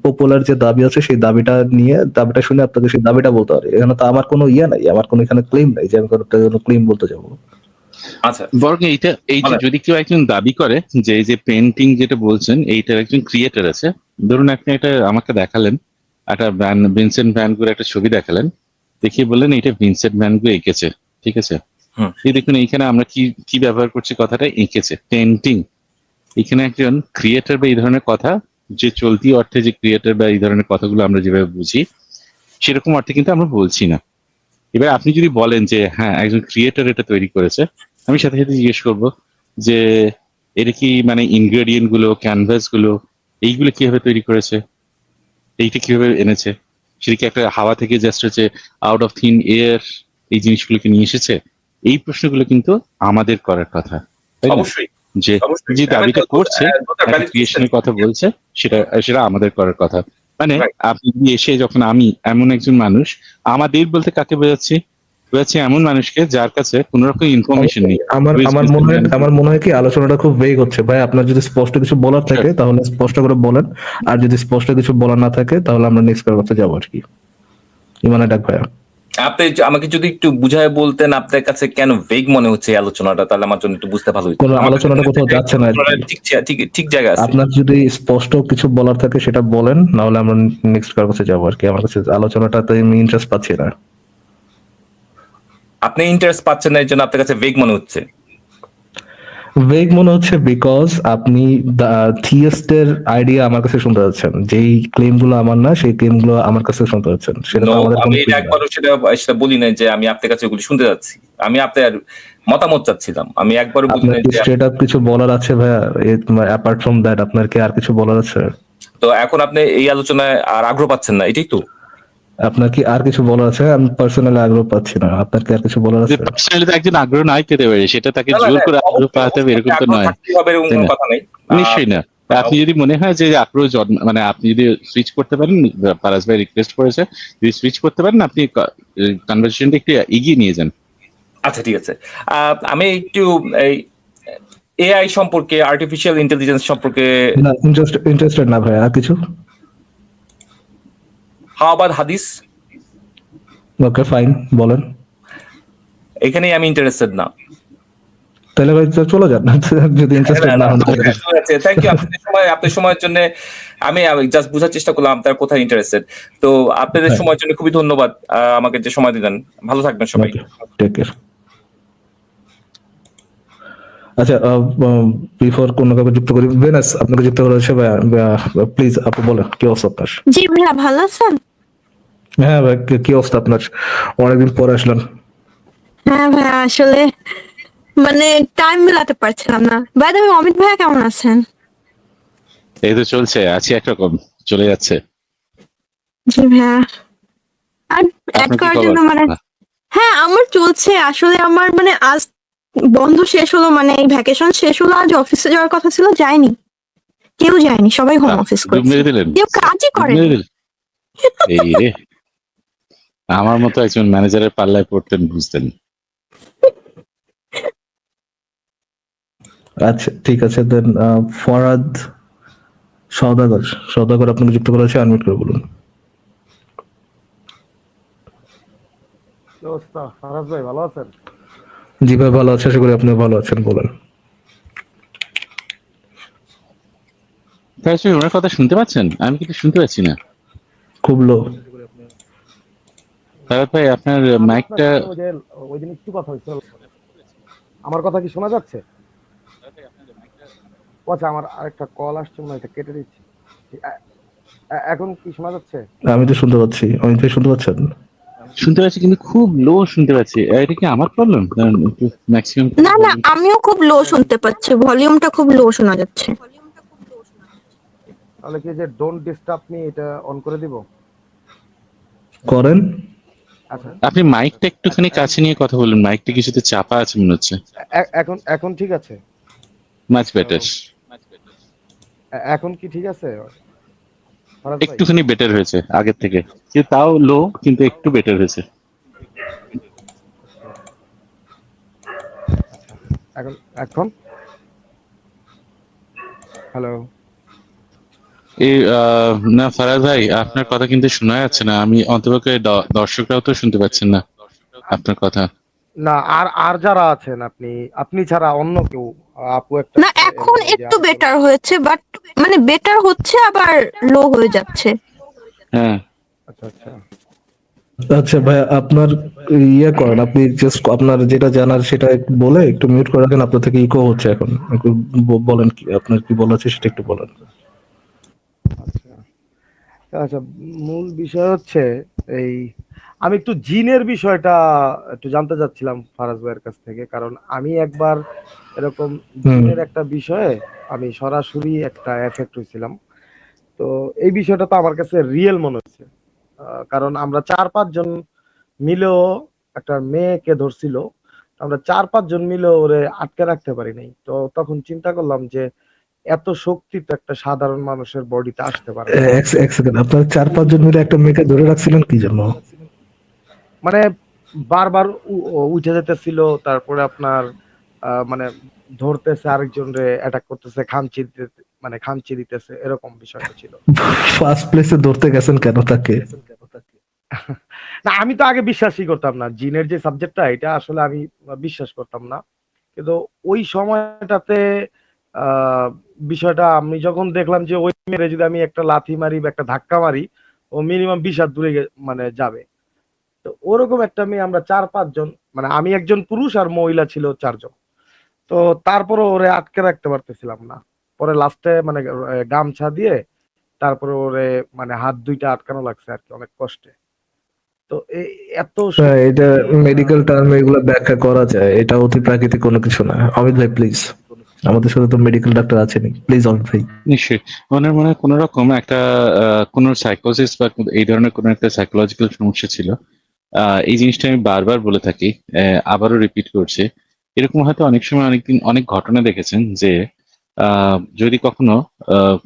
পপুলার যে দাবি আছে সেই দাবিটা শুনে আপনাকে সেই দাবিটা বলতে পারি। এখানে তো আমার কোনো ইয়ে নাই, আমার কোনো এখানে ক্লেম নাই যে আমি কোনো ক্লেম বলতে যাবো। আচ্ছা, বরং এই যে যদি কেউ একজন দাবি করে যে এই যে পেন্টিং যেটা বলছেন এইটার একজন ক্রিয়েটর আছে, ধরুন আপনি একটা আমাকে দেখালেন, একটা ভিনসেন্ট ভ্যান গোর একটা ছবি দেখালেন, দেখিয়ে বললেন এটা ভিনসেন্ট ভ্যান গো এঁকেছে, ঠিক আছে? এই দেখুন এইখানে আমরা কি ব্যবহার করছি, কথাটা এঁকেছে, পেন্টিং। এখানে একজন ক্রিয়েটর বা এই ধরনের কথা, যে চলতি অর্থে যে ক্রিয়েটর বা এই ধরনের কথাগুলো আমরা যেভাবে বুঝি সেরকম অর্থে কিন্তু আমরা বলছি না। এবার আপনি যদি বলেন যে হ্যাঁ একজন ক্রিয়েটর এটা তৈরি করেছে, আমি সাথে সাথে জিজ্ঞেস করবো যে এটা কি মানে ইনগ্রেডিয়েন্ট গুলো, ক্যানভাস গুলো, এইগুলো কিভাবে তৈরি করেছে, এইটা কিভাবে এনেছে, সেটা কি একটা হাওয়া থেকে জাস্ট হচ্ছে আউট অফ থিন এয়ার এই জিনিসগুলোকে নিয়ে এসেছে? এই প্রশ্নগুলো কিন্তু আমাদের করার কথা, তাই না? অবশ্যই যে অবশ্যই। যে দাবিটা করছে, valid ক্রিয়েশনের কথা question. বলছে, সেটা আমাদের করার কথা। মানে Right. আপনি যদি এসে যখন আমি এমন একজন মানুষ, আমাদের বলতে কাকে বোঝাচ্ছি এমন মানুষকে যার কাছে কোনো রকম ইনফরমেশন নেই। আমার মনে হয় কি আলোচনাটা খুব ভেগ হচ্ছে ভাই। আপনার যদি স্পষ্ট কিছু বলার থাকে তাহলে স্পষ্ট করে বলেন, আর যদি স্পষ্ট কিছু বলার না থাকে তাহলে আমরা নেক্সট করতে যাবো আর কি। ইমানে ডাক ভাইয়া, আপনি আমাকে যদি একটু বুঝায় বলতেন আপনার কাছে কেন ভেগ মনে হচ্ছে এই আলোচনাটা, তাহলে আমার জন্য একটু বুঝতে ভালো হতো। কোনো আলোচনাটা কোথাও যাচ্ছে না আর কি। ঠিক জায়গায় আছে। আপনার যদি স্পষ্ট কিছু বলার থাকে সেটা বলেন, না হলে আমরা নেক্সট কাছে যাবো আর কি। আমার কাছে আলোচনাটাতে আমি ইন্টারেস্ট পাচ্ছি না। আপনি ইন্টারেস্ট পাচ্ছেন না, এর জন্য আপনার কাছে ভেগ মনে হচ্ছে? ভেগ মনে হচ্ছে বিকজ আপনি থিয়েস্টের আইডিয়া আমার কাছে শুনতে যাচ্ছেন, যেই ক্লেম গুলো আমার না সেই ক্লেম গুলো আমার কাছে শুনতে যাচ্ছেন। সেটা তো No, আমাদের আমি কোনো এটা একবারও সেটা বলি নাই যে আমি আপনার কাছে ওগুলি শুনতে যাচ্ছি। আমি আপনার মতামত চাচ্ছিলাম, আমি একবারও বলি আপনার নাই কি যে। স্ট্রেট আপ কিছু বলার আছে ভাইয়া? অ্যাপার্ট ফ্রম দ্যাট আপনার কি আর কিছু বলার আছে? তো এখন আপনি এই আলোচনায় আর আগ্রহ পাচ্ছেন না, এটাই তো? আপনার কি আর কিছু বলার আছে? আমি পার্সোনালি আগ্রহ পাচ্ছি না। আপনার কি আর কিছু বলার আছে? পার্সোনালি তো একজন আগ্রহ নাই পেতে পারে, সেটা তাকে জোর করে আগ্রহ পাওয়াতে হবে এরকম তো নয়। এরকম কোনো কথা নাই। নিশ্চয়ই না। আপনি যদি মনে হয় যে আগ্রহ মানে আপনি যদি সুইচ করতে পারেন, পারাস ভাই রিকোয়েস্ট করেছে, যদি সুইচ করতে পারেন আপনি কনভারসেশনটা একটু এগিয়ে নিয়ে যান। আচ্ছা ঠিক আছে, আমি একটু এই এআই সম্পর্কে, আর্টিফিশিয়াল ইন্টেলিজেন্স সম্পর্কে। না, ইন্টারেস্টেড না ভাই। আর কিছু? হাউ অ্যাবাউট হাদিস? ওকে ফাইন, বলেন। এখানেই আমি ইন্টারেস্টেড না। তাহলে ভাই চলে যান যদি ইন্টারেস্টেড না হন। থ্যাংক ইউ আপনার সময়ের জন্য। আমি জাস্ট বোঝার চেষ্টা করলাম আপনার কোথায় ইন্টারেস্টেড। তো আপনাদের সময়ের জন্য খুবই ধন্যবাদ, আমাকে যে সময় দিলেন। ভালো থাকবেন সবাই। Take care. আচ্ছা, বিফোর কোনো কাউকে যুক্ত করি, ভেনাস আপনাকে যুক্ত করা হয়েছে। প্লিজ আপু বলেন কি অবস্থা আপনার? জি ভাইয়া, ভালো আছেন? হ্যাঁ ভাই, কি অবস্থা আপনার? অনেকদিন পরে আসলেন। হ্যাঁ ভাইয়া, আসলে মানে টাইম মেলাতে পারছিলাম না। বাই দ্য ওয়ে, অমিত ভাইয়া কেমন আছেন? এই তো চলছে, আছি একরকম, চলে যাচ্ছে। জি ভাইয়া। আর অ্যাড আপনার কি করার খবর? জন্য মানে, হ্যাঁ আমার চলছে। আসলে আমার মানে আজ বন্ধ শেষ হলো, মানে এই ভ্যাকেশন শেষ হলো, আজ অফিসে যাওয়ার কথা ছিল, যায়নি। কেউ যায়নি, সবাই হোম অফিস ডুব করছে, মেরে দিলেন, কেউ কাজই ডুব করেনি। মেরে দিলেন। এই রে, আমার মতো একজন ম্যানেজারের পাল্লায় পড়তেন, বুঝতেন। আচ্ছা ঠিক আছে, দেন ফরাদ সওদাগর, সওদাগর আপনাকে যুক্ত করা হয়েছে, আনমিউট করে বলুন। অবস্থা ফারাজ ভাই, ভালো আছেন? জি ভাই ভালো আছে, আশা করি আপনি ভালো আছেন, বলেন। তাই ওনার কথা শুনতে পাচ্ছেন? আমি কিন্তু শুনতে পাচ্ছি না। খুব লো। ফারাদ ভাই, আপনার আমি আপনার মাইকটা সাথে ওই দিন একটু কথা হয়েছিল। আমার কথা কি শোনা যাচ্ছে? ও আচ্ছা, আমার আরেকটা কল আসছে, মনে হয় এটা কেটে দিচ্ছি। এখন কি শোনা যাচ্ছে? আমি তো শুনতে পাচ্ছি, অমিত ভাই শুনতে পাচ্ছেন? শুনতে পাচ্ছি, কিন্তু খুব লো শুনতে পাচ্ছি। এটা কি আমার প্রবলেম? একটু ম্যাক্সিমাম। না না, আমিও খুব লো শুনতে পাচ্ছি, ভলিউমটা খুব লো শোনা যাচ্ছে। তাহলে কি যে ডোন্ট ডিস্টার্ব মি এটা অন করে দিব? করেন। আচ্ছা, আপনি মাইকটা একটুখানি কাছে নিয়ে কথা বলুন, মাইকটা কিছুতে চাপা আছে মনে হচ্ছে। এখন এখন ঠিক আছে? Much better. এখন কি ঠিক আছে ফারাজ ভাই? একটুখানি বেটার হয়েছে আগের থেকে, কিন্তু তাও লো, কিন্তু একটু বেটার হয়েছে। এখন এখন হ্যালো? এই না ফারাজ ভাই, আপনার কথা কিন্তু শোনা যাচ্ছে না। আমি অন্তপক্ষে দর্শকরাও তো শুনতে পাচ্ছেন না আপনার কথা। না, আর আর যারা আছেন, আপনি আপনি ছাড়া অন্য কেউ, আপু একটা না, এখন একটু বেটার হয়েছে, বাট মানে বেটার হচ্ছে আবার লো হয়ে যাচ্ছে। হ্যাঁ, আচ্ছা আচ্ছা। আচ্ছা ভাই, আপনার ইয়ে করেন, আপনি জাস্ট আপনার যেটা জানার সেটা একটু বলে একটু মিউট করে রাখেন। আপনার থেকে ইকো হচ্ছে এখন, একটু বলেন কি আপনার কি বলা আছে সেটা একটু বলেন। আচ্ছা আচ্ছা, মূল বিষয় হচ্ছে এই, আমি একটু জিনের বিষয়টা একটু জানতে চাচ্ছিলাম ফারাজ ভাইয়ের কাছ থেকে, কারণ আমি একবার এরকম জিনের একটা বিষয়ে আমি সরাসরি একটা এফেক্ট হয়েছিলাম। তো এই বিষয়টা তো আমার কাছে রিয়েল মনে হচ্ছে, কারণ আমরা 4-5 জন মিলেও একটা মেয়েকে ধরছিল, আমরা 4-5 জন মিলেও ওরে আটকে রাখতে পারি নাই। তো তখন চিন্তা করলাম যে এত শক্তি তো একটা সাধারণ মানুষের বডিতে আসতে পারে না। এক সেকেন্ড, আপনার 4-5 জন মিলে একটা মেয়েকে ধরে রাখছিলেন কি জন্য? মানে বারবার উঠে যেতেছিল, তারপরে আপনার মানে ধরতেছে, আরেকজন রে অ্যাটাক করতেছে, খামচি দিতে, মানে খামচি দিতেছে, এরকম বিষয়টা ছিল। ফার্স্ট প্লেসে ধরতে গেছেন কেন তাকে? না, আমি তো আগে বিশ্বাসই করতাম না জিনের যে সাবজেক্টটা, এটা আসলে আমি বিশ্বাস করতাম না। কিন্তু ওই সময়টাতে আহ বিষয়টা আমি যখন দেখলাম যে ওই মেরে যদি আমি একটা লাথি মারি বা একটা ধাক্কা মারি, ও মিনিমাম 20 হাত দূরে মানে যাবে। তো ওরকম একটা মেয়ে আমরা 4-5 জন, মানে আমি একজন পুরুষ আর মহিলা ছিল 4 জন। তো তারপরে ওরে আটকে রাখতে পারতেছিলাম না। পরে লাস্টে মানে গামছা দিয়ে তারপরে ওরে মানে হাত দুইটা আটকানো লাগছে আর কি, অনেক কষ্টে। তো এত হ্যাঁ, এটা শক্তি, মেডিকেল টার্মে এগুলো ব্যাখ্যা করা যায়, এটা অতি প্রাকৃতিক কোনো কিছু না। অমিত ভাই প্লিজ, আমাদের সাথে তো মেডিকেল ডাক্তার আছেনি, প্লিজ অমিত ভাই। নিশ্চয়ই। ওনার মনে হয় কোনো রকম একটা কোনো সাইকোসিস বা এই ধরনের কোনো একটা সাইকোলজিক্যাল সমস্যা ছিল। এই জিনিসটা আমি বারবার বলে থাকি, আবারও রিপিট করছি। এরকম হয়তো অনেক সময় অনেকদিন অনেক ঘটনা দেখেছেন যে যদি কখনো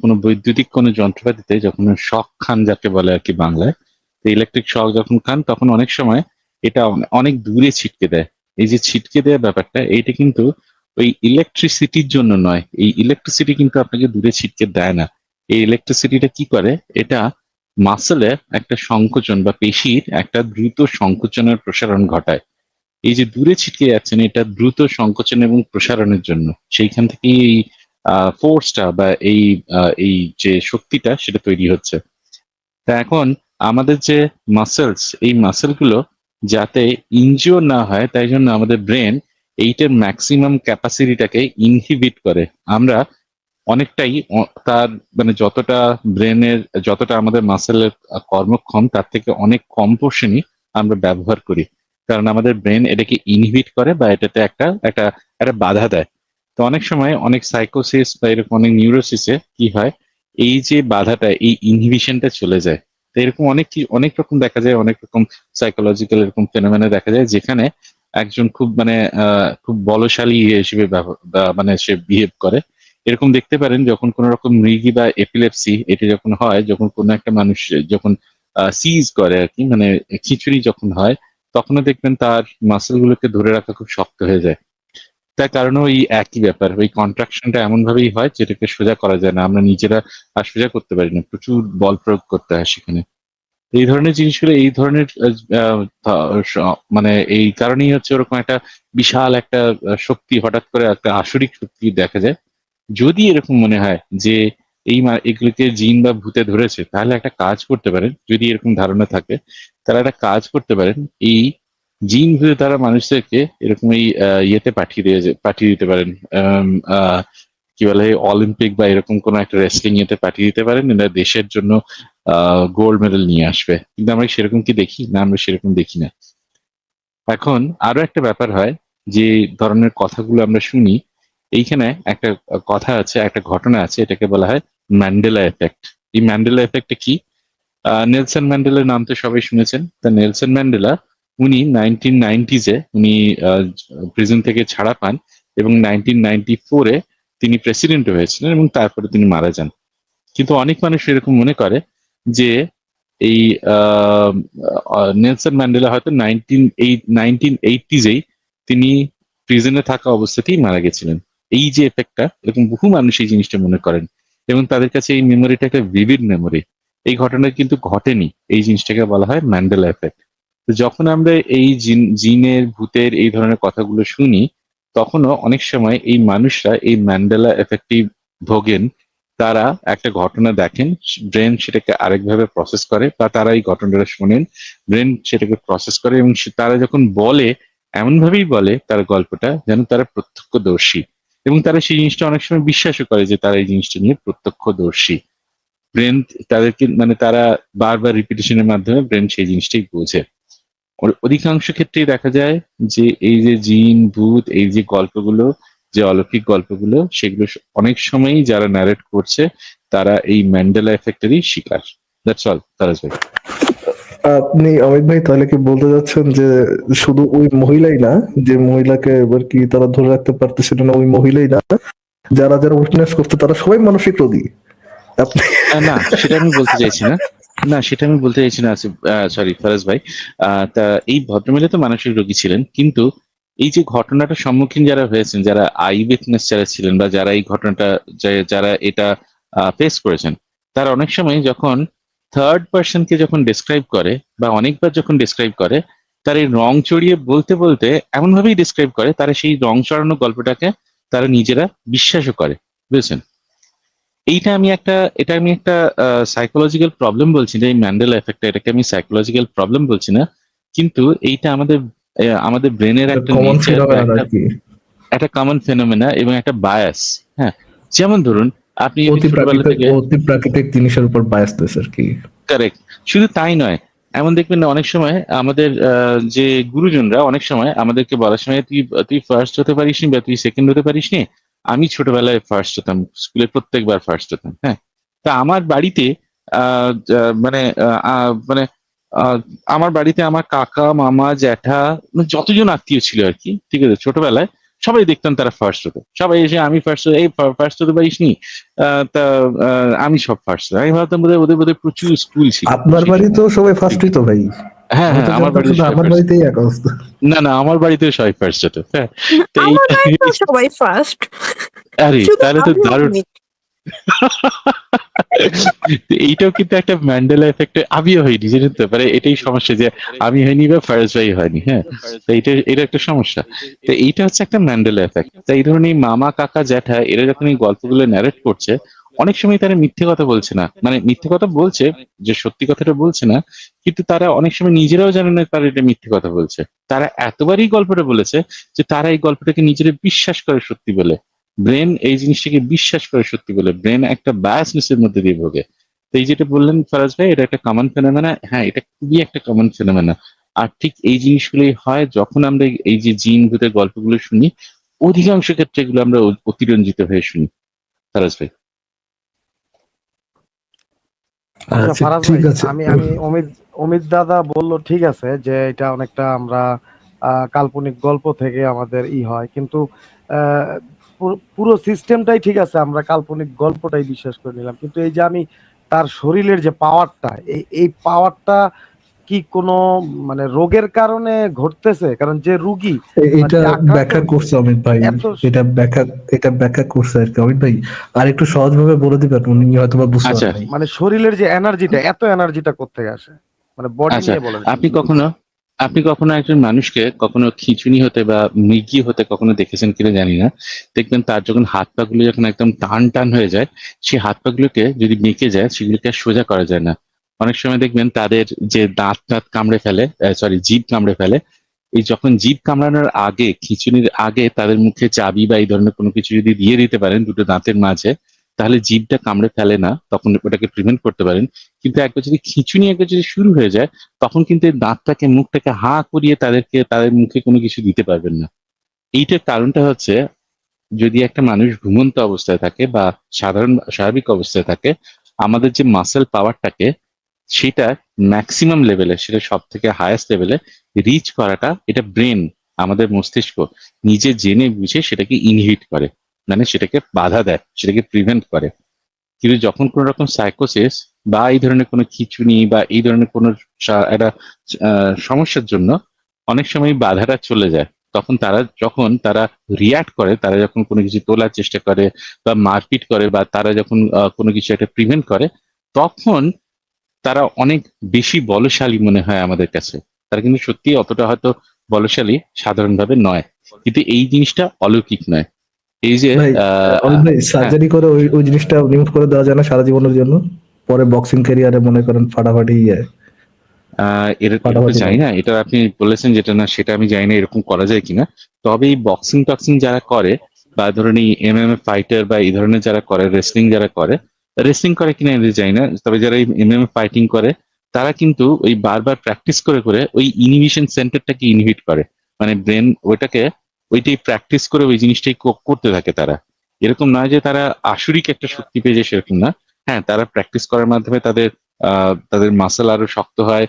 কোনো বৈদ্যুতিক কোনো যন্ত্রপাতিতে যখন শক খান, যাকে বলে আর কি বাংলায়, ইলেকট্রিক শক যখন খান, তখন অনেক সময় এটা অনেক দূরে ছিটকে দেয়। এই যে ছিটকে দেওয়ার ব্যাপারটা, এইটা কিন্তু ওই ইলেকট্রিসিটির জন্য নয়। এই ইলেকট্রিসিটি কিন্তু আপনাকে দূরে ছিটকে দেয় না। এই ইলেকট্রিসিটিটা কি করে, এটা মাসেলের একটা সংকোচন বা পেশির একটা দ্রুত সংকোচনের প্রসারণ ঘটায়। এই যে দূরে ছিটকে যাচ্ছেন, এটা দ্রুত সংকোচন এবং প্রসারণের জন্য। সেইখান থেকে এই ফোর্সটা বা এই যে শক্তিটা সেটা তৈরি হচ্ছে। তা এখন আমাদের যে মাসেলস, এই মাসেলগুলো যাতে ইনজিওর না হয়, তাই জন্য আমাদের ব্রেন এইটার ম্যাক্সিমাম ক্যাপাসিটিটাকে ইনহিবিট করে। আমরা অনেকটাই তার মানে যতটা ব্রেনের, যতটা আমাদের মাসেলের কর্মক্ষম, তার থেকে অনেক কম পোর্শনই আমরা ব্যবহার করি, কারণ আমাদের ব্রেন এটাকে ইনহিবিট করে বা এটাতে একটা একটা একটা বাধা দেয়। তো অনেক সময় অনেক সাইকোসিস বা এরকম অনেক নিউরোসিসে কি হয়, এই যে বাধাটা, এই ইনহিবিশনটা চলে যায়। তো এরকম অনেক রকম দেখা যায়, অনেক রকম সাইকোলজিক্যাল এরকম ফেনোমেনা দেখা যায়, যেখানে একজন খুব মানে খুব বলশালী হিসেবে মানে সে বিহেভ করে। এরকম দেখতে পারেন যখন কোনো রকম মৃগী বা এপিলেপসি এটা যখন হয়, যখন কোনো একটা মানুষ যখন সিজ করে আর কি, মানে খিচুড়ি যখন হয়, তখনও দেখবেন তার মাসেল গুলোকে ধরে রাখা খুব শক্ত হয়ে যায়। তার কারণে ওই একই ব্যাপার, ওই কন্ট্রাকশনটা এমন ভাবেই হয় যেটাকে সোজা করা যায় না, আমরা নিজেরা আর সোজা করতে পারি না, প্রচুর বল প্রয়োগ করতে হয় সেখানে। এই ধরনের জিনিসগুলো, এই ধরনের মানে এই কারণেই হচ্ছে ওরকম একটা বিশাল একটা শক্তি, হঠাৎ করে একটা আসরিক শক্তি দেখা যায়। যদি এরকম মনে হয় যে এগুলোকে জিন বা ভূতে ধরেছে, তাহলে একটা কাজ করতে পারেন, যদি এরকম ধারণা থাকে তাহলে একটা কাজ করতে পারেন, এই জিন ভূতে তারা মানুষদেরকে এরকম এই ইয়েতে পাঠিয়ে দিতে পারেন, কি বলে অলিম্পিক বা এরকম কোন একটা রেসলিং ইয়েতে পাঠিয়ে দিতে পারেন, এরা দেশের জন্য গোল্ড মেডেল নিয়ে আসবে। কিন্তু আমরা সেরকম কি দেখি না? আমরা সেরকম দেখি না। এখন আরো একটা ব্যাপার হয়, যে ধরনের কথাগুলো আমরা শুনি, এইখানে একটা কথা আছে, একটা ঘটনা আছে, এটাকে বলা হয় ম্যান্ডেলা এফেক্ট। এই ম্যান্ডেলা এফেক্টটা কি? নেলসন ম্যান্ডেলার নাম তো সবাই শুনেছেন। তা নেলসন ম্যান্ডেলা উনি 1990s-এ উনি প্রিজন থেকে ছাড়া পান এবং 1994-এ তিনি প্রেসিডেন্ট হয়েছিলেন এবং তারপরে তিনি মারা যান। কিন্তু অনেক মানুষ এরকম মনে করে যে এই নেলসন ম্যান্ডেলা হয়তো 1980s-এই তিনি প্রিজনে থাকা অবস্থাতেই মারা গেছিলেন। এই যে এফেক্টটা, এরকম বহু মানুষ এই জিনিসটা মনে করেন এবং তাদের কাছে এই মেমোরিটা একটা ভিভিড মেমোরি। এই ঘটনা কিন্তু ঘটেনি, এই জিনিসটাকে বলা হয় ম্যান্ডেলা এফেক্ট। তো যখন আমরা এই জিনের, ভূতের এই ধরনের কথাগুলো শুনি, তখনও অনেক সময় এই মানুষরা এই ম্যান্ডেলা এফেক্টে ভোগেন। তারা একটা ঘটনা দেখেন, ব্রেন সেটাকে আরেকভাবে প্রসেস করে, বা তারা এই ঘটনাটা শোনেন, ব্রেন সেটাকে প্রসেস করে, এবং তারা যখন বলে, এমন ভাবেই বলে তার গল্পটা যেন তারা প্রত্যক্ষদর্শী, এবং তারা সেই জিনিসটা অনেক সময় বিশ্বাসও করে যে তারা এই জিনিসটা নিয়ে প্রত্যক্ষদর্শী। ব্রেন তাদেরকে মানে তারা বারবার রিপিটেশনের মাধ্যমে ব্রেন সেই জিনিসটাই বোঝে। অধিকাংশ ক্ষেত্রেই দেখা যায় যে এই যে জিন, ভূত, এই যে গল্পগুলো, যে অলৌকিক গল্পগুলো, সেগুলো অনেক সময়ই যারা ন্যারেট করছে তারা এই ম্যান্ডেলা এফেক্টেরই শিকার। দ্যাটস অল, তারাজ ভাই। আপনি অমিত ভাই তাহলে কি বলতে যাচ্ছেন যে শুধু ওই মহিলাই না, যে মহিলাকে এবার কি তারা ধরে রাখতে পারতেছিল না, ওই মহিলাই না, যারা যারা উইটনেস করতে তারা সবাই মানসিক রোগী? আপনি না, সেটা আমি বলতে চাইছি না। না, সেটা আমি বলতে চাইছি না, আসিফ, সরি ফারাজ ভাই। তা এই ভদ্রমহিলা তো মানসিক রোগী ছিলেন, কিন্তু এই যে ঘটনাটার সম্মুখীন যারা হয়েছেন, যারা আই উইটনেস যারা ছিলেন, বা যারা এই ঘটনাটা যারা এটা ফেস করেছেন, তারা অনেক সময় যখন থার্ড পার্সনকে যখন ডিসক্রাইব করে, বা অনেকবার যখন ডিসক্রাইব করে, তার এই রং চড়িয়ে বলতে বলতে এমন ভাবেই ডিসক্রাইব করে, তারা সেই রং চড়ানো গল্পটাকে তারা নিজেরা বিশ্বাসও করে, বুঝেছেন? এটা আমি একটা সাইকোলজিক্যাল প্রবলেম বলছি না, এই ম্যান্ডেলা এফেক্টটা, এটাকে আমি সাইকোলজিক্যাল প্রবলেম বলছি না, কিন্তু এইটা আমাদের ব্রেনের একটা কমন নেচার, ফিনোমেনন আর কি, একটা কমন ফেনোমেনা এবং একটা বায়াস। হ্যাঁ, যেমন ধরুন আপনি যদি ছোটবেলা থেকে অতি প্রাকৃতিক জিনিসের উপর বায়াস দিস আর কি। কারেক্ট, শুধু তাই নয়, এমন দেখবেন না অনেক সময় আমাদের যে গুরুজনরা অনেক সময় আমাদেরকে বলার সময়, তুই ফার্স্ট হতে পারিসনি বা তুই সেকেন্ড হতে পারিসনি। আমি ছোটবেলায় ফার্স্ট হতাম, স্কুলে প্রত্যেকবার ফার্স্ট হতাম। হ্যাঁ, তা আমার বাড়িতে মানে আমার বাড়িতে আমার কাকা, মামা, জ্যাঠা, মানে যতজন আত্মীয় ছিল আর কি, ঠিক আছে, ছোটবেলায় সবাই দেখতাম তারা ফার্স্ট হতো, সবাই এসে আমি ফার্স্ট, এই ফার্স্ট হতে পারিসনি, তা আমি সব ফার্স্ট। আমি ভাবতাম ওদের প্রচুর স্কুল ছিল। আপনার বাড়িতেও সবাই ফার্স্টই তো ভাই? হ্যাঁ, আমি তো আমার জানতাম শুধু আমার বাড়িতেই এক অবস্থা। না, আমার বাড়িতেও সবাই ফার্স্ট হতো। হ্যাঁ, তো আমার বাড়িতেও সবাই ফার্স্ট, আরে শুধু তাহলে তো আমি দারুণ। অমিত। এইটাও কিন্তু একটা ম্যান্ডেলা এফেক্ট। আমিও হয়নি, জানেন তো, মানে এটাই সমস্যা যে আমি হয়নি বা ফারাজ ভাই হয়নি। হ্যাঁ, তো এটা একটা সমস্যা। তো এইটা হচ্ছে একটা ম্যান্ডেলা এফেক্ট। তাই এই ধরনের মামা, কাকা, জ্যাঠা, এরা যখন এই গল্পগুলো ন্যারেট করছে, অনেক সময় তারা মিথ্যে কথা বলছে না, মানে মিথ্যে কথা বলছে, যে সত্যি কথাটা বলছে না, কিন্তু তারা অনেক সময় নিজেরাও জানে না তারা এটা মিথ্যে কথা বলছে। তারা এতবারই গল্পটা বলেছে যে তারা এই গল্পটাকে নিজেরা বিশ্বাস করে সত্যি বলে। ব্রেন এই জিনিসটাকে বিশ্বাস করে সত্যি বলে, ব্রেন একটা বায়াসনেসের মধ্যে দিয়ে ভোগে। তো এই যেটা বললেন ফারাজ ভাই, এটা একটা কমন ফেনোমেনা। হ্যাঁ, এটা খুবই একটা কমন ফেনোমেনা। আর ঠিক এই জিনিসগুলোই হয় যখন আমরা এই যে জিন ভূতের গল্পগুলো শুনি, অধিকাংশ ক্ষেত্রে এগুলো আমরা অতিরঞ্জিত হয়ে শুনি। ফারাজ ভাই। আচ্ছা আচ্ছা, ফারাজ ঠিক ভাই, আছে। আমি আমি অমিত অমিত দাদা বলল ঠিক আছে যে এটা অনেকটা আমরা কাল্পনিক গল্প থেকে আমাদের হয়, কিন্তু আহ, পুরো সিস্টেমটাই ঠিক আছে, আমরা কাল্পনিক গল্পটাই বিশ্বাস করে নিলাম, কিন্তু এই যে আমি তার শরীরের যে পাওয়ারটা, এই পাওয়ারটা কি কোনো মানে রোগের কারণে ঘটতেছে? কারণ যে রুগী বা এটা যে আক্রান্ত ব্যাখ্যা হয়েছে, করছে অমিত ভাই। এত এটা ব্যাখ্যা করছে আর কি অমিত ভাই। আর একটু সহজ ভাবে বলে দিবেন, উনি হয়তো বা বুঝতে আচ্ছা, পারেন নাই। মানে শরীরের যে এনার্জিটা, এত এনার্জিটা কোত্থেকে আসে, মানে বডি আচ্ছা, নিয়ে বলেন একটু। আপনি কখনো আপনি কখনো একজন মানুষকে কখনো খিঁচুনি হতে বা মৃগী হতে কখনো দেখেছেন কিনা জানি না। দেখবেন তার যখন হাত পা গুলো যখন একদম টান টান হয়ে যায়, সেই হাত পা গুলোকে যদি বেঁকে যায় সেগুলোকে আর সোজা করা যায় না। অনেক সময় দেখবেন তাদের যে দাঁত টাত কামড়ে ফেলে, সরি জিভ কামড়ে ফেলে। এই যখন জিভ কামড়ানোর আগে, খিঁচুনির আগে তাদের মুখে চাবি বা এই ধরনের কোনো কিছু যদি দিয়ে দিতে পারেন দুটো দাঁতের মাঝে, তাহলে জিভটা কামড়ে ফেলে না, তখন ওটাকে প্রিভেন্ট করতে পারেন। কিন্তু একবার যদি খিঁচুনি একবার যদি শুরু হয়ে যায়, তখন কিন্তু এই দাঁতটাকে মুখটাকে হাঁ করিয়ে তাদের মুখে কোনো কিছু দিতে পারবেন না। এইটার কারণটা হচ্ছে, যদি একটা মানুষ ঘুমন্ত অবস্থায় থাকে বা সাধারণ স্বাভাবিক অবস্থায় থাকে, আমাদের যে মাসেল পাওয়ারটাকে, সেটা ম্যাক্সিমাম লেভেলে, সেটা সব থেকে হায়েস্ট লেভেলে রিচ করাটা, এটা ব্রেন, আমাদের মস্তিষ্ক নিজে জেনে বুঝে সেটাকে ইনহিবিট করে, মানে সেটাকে বাধা দেয়, সেটাকে প্রিভেন্ট করে। কিন্তু যখন কোনো রকম সাইকোসিস বা এই ধরনের কোনো খিঁচুনি বা এই ধরনের কোনো একটা সমস্যার জন্য অনেক সময় এই বাধাটা চলে যায়, তখন তারা রিয়াক্ট করে, তারা যখন কোনো কিছু তোলার চেষ্টা করে বা মারপিট করে, বা তারা যখন কোনো কিছু একটা প্রিভেন্ট করে, তখন তারা অনেক বেশি বলশালী মনে হয় আমাদের কাছে। তারা কিন্তু সত্যি অতটা হয়তো বলশালী সাধারণভাবে নয়, কিন্তু এই জিনিসটা অলৌকিক নয়। এই যে ভাই, অমিত ভাই, হ্যাঁ, সার্জারি করে ওই ওই জিনিসটা রিমুভ করে দেওয়া যায় না সারা জীবনের জন্য? পরে বক্সিং ক্যারিয়ারে মনে করেন ফাটাফাটি এটা এটা তো ফাটাফাটি জানি নাই। না, এটা আপনি বলেছেন যেটা, না সেটা আমি জানি না এরকম করা যায় কিনা। তবে এই বক্সিং টক্সিং যারা করে, বা ধরুন এই এমএমএ ফাইটার বা এই ধরনের যারা করে, রেসলিং যারা করে, রেসলিং করে কিনা এটা জানি না, তবে যারা এই এমএমএ ফাইটিং করে, তারা কিন্তু ওই বারবার প্র্যাকটিস করে করে ওই ইনহিবিশন সেন্টারটাকে ইনহিবিট করে, মানে ব্রেন ওইটাই প্র্যাকটিস করে ওই জিনিসটাই করতে থাকে তারা। এরকম নয় যে তারা আসরিক একটা শক্তি পেয়ে যায়, সেরকম না। হ্যাঁ, তারা প্র্যাকটিস করার মাধ্যমে তাদের মাসেল আরো শক্ত হয়,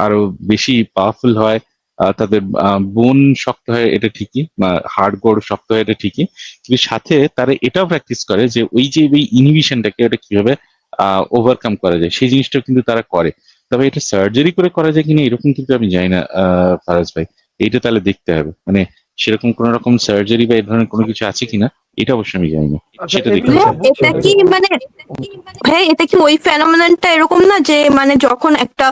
আরো বেশি পাওয়ারফুল হয়, তাদের বোন শক্ত হয়, এটা ঠিকই, হাড় গোড় শক্ত হয়, এটা ঠিকই। কিন্তু সাথে তারা এটাও প্র্যাকটিস করে যে ওই ইনহিবিশনটাকে ওটা কিভাবে ওভারকাম করা যায়, সেই জিনিসটাও কিন্তু তারা করে। তবে এটা সার্জারি করে করা যায় কিনা এরকম কিন্তু আমি জানি না, ফারাজ ভাই। এইটা তাহলে দেখতে হবে, মানে সেরকম কোন রকম সার্জারি বা এই ধরনের কোনো কিছু আছে কিনা, এটা অবশ্যই আমি জানি না, আচ্ছা, সেটা দেখতে এমনি ভাইয়া হবে। বুঝতে এটা কি পেরেছি। মানে হ্যাঁ, এটা কি ওই ফেনোমেননটা এরকম না যে মানে যখন একটা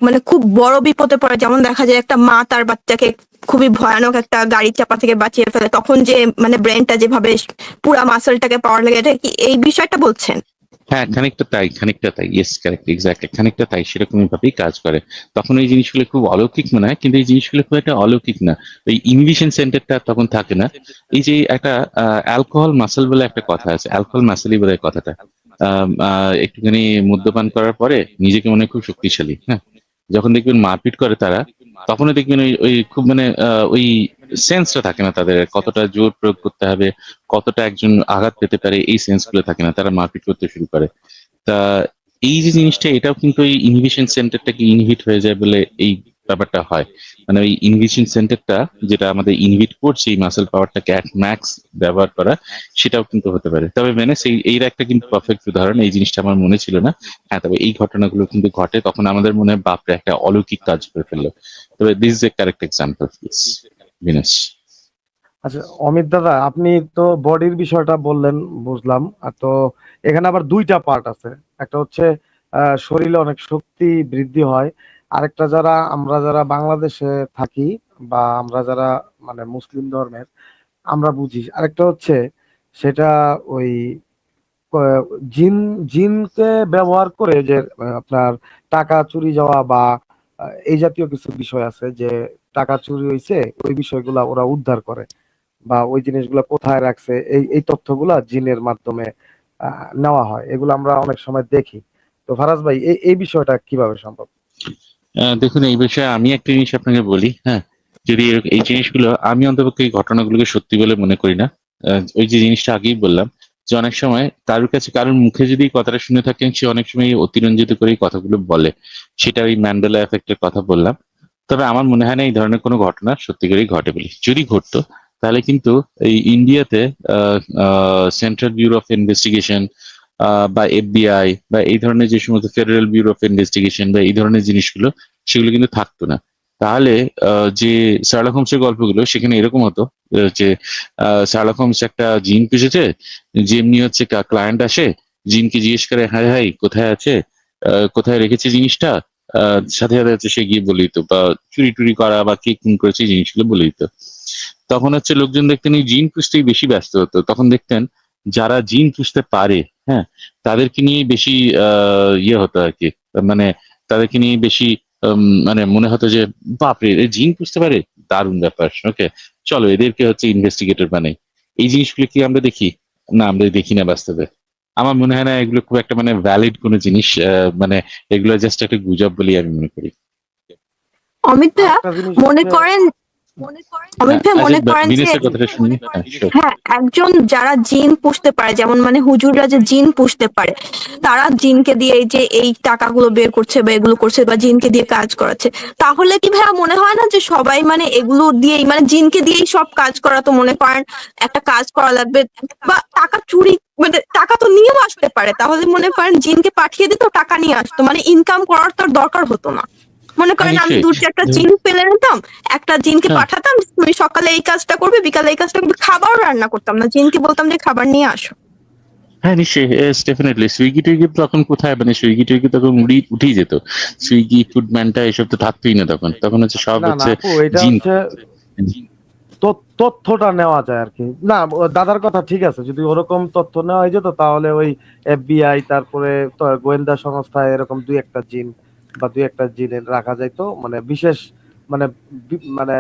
মানে খুব বড় বিপদে পড়ে, যেমন দেখা যায় একটা মা তার বাচ্চাকে খুবই ভয়ানক একটা গাড়ির চাপা থেকে বাঁচিয়ে ফেলে, তখন যে মানে ব্রেনটা যেভাবে পুরা মাসলটাকে পাওয়ার লাগে, এটা কি এই বিষয়টা বলছেন? হ্যাঁ, খানিকটা তাই, ইয়েস, কারেক্ট, এক্স্যাক্টলি, খানিকটা তাই, সেরকমই ভাবেই কাজ করে। তখন এই জিনিসগুলো খুব অলৌকিক মনে হয়, কিন্তু এই জিনিসগুলো খুব একটা অলৌকিক না। ওই ইনহিবিশন সেন্টারটা তখন থাকে না। এই যে একটা অ্যালকোহল মাসেল বলে একটা কথা আছে, অ্যালকোহল মাসেলই বোধহয় কথাটা। একটুখানি মদ্যপান করার পরে নিজেকে মনে হয় খুব শক্তিশালী, হ্যাঁ, যখন দেখবেন মারপিট করে তারা, তখনও দেখবেন ওই ওই খুব মানে ওই সেন্সটা থাকে না তাদের, কতটা জোর প্রয়োগ করতে হবে, কতটা একজন আঘাত পেতে পারে, এই সেন্স গুলো থাকে না, তারা মারপিট করতে শুরু করে। তা এই যে জিনিসটা, এটাও কিন্তু এই ইনহিবিশন সেন্টারটাকে ইনহিবিট হয়ে যায় বলে এই ব্যাপারটা হয়। মানে ওই ইনহিবিশন সেন্টারটা যেটা আমাদের ইনহিবিট করছে এই মাসেল পাওয়ারটাকে অ্যাট ম্যাক্স ব্যবহার করা, সেটাও কিন্তু হতে পারে। তবে মানে এর একটা কিন্তু পারফেক্ট উদাহরণ, এই জিনিসটা আমার মনে ছিল না। হ্যাঁ, তবে এই ঘটনাগুলো কিন্তু ঘটে, তখন আমাদের মনে হয় বাপরে একটা অলৌকিক কাজ করে ফেললো। তবে this is a correct example, please Vinesh. আচ্ছা অমিত দাদা, আপনি তো বডির বিষয়টা বললেন, বুঝলাম। আর তো এখানে আবার দুইটা পার্ট আছে। একটা হচ্ছে শরীরে অনেক শক্তি বৃদ্ধি হয়, আরেকটা আমরা যারা বাংলাদেশে থাকি বা আমরা যারা মানে মুসলিম ধর্মের, আমরা বুঝি। আরেকটা হচ্ছে সেটা ওই ক- জিন জিনকে ব্যবহার করে যে আপনার টাকা চুরি যাওয়া বা এই জাতীয় কিছু বিষয় আছে যে টাকা চুরি হয়েছে, ওই বিষয়গুলা ওরা উদ্ধার করে বা ওই জিনিসগুলা কোথায় রাখছে, এই তথ্যগুলা জিনের মাধ্যমে নেওয়া হয়। এগুলো আমরা অনেক সময় দেখি। তো ফারাজ ভাই, এই বিষয়টা কিভাবে সম্ভব? দেখুন, এই বিষয়ে আমি একটা জিনিস আপনাকে বলি। হ্যাঁ, যদি এই জিনিসগুলো, আমি অন্তপক্ষে এই ঘটনাগুলোকে সত্যি বলে মনে করি না। ওই যে জিনিসটা আগেই বললাম, যে অনেক সময় কারোর কাছে, কারোর মুখে যদি এই কথাটা শুনে থাকেন, সে অনেক সময় অতিরঞ্জিত করে এই কথাগুলো বলে। সেটা ওই ম্যান্ডেলা এফেক্টের কথা বললাম। তবে আমার মনে হয় না এই ধরনের কোনো ঘটনা সত্যিকারই ঘটে বলে। যদি ঘটতো, তাহলে কিন্তু এই ইন্ডিয়াতে সেন্ট্রাল ব্যুরো অফ ইনভেস্টিগেশন বা এফবিআই বা এই ধরনের যে সমস্ত ফেডারেল ব্যুরো অফ ইনভেস্টিগেশন বা এই ধরনের জিনিসগুলো, সেগুলো কিন্তু থাকতো না। তাহলে যে শার্লক হোমসের গল্পগুলো, সেখানে এরকম হতো যে শার্লক হোমস একটা জিন পুষেছে, যেমনি হচ্ছে ক্লায়েন্ট আসে, জিনকে জিজ্ঞেস করে, হাই হাই কোথায় আছে, কোথায় রেখেছে জিনিসটা, সাথে সাথে হচ্ছে সে গিয়ে বলে দিত, বা চুরি টুরি করা বা কে খুন করেছে এই জিনিসগুলো বলে দিত। তখন হচ্ছে লোকজন দেখতেন এই জিন পুষতেই বেশি ব্যস্ত হতো। তখন দেখতেন যারা জিন পুষতে পারে, হ্যাঁ, তাদেরকে নিয়ে বেশি ইয়ে হতো আর কি। মানে তাদেরকে নিয়ে বেশি মানে মনে হতো যে বাপরে, এ জিন পুষতে পারে, দারুণ ব্যাপার, ওকে, চলো এদেরকে হচ্ছে ইনভেস্টিগেটর বানাই। এই জিনিসগুলো কি আমরা দেখি? না, আমরা দেখি না বাস্তবে। আমার মনে হয় না এগুলো খুব একটা মানে ভ্যালিড কোনো জিনিস। মানে এগুলো জাস্ট একটা গুজব বলেই আমি মনে করি। অমিত ভাইয়া, আরেকটা জিনিস মনে হচ্ছে, করেন অমিত ভাই আচ্ছা, মনে করেন যে বিনেশের কথাটা শুনি। হ্যাঁ, sure. হ্যাঁ, একজন যারা জিন পুষতে পারে, যেমন মানে হুজুররা যে জিন পুষতে পারে, তারা জিনকে দিয়ে এই যে এই টাকাগুলো বের করছে বা এগুলো করছে বা জিনকে দিয়ে কাজ করাচ্ছে, তাহলে কি ভাইয়া মনে হয় না যে সবাই মানে এগুলো দিয়েই, মানে জিনকে দিয়েই সব কাজ করা? তো মনে করেন একটা কাজ করা লাগবে বা টাকা চুরি, মানে টাকা তো নিয়েও আসতে পারে, তাহলে মনে করেন জিনকে পাঠিয়ে দিত, টাকা নিয়ে আসতো, মানে ইনকাম করার তো আর দরকার হতো না। মনে হ্যাঁ, করেন আমি নিশ্চয়ই। দু চারটা জিন ফেলে নিতাম, একটা জিনকে হ্যাঁ, পাঠাতাম, তুমি সকালে এই কাজটা করবে, বিকালে এই কাজটা করবে, খাবার রান্না করতাম না, জিনকে বলতাম যে খাবার নিয়ে আসো। হ্যাঁ, নিশ্চয়ই, ডেফিনেটলি। সুইগি টুইগি তখন কোথায়, মানে সুইগি টুইগি তখন উঠেই যেত। সুইগি, ফুডম্যানটা এসব তো থাকতোই না তখন। তখন হচ্ছে সব না না হচ্ছে আপু, এটা জিন। হচ্ছে তথ্যটা নেওয়া যায় আর কি। না, দাদার কথা ঠিক আছে, যদি ওরকম তথ্য নেওয়া হয়ে যেত তাহলে ওই এফবিআই, তারপরে তো গোয়েন্দা সংস্থায় এরকম দুই একটা জিন বা দুই একটা জিনের রাখা যাইতো, মানে বিশেষ, মানে মানে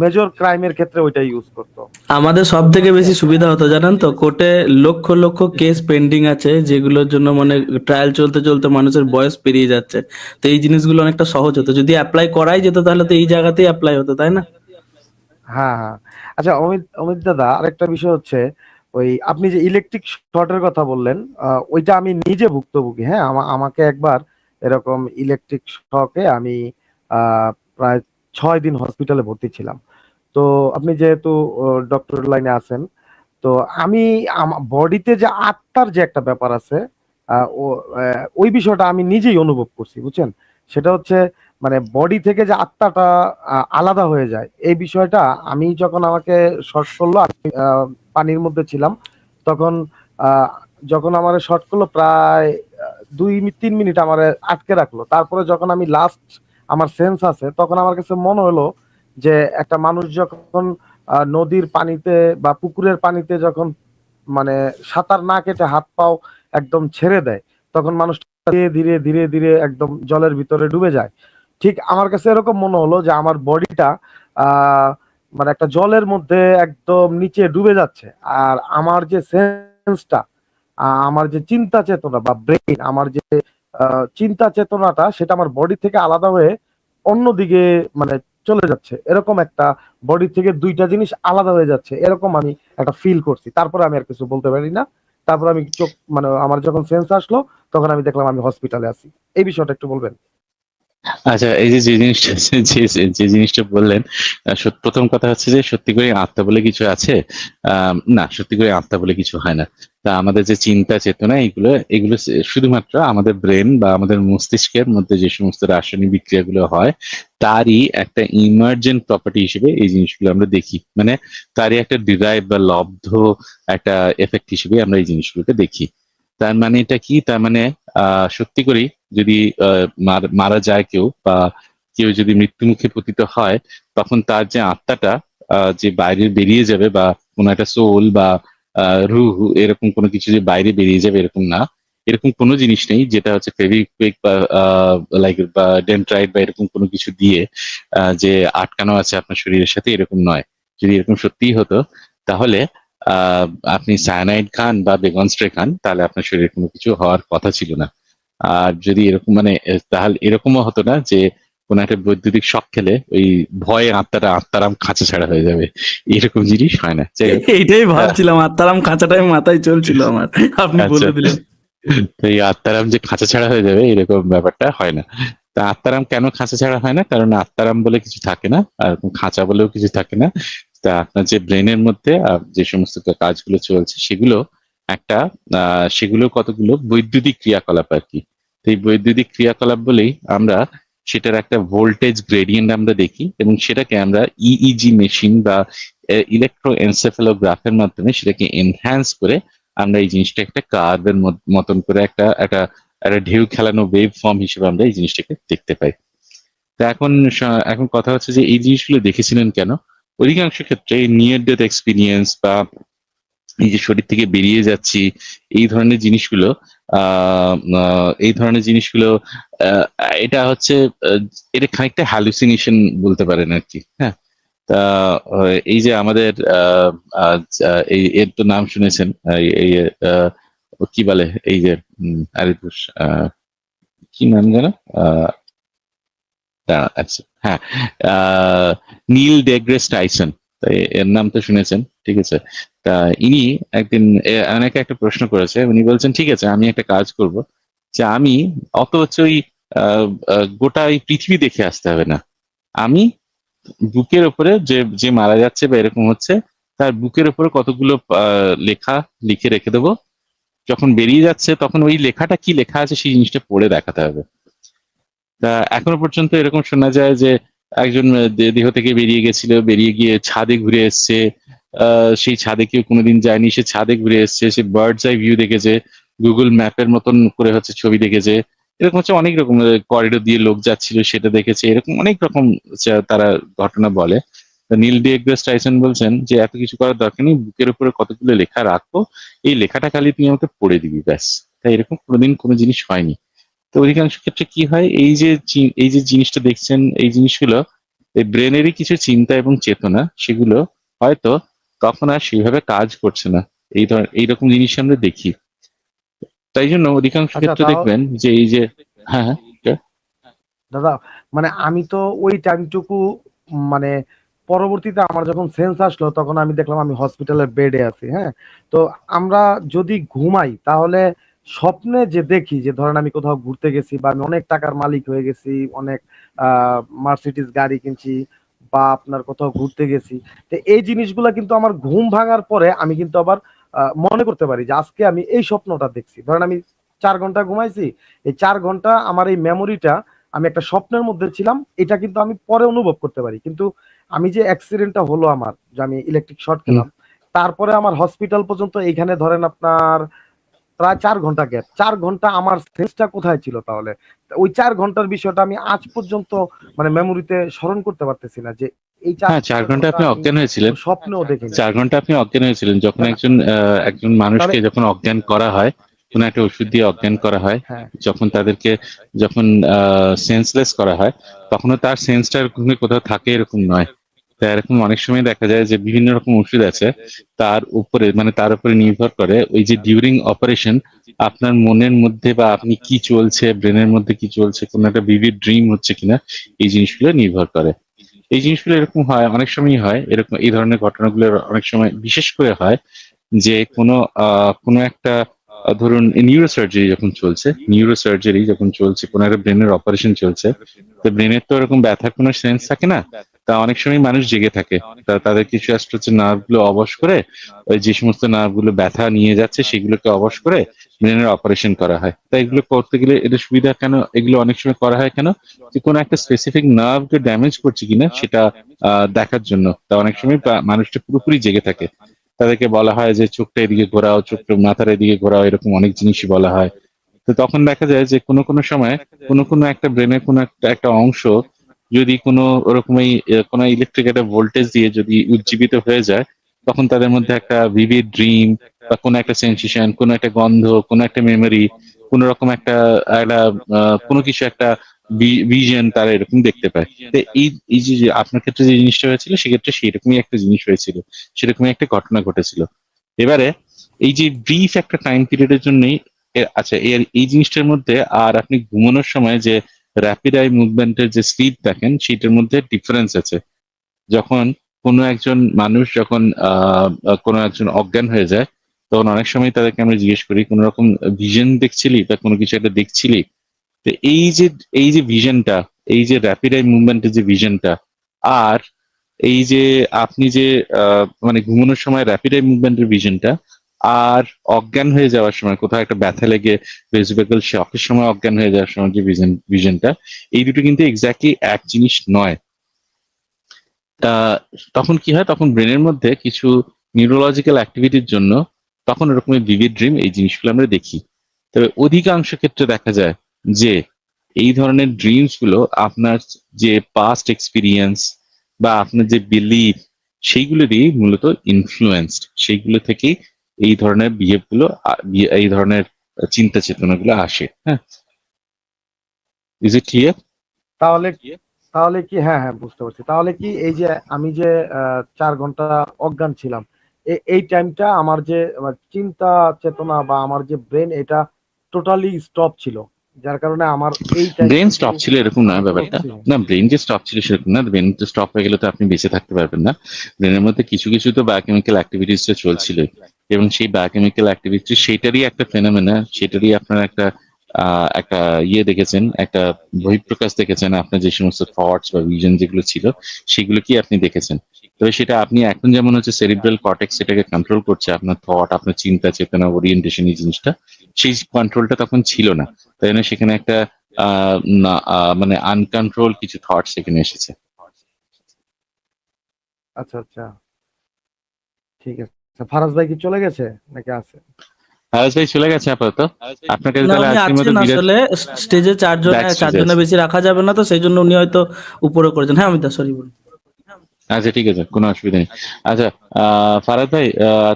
মেজর ক্রাইমের ক্ষেত্রে ওইটা ইউজ করতো। আমাদের সব থেকে বেশি সুবিধা হতো জানেন তো, কোর্টে লক্ষ লক্ষ কেস পেন্ডিং আছে যেগুলোর জন্য মানে ট্রায়াল চলতে চলতে মানুষের বয়স পেরিয়ে যাচ্ছে। তো এই জিনিসগুলো অনেকটা সহজ হতো যদি অ্যাপ্লাই করাই যেত, তাহলে তো এই জায়গাতেই অ্যাপ্লাই হতো, তাই না? হ্যাঁ হ্যাঁ। আচ্ছা অমিত, অমিত দাদা, আরেকটা বিষয় হচ্ছে, ওই আপনি যে ইলেকট্রিক শর্টের কথা বললেন, ওইটা আমি নিজে ভুক্তভোগী। হ্যাঁ, আমাকে একবার এরকম ইলেকট্রিক শকে আমি প্রায় 6 দিন হসপিটালে ভর্তি ছিলাম। তো আপনি যেহেতু ডক্টর লাইনে আছেন, তো আমি আমার বডিতে যে আত্মার যে একটা ব্যাপার আছে, ওই বিষয়টা আমি নিজেই অনুভব করছি, বুঝছেন? সেটা হচ্ছে মানে বডি থেকে যে আত্মাটা আলাদা হয়ে যায়, এই বিষয়টা আমি যখন আমাকে শর্ট করলো, আমি পানির মধ্যে ছিলাম, তখন আহ, যখন আমার শর্ট করলো প্রায় 2-3 মিনিট আমার আটকে রাখলো। তারপরে যখন আমি লাস্ট আমার সেন্স আছে, তখন আমার কাছে মনে হলো যে একটা মানুষ যখন নদীর পানিতে বা পুকুরের পানিতে যখন মানে সাঁতার না কেটে হাত পাও একদম ছেড়ে দেয়, তখন মানুষটা ধীরে ধীরে ধীরে ধীরে একদম জলের ভিতরে ডুবে যায়। ঠিক আমার কাছে এরকম মনে হলো যে আমার বডিটা আহ মানে একটা জলের মধ্যে একদম নিচে ডুবে যাচ্ছে, আর আমার যে সেন্সটা, আমার যে চিন্তা চেতনা বা ব্রেইন, আমার যে চিন্তা চেতনাটা, সেটা আমার বডি থেকে আলাদা হয়ে অন্যদিকে মানে চলে যাচ্ছে। এরকম একটা বডি থেকে দুইটা জিনিস আলাদা হয়ে যাচ্ছে, এরকম আমি একটা ফিল করছি। তারপরে আমি আর কিছু বলতে পারি না। তারপর আমি চোখ, মানে আমার যখন সেন্স আসলো, তখন আমি দেখলাম আমি হসপিটালে আছি। এই বিষয়টা একটু বলবেন? আচ্ছা, এই যে যে জিনিসটা যে জিনিসটা বললেন, প্রথম কথা হচ্ছে যে সত্যি করে আত্মা বলে কিছু আছে? না, সত্যি করে আত্মা বলে কিছু হয় না। তা আমাদের যে চিন্তা চেতনা, এগুলো এগুলো শুধুমাত্র আমাদের ব্রেন বা আমাদের মস্তিষ্কের মধ্যে যে সমস্ত রাসায়নিক বিক্রিয়াগুলো হয়, তারই একটা ইমার্জেন্ট প্রপার্টি হিসেবে এই জিনিসগুলো আমরা দেখি। মানে তারই একটা ডিরাইভ বা লব্ধ একটা এফেক্ট হিসেবে আমরা এই জিনিসগুলোকে দেখি। তার মানে এটা কি? তার মানে সত্যি করেই যদি মারা যায় কেউ, বা কেউ যদি মৃত্যুমুখে পতিত হয়, তখন তার যে আত্মাটা যে বাইরে বেরিয়ে যাবে, বা কোনো একটা সোল বা রুহ এরকম কোনো কিছু যে বাইরে বেরিয়ে যাবে এরকম না। এরকম কোনো জিনিস নেই যেটা হচ্ছে ফেভিকুইক বা লাইক বা ডেন্ট্রাইট বা এরকম কোনো কিছু দিয়ে যে আটকানো আছে আপনার শরীরের সাথে, এরকম নয়। যদি এরকম সত্যিই হতো তাহলে আহ আপনি সায়ানাইড খান বা বেগন স্প্রে খান, তাহলে আপনার শরীরে কোনো কিছু হওয়ার কথা ছিল না। আর যদি এরকম মানে তাহলে এরকমও হতো না যে কোন একটা বৈদ্যুতিক শক খেলে ওই ভয়ে আত্মারাম খাঁচা ছাড়া হয়ে যাবে, এরকম জিনিস হয় না। যাই হোক, এইটাই ভাবছিলাম, আত্মারাম খাঁচাটাই মাথায় চলছিল আমার, আপনি আচ্ছা, বলে দিলেন। তো এই আত্মারাম যে খাঁচা ছাড়া হয়ে যাবে এরকম ব্যাপারটা হয় না। তা আত্মারাম কেন খাঁচা ছাড়া হয় না? কারণ আত্মারাম বলে কিছু থাকে না, আর খাঁচা বলেও কিছু থাকে না। তা আপনার যে ব্রেনের মধ্যে যে সমস্ত কাজগুলো চলছে সেগুলো একটা সেগুলো কতগুলো বৈদ্যুতিক ক্রিয়াকলাপ আর কি। তো এই বৈদ্যুতিক ক্রিয়াকলাপ বলেই আমরা সেটার একটা ভোল্টেজ গ্রেডিয়েন্ট আমরা দেখি, এবং সেটাকে আমরা ইইজি মেশিন বা ইলেকট্রোএনসেফালোগ্রাফের মাধ্যমে সেটাকে এনহ্যান্স করে আমরা এই জিনিসটা একটা কার্ভের মতন করে একটা একটা একটা ঢেউ খেলানো ওয়েভ ফর্ম হিসেবে আমরা এই জিনিসটাকে দেখতে পাই। তা এখন কথা হচ্ছে যে এই জিনিসগুলো দেখেছিলেন কেন? অধিকাংশ ক্ষেত্রে নিয়ার ডেথ এক্সপিরিয়েন্স বা এই যে শরীর থেকে বেরিয়ে যাচ্ছি এই ধরনের জিনিসগুলো এই ধরনের জিনিসগুলো আহ, এটা হচ্ছে এটা খানিকটা হ্যালুসিনেশন বলতে পারেন আর কি। হ্যাঁ, তা এই যে আমাদের এই এর তো নাম শুনেছেন, এই আহ, কি বলে এই যে আরে ধুস, কি নাম যেন আচ্ছা হ্যাঁ, নীল ডেগ্রেস টাইসন, তাই এর নাম তো শুনেছেন, ঠিক আছে। তা ইনি একদিন অনেকে একটা প্রশ্ন করেছে, উনি বলছেন ঠিক আছে আমি একটা কাজ করব, যে আমি অত হচ্ছে ওই গোটা এই পৃথিবী দেখে আসতে হবে না, আমি বুকের উপরে যে যে মারা যাচ্ছে বা এরকম হচ্ছে তার বুকের উপরে কতগুলো লেখা লিখে রেখে দেবো, যখন বেরিয়ে যাচ্ছে তখন ওই লেখাটা কি লেখা আছে সেই জিনিসটা পড়ে দেখাতে হবে। তা এখনো পর্যন্ত এরকম শোনা যায় যে একজন দেহ থেকে বেরিয়ে গেছিল, বেরিয়ে গিয়ে ছাদে ঘুরে এসছে, সেই ছাদে কেউ কোনোদিন যায়নি, সে ছাদে ঘুরে এসছে, সে বার্ডস আই ভিউ দেখেছে, গুগল ম্যাপের মতন করে হচ্ছে ছবি দেখেছে, এরকম হচ্ছে অনেক রকম করিডোর দিয়ে লোক যাচ্ছিল সেটা দেখেছে, এরকম অনেক রকম তারা ঘটনা বলে। নীল ডিগ্রেস টাইসন বলছেন যে এত কিছু করার দরকার নেই, বুকের উপরে কতগুলো লেখা রাখো, এই লেখাটা খালি তুমি আমাকে পড়ে দিবি ব্যাস। তাই এরকম কোনোদিন কোনো জিনিস হয়নি। তো অধিকাংশ ক্ষেত্রে কি হয়, এই যে জিনিসটা দেখছেন এই জিনিসগুলো এই ব্রেনেরই কিছু চিন্তা এবং চেতনা, সেগুলো হয়তো তখন আর সেইভাবে কাজ করছে না। এইরকম জিনিস আমরা দেখি। তাই জন্য অধিকাংশ আচ্ছা ক্ষেত্রে তাও দেখবেন যে এই যে হ্যাঁ হ্যাঁ দাদা, মানে আমি তো ওই টাইমটুকু, মানে পরবর্তীতে আমার যখন সেন্স আসলো তখন আমি দেখলাম আমি হসপিটালের বেডে আছি। হ্যাঁ, তো আমরা যদি ঘুমাই তাহলে স্বপ্নে যে দেখি যে ধরেন আমি কোথাও ঘুরতে গেছি বা আমি অনেক টাকার মালিক হয়ে গেছি, অনেক মার্সিডিজ গাড়ি কিনছি বা আপনার কোথাও ঘুরতে গেছি, তো এই জিনিসগুলা কিন্তু আমার ঘুম ভাঙার পরে আমি কিন্তু আবার মনে করতে পারি যে আজকে আমি এই স্বপ্নটা দেখছি। ধরেন আমি 4 ঘন্টা ঘুমাইছি, এই 4 ঘন্টা আমার এই মেমোরিটা, আমি একটা স্বপ্নের মধ্যে ছিলাম, এটা কিন্তু আমি পরে অনুভব করতে পারি। কিন্তু আমি যে অ্যাক্সিডেন্টটা হলো আমার, যে আমি ইলেকট্রিক শর্ট খেলাম, তারপরে আমার হসপিটাল পর্যন্ত এইখানে ধরেন আপনার প্রায় 4 ঘন্টা গ্যাপ। 4 ঘন্টা আমার সেন্সটা কোথায় ছিল তাহলে? ওই 4 ঘন্টার বিষয়টা আমি আজ পর্যন্ত মানে মেমোরিতে স্মরণ করতে পারতেছি না যে এই চার হ্যাঁ 4 ঘন্টা ঘন্টা আপনি আমি অজ্ঞান হয়েছিলেন। স্বপ্নেও দেখিনি। 4 ঘন্টা আপনি অজ্ঞান হয়েছিলেন যখন তাহলে একজন তাহলে মানুষকে যখন অজ্ঞান করা হয়, কোন একটা ওষুধ দিয়ে অজ্ঞান করা হয়, হ্যাঁ, যখন তাদেরকে যখন সেন্সলেস করা হয়, তখনও তার সেন্সটার কোথাও থাকে এরকম নয়। তা এরকম অনেক সময় দেখা যায় যে বিভিন্ন রকম ওষুধ আছে, তার উপরে নির্ভর করে ওই যে ডিউরিং অপারেশন আপনার মনের মধ্যে বা আপনি কি চলছে, ব্রেনের মধ্যে কি চলছে, কোন একটা ভিভিড ড্রিম হচ্ছে কিনা, এই জিনিসগুলো নির্ভর করে। এই জিনিসগুলো এরকম হয়, অনেক সময় হয় এরকম, এই ধরনের ঘটনাগুলো অনেক সময় বিশেষ করে হয় যে কোনো একটা ধরুন নিউরো সার্জারি যখন চলছে, কোনো একটা ব্রেনের অপারেশন চলছে, তো ব্রেনের তো এরকম ব্যথার কোনো সেন্স থাকে না। তা অনেক সময় মানুষ জেগে থাকে, তা তাদের কিছু একটা হচ্ছে নার্ভ গুলো অবশ করে, ওই যে সমস্ত নার্ভ গুলো ব্যথা নিয়ে যাচ্ছে সেগুলোকে অবশ করে ব্রেনের অপারেশন করা হয়। তাই এগুলো করতে গেলে এটা সুবিধা কেন, এগুলো অনেক সময় করা হয় কেন, যে কোনো একটা স্পেসিফিক নার্ভকে ড্যামেজ করছে কিনা সেটা দেখার জন্য। তা অনেক সময় মানুষটা পুরোপুরি জেগে থাকে, তাদেরকে বলা হয় যে চোখটা এদিকে ঘোরাও, চোখটা মাথার এদিকে ঘোরাও, এরকম অনেক জিনিসই বলা হয়। তো তখন দেখা যায় যে কোনো সময় কোনো একটা ব্রেনের কোনো একটা অংশ যদি কোনো ওরকমই কোনো ইলেকট্রিক একটা ভোল্টেজ দিয়ে যদি উজ্জীবিত হয়ে যায়, তখন তাদের মধ্যে একটা ভিভিড ড্রিম বা কোনো একটা সেন্সেশন, কোনো একটা গন্ধ, কোনো একটা মেমোরি, কোনো রকম একটা একটা কোনো কিছু একটা ভিশন তারা এরকম দেখতে পায়। তো এই যে আপনার ক্ষেত্রে যে জিনিসটা হয়েছিল সেক্ষেত্রে সেরকমই একটা জিনিস হয়েছিল, সেরকমই একটা ঘটনা ঘটেছিল। এবারে এই যে ব্রিফ একটা টাইম পিরিয়ডের জন্যই আচ্ছা এই জিনিসটার মধ্যে আর আপনি ঘুমানোর সময় যে র্যাপিড আই মুভমেন্টের যে স্লিপ দেখেন সেটার মধ্যে ডিফারেন্স আছে। যখন কোনো একজন মানুষ যখন কোনো একজন অজ্ঞান হয়ে যায় তখন অনেক সময় তাদেরকে আমরা জিজ্ঞেস করি কোনো রকম ভিশন দেখছিলি বা কোনো কিছু একটা দেখছিলি। তো এই যে ভিশনটা, এই যে র্যাপিড আই মুভমেন্টের যে ভিশনটা, আর এই যে আপনি যে মানে ঘুমানোর সময় র্যাপিড আই মুভমেন্টের ভিশনটা, আর অজ্ঞান হয়ে যাওয়ার সময় কোথাও একটা ব্যথা লেগে রেসিপিক্যাল শকের সময় অজ্ঞান হয়ে যাওয়ার সময় যে ভিশনটা, এই দুটো কিন্তু এক্স্যাক্টলি এক জিনিস নয়। তখন কি হয়, তখন ব্রেনের মধ্যে কিছু নিউরোলজিক্যাল অ্যাক্টিভিটির জন্য তখন এরকমের ভিভিড ড্রিম এই জিনিসগুলো আমরা দেখি। তবে অধিকাংশ ক্ষেত্রে দেখা যায় যে এই ধরনের ড্রিমস গুলো আপনার যে পাস্ট এক্সপিরিয়েন্স বা আপনার যে বিলিফ সেইগুলো দিয়ে মূলত ইনফ্লুয়েন্সড, সেইগুলো থেকেই এই ধরনের বিহেভ গুলো এই ধরনের চিন্তা চেতনা গুলো আসে। হ্যাঁ, ইজ ইট ক্লিয়ার? তাহলে তাহলে কি, হ্যাঁ হ্যাঁ বুঝতে পারছি। তাহলে কি এই যে আমি যে 4 ঘন্টা অজ্ঞান ছিলাম, এই টাইমটা আমার যে চিন্তা চেতনা বা আমার যে ব্রেন, এটা টোটালি স্টপ ছিল, যার কারণে আমার এই ব্রেন স্টপ ছিল এরকম না ব্যাপারটা, না ব্রেন যে স্টপ ছিল সেরকম না। ব্রেন তো স্টপ হয়ে গেলে তো আপনি বেঁচে থাকতে পারবেন না। ব্রেনের মধ্যে কিছু কিছু তো বায়োকেমিক্যাল অ্যাক্টিভিটিস চলছিল, এবং সেই বায়োকেমিক্যাল অ্যাক্টিভিটি সেটারই একটা ফেনোমেনা, সেটারই আপনার একটা একটা দেখেছেন, একটা বহিঃপ্রকাশ দেখেছেন। আপনার যে সমস্ত থটস বা ভিশন যেগুলো ছিল সেগুলো কি আপনি দেখেছেন। তবে সেটা আপনি এখন যেমন হচ্ছে সেরিব্রাল কর্টেক্স সেটাকে কন্ট্রোল করছে, আপনার থট, আপনার চিন্তা চেতনা, ওরিয়েন্টেশন, এই জিনিসটা, সেই কন্ট্রোলটা তখন ছিল না। তাই জন্য সেখানে একটা মানে আনকন্ট্রোল কিছু থট সেখানে এসেছে। আচ্ছা আচ্ছা, ঠিক আছে। ফারাজ ভাই কি চলে গেছে নাকি আছে? হারাজ ভাই চলে গেছে আপাতত। আপনার কাছে না তাহলে উনি আজকের মতো আছেন, বিরাট আসলে স্টেজে Backstage চারজনের আছে। বেশি রাখা যাবে না, তো সেই জন্য উনি হয়তো উপরে করেছেন। হ্যাঁ অমিতা, সরি বলুন। আচ্ছা ঠিক আছে, কোনো অসুবিধা নেই। আচ্ছা ফারাদ ভাই,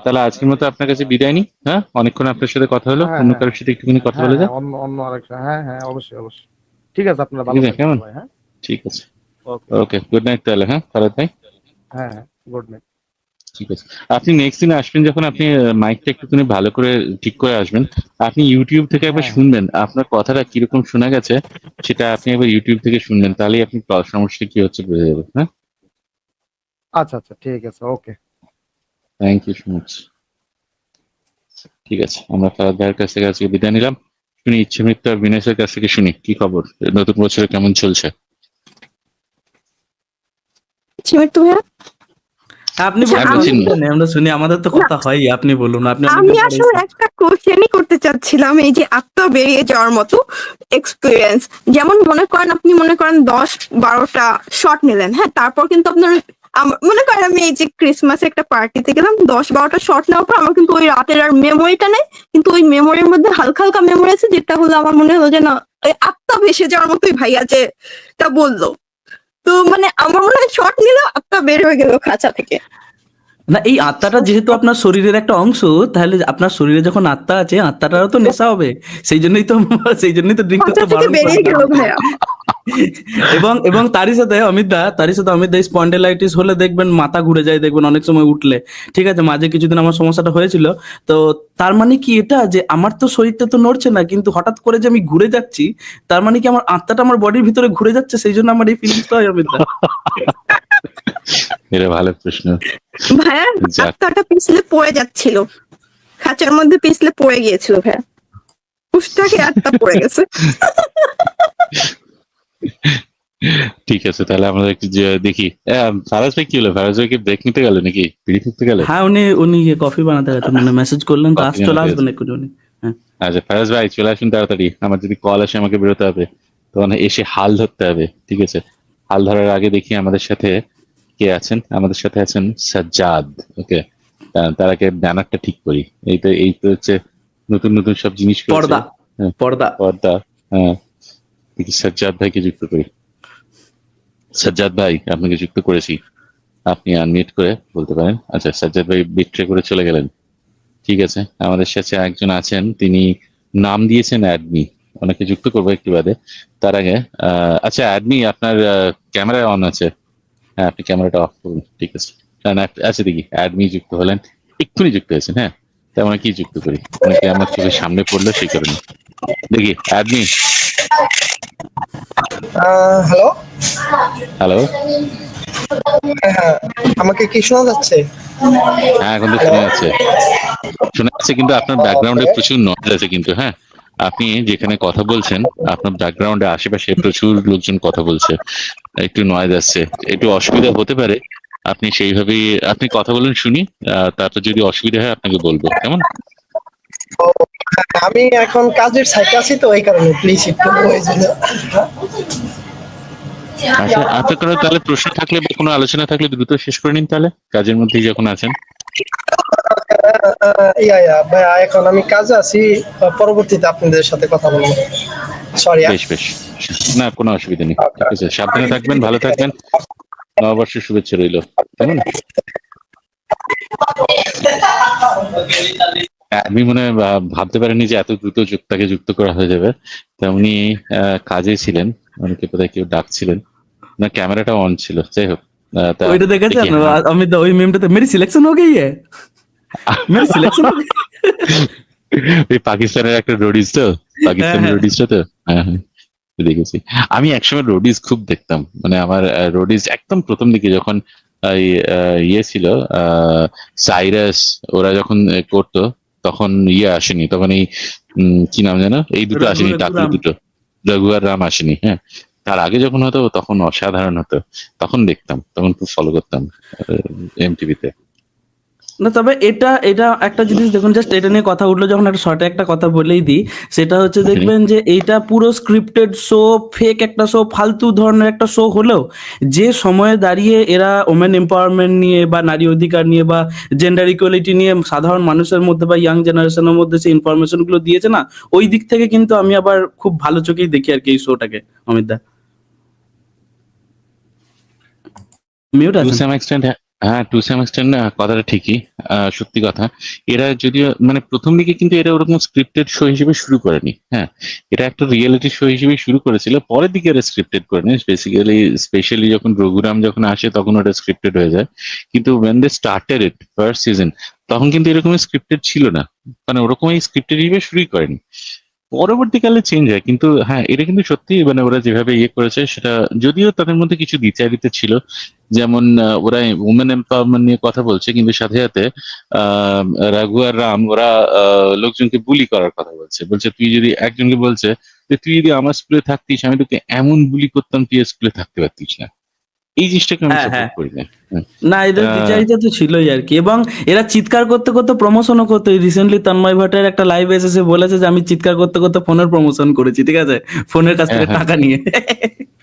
তাহলে আজকের মতো আপনার কাছে বিদায় নিই। হ্যাঁ, অনেকক্ষণ আপনার সাথে কথা হলো, হ্যাঁ অন্য হ্যাঁ কারোর সাথে একটুখানি কথা হ্যাঁ বলে হ্যাঁ, যাক। অন্য অন্য আরেকটা, হ্যাঁ হ্যাঁ অবশ্যই অবশ্যই। ঠিক আছে, আপনারা ঠিক ভালো আছে, থাকবেন কেমন? সবাই। হ্যাঁ, ঠিক আছে, ওকে, ওকে, গুড নাইট তাহলে। হ্যাঁ ফারাদ ভাই, হ্যাঁ হ্যাঁ, গুড নাইট। ঠিক আছে। আপনি নেক্সট দিন আসবেন যখন, আপনি মাইকটা একটুখানি ভালো করে ঠিক করে আসবেন। আপনি ইউটিউব থেকে একবার হ্যাঁ শুনবেন আপনার কথাটা কিরকম শোনা গেছে, সেটা আপনি একবার ইউটিউব থেকে শুনবেন, তাহলেই আপনি সমস্যা কি হচ্ছে বুঝে যাবেন। হ্যাঁ, আচ্ছা আচ্ছা, ঠিক আছে, okay. Thank you so much. ঠিক আছে, আমরা ফারাদ ভাইয়ের কাছ থেকে আজকে বিদায় নিলাম। শুনি ইচ্ছে মৃত্যু আর বিনাশের কাছ থেকে শুনি কি খবর, নতুন বছরে কেমন চলছে। চিমিট্টু ভাইয়া, আপনি আচ্ছা, বলুন, আমি চিনি। অসুবিধা নেই, আমরা শুনি, আমাদের তো কথা হয়। আপনি বলুন, আপনি আমি অনেকদিন পরে আসলে এসেছেন। একটা কোশ্চেনই করতে চাচ্ছিলাম। এই যে আত্মা বেরিয়ে যাওয়ার মতো এক্সপিরিয়েন্স, যেমন মনে করেন আপনি মনে করেন 10-12টা শট নিলেন, হ্যাঁ, তারপর কিন্তু আপনার মনে করেন আমি এই যে ক্রিসমাসে একটা পার্টিতে গেলাম, 10-12টা শট নেওয়ার পর আমার কিন্তু ওই রাতের আর মেমোরিটা নেই, কিন্তু ওই মেমোরির মধ্যে হালকা হালকা মেমোরি আছে, যেটা হলো আমার মনে হলো যে না, ওই আত্মা ভেসে যাওয়ার মতোই ভাইয়া যে তা বললো। তো মানে আমার মনে হয় শট নিলেও আত্মা বের হয়ে গেল খাঁচা থেকে। না, এই আত্মাটা যেহেতু আপনার শরীরের একটা অংশ, তাহলে আপনার শরীরে যখন আত্মা আছে, আত্মাটারও তো নেশা হবে। সেই জন্যই তো ড্রিঙ্ক খাঁচা করতে থেকে বারণ বেরিয়ে গেল করলাম। ভাইয়া। এবং তারই সাথে অমিত দা স্পন্ডেলাইটিস হলে দেখবেন মাথা ঘুরে যায়, দেখবেন অনেক সময় উঠলে। ঠিক আছে, মাঝে কিছুদিন আমার সমস্যাটা হয়েছিল। তো তার মানে কি এটা যে আমার তো শরীরটা তো নড়ছে না, কিন্তু হঠাৎ করে যে আমি ঘুরে যাচ্ছি, তার মানে কি আমার আত্মাটা আমার বডির ভিতরে ঘুরে যাচ্ছে, সেই জন্য আমার এই ফিলিংসটা হয় অমিত দা। এটা ভালো প্রশ্ন। ভাইয়া যাক। আত্মাটা পিছলে পড়ে যাচ্ছিল, খাঁচার মধ্যে পিছলে পড়ে গিয়েছিল ভাইয়া, পুষ্টাকে আত্মা পড়ে গেছে। ঠিক আছে, তাহলে আমরা একটু দেখি। ফারাজ ভাই কি হলো, ফারাজ ভাই কি ব্রেক নিতে গেল নাকি, বিড়ি ফুটতে গেল? হ্যাঁ, উনি কফি বানাতে গেছেন, মানে মেসেজ করলেন তো, Coffee চলে বানাতে আসবেন গেছেন। একটু উনি। হ্যাঁ, আচ্ছা ফারাজ ভাই চলে আসুন তাড়াতাড়ি, আমার যদি কল আসে আমাকে বেরোতে হবে, তখন এসে হাল ধরতে হবে। ঠিক আছে, হাল ধরার আগে দেখি আমাদের সাথে কে আছেন। আমাদের সাথে আছেন সাজ্জাদ। ওকে, তার আগে ব্যানারটা ঠিক করি। এই তো হচ্ছে নতুন নতুন সব জিনিস করেছে। পর্দা হ্যাঁ, পর্দা পর্দা। হ্যাঁ, দেখি সাজ্জাদ ভাইকে যুক্ত করি। সাজ্জাদ ভাই আপনাকে যুক্ত করেছি। আপনি আনমিউট করে বলতে পারেন। আচ্ছা, সাজ্জাদ ভাই বিট্রে করে চলে গেলেন। ঠিক আছে, আমাদের সাথে একজন আছেন, তিনি নাম দিয়েছেন অ্যাডমি। ওনাকে যুক্ত করবো একটু বাদে। তার আগে আচ্ছা অ্যাডমি, আপনার ক্যামেরা অন আছে? হ্যাঁ, আপনি ক্যামেরাটা অফ করুন। ঠিক আছে, আচ্ছা দেখি অ্যাডমি যুক্ত হলেন, এক্ষুনি যুক্ত হয়েছেন। হ্যাঁ, তাই আমরা কি যুক্ত করি, ওনাকে আমার চোখের সামনে পড়লো সেই কারণে। দেখি অ্যাডমি। হ্যালো, হ্যালো, হ্যাঁ, আমাকে কি শোনা যাচ্ছে? হ্যাঁ এখন তো শোনা যাচ্ছে, শোনা যাচ্ছে, কিন্তু আপনার ব্যাকগ্রাউন্ডে প্রচুর নয়েজ আছে কিন্তু। হ্যাঁ, আপনি যেখানে কথা বলছেন আপনার ব্যাকগ্রাউন্ডে আশেপাশে প্রচুর লোকজন কথা বলছে, একটু নয়েজ আসছে, একটু অসুবিধা হতে পারে। আপনি সেইভাবেই আপনি কথা বলেন শুনি, তারপর যদি অসুবিধা হয় আপনাকে বলবো, কেমন? আমি এখন কাজের সাইটে আছি তো এই কারণে প্লিজ একটু ওই জন্য। আচ্ছা, আপনার কোনো তাহলে প্রশ্ন থাকলে বা কোনো আলোচনা থাকলে দ্রুত শেষ করে নিন তাহলে, কাজের মধ্যেই যখন আছেন। ভাইয়া এখন আমি কাজে আছি, পরবর্তীতে আপনাদের সাথে কথা বলবো। সরি। বেশ বেশ, না কোনো অসুবিধা নেই। ঠিক আছে, সাবধানে থাকবেন, ভালো থাকবেন, নববর্ষের শুভেচ্ছা রইল, কেমন? আমি মনে হয় ভাবতে পারিনি যে এত দ্রুত তাকে যুক্ত করা হয়ে যাবে। তা উনি কাজে ছিলেন, অনেকে বোধহয় কেউ ডাকছিলেন, না ক্যামেরাটা অন ছিল। যাই হোক, তা ওইটা দেখেছেন দেখি, হ্যাঁ। অমিত দা, ওই মেমটাতে মেরি সিলেকশন হয়ে গই হ্যায়, মেরি সিলেকশন ওই পাকিস্তানের একটা রোডিস তো, পাকিস্তানের হ্যাঁ। রোডিসটা তো, হ্যাঁ হ্যাঁ দেখেছি। আমি একসময় রোডিস খুব দেখতাম, মানে আমার রোডিস একদম প্রথম দিকে যখন ইয়ে ছিল, সাইরাস ওরা যখন করতো, তখন ইয়ে আসেনি, তখন এই কি নাম যেন, এই দুটো আসেনি, টাকলু দুটো, রঘু আর রাম আসেনি। হ্যাঁ, তার আগে যখন হতো তখন অসাধারণ হতো, তখন দেখতাম, তখন খুব ফলো করতাম এমটিভিতে। না, তবে এটা এটা একটা জিনিস দেখুন, জাস্ট এটা নিয়ে কথা উঠলো যখন একটা শর্টে একটা কথা বলেই দিই, সেটা হচ্ছে দেখবেন যে এইটা পুরো স্ক্রিপ্টেড শো, ফেক একটা শো, ফালতু ধরনের একটা শো হলেও যে সময়ে দাঁড়িয়ে এরা ওমেন এম্পাওয়ারমেন্ট নিয়ে বা নারী অধিকার নিয়ে বা জেন্ডার ইকুয়ালিটি নিয়ে সাধারণ মানুষের মধ্যে বা ইয়াং জেনারেশনের মধ্যে সেই ইনফরমেশন গুলো দিয়েছে না, ওই দিক থেকে কিন্তু আমি আবার খুব ভালো চোখেই দেখি আর কি এই শোটাকে। অমিত দা মিউট টু আছে? সাম এক্সটেন্ট, হ্যাঁ টু সাম এক্সটেন্ট কথাটা ঠিকই, সত্যি কথা। এরা যদিও মানে প্রথম দিকে কিন্তু এরা ওরকম স্ক্রিপ্টেড শো হিসেবে শুরু করেনি। হ্যাঁ, এটা একটা রিয়েলিটি শো হিসেবে শুরু করেছিল, পরের দিকে এরা স্ক্রিপ্টেড করেনি। স্পেশালি যখন রঘুরাম যখন আসে তখন ওটা স্ক্রিপ্টেড হয়ে যায়, কিন্তু when they started it first season তখন কিন্তু এরকম স্ক্রিপ্টেড ছিল না, মানে ওরকম স্ক্রিপ্টেড হিসেবে শুরুই করেনি, পরবর্তীকালে চেঞ্জ হয়। কিন্তু হ্যাঁ, এটা কিন্তু সত্যি, মানে ওরা যেভাবে ইয়ে করেছে সেটা, যদিও তাদের মধ্যে কিছু দ্বিচারিতা ছিল, যেমন ওরা উমেন এম্পাওয়ারমেন্ট নিয়ে কথা বলছে কিন্তু সাথে সাথে আহ রঘু আর রাম ওরা লোকজনকে বুলি করার কথা বলছে, বলছে তুই যদি একজনকে বলছে যে তুই যদি আমার স্কুলে থাকতিস আমি তোকে এমন বুলি করতাম তুই স্কুলে থাকতে পারতিস না। এই জিনিসটাকে আমি হ্যাঁ, সাপোর্ট করি না। না, এদের বিচারিতা তো ছিলই আর কি, এবং এরা চিৎকার করতে করতে প্রমোশনও করতো। রিসেন্টলি তন্ময় ভট্টের একটা লাইভ এসেছে, বলেছে যে আমি চিৎকার করতে করতে ফোনের প্রমোশন করেছি, ঠিক আছে, ফোনের কাছ থেকে হ্যাঁ, হ্যাঁ। টাকা নিয়ে।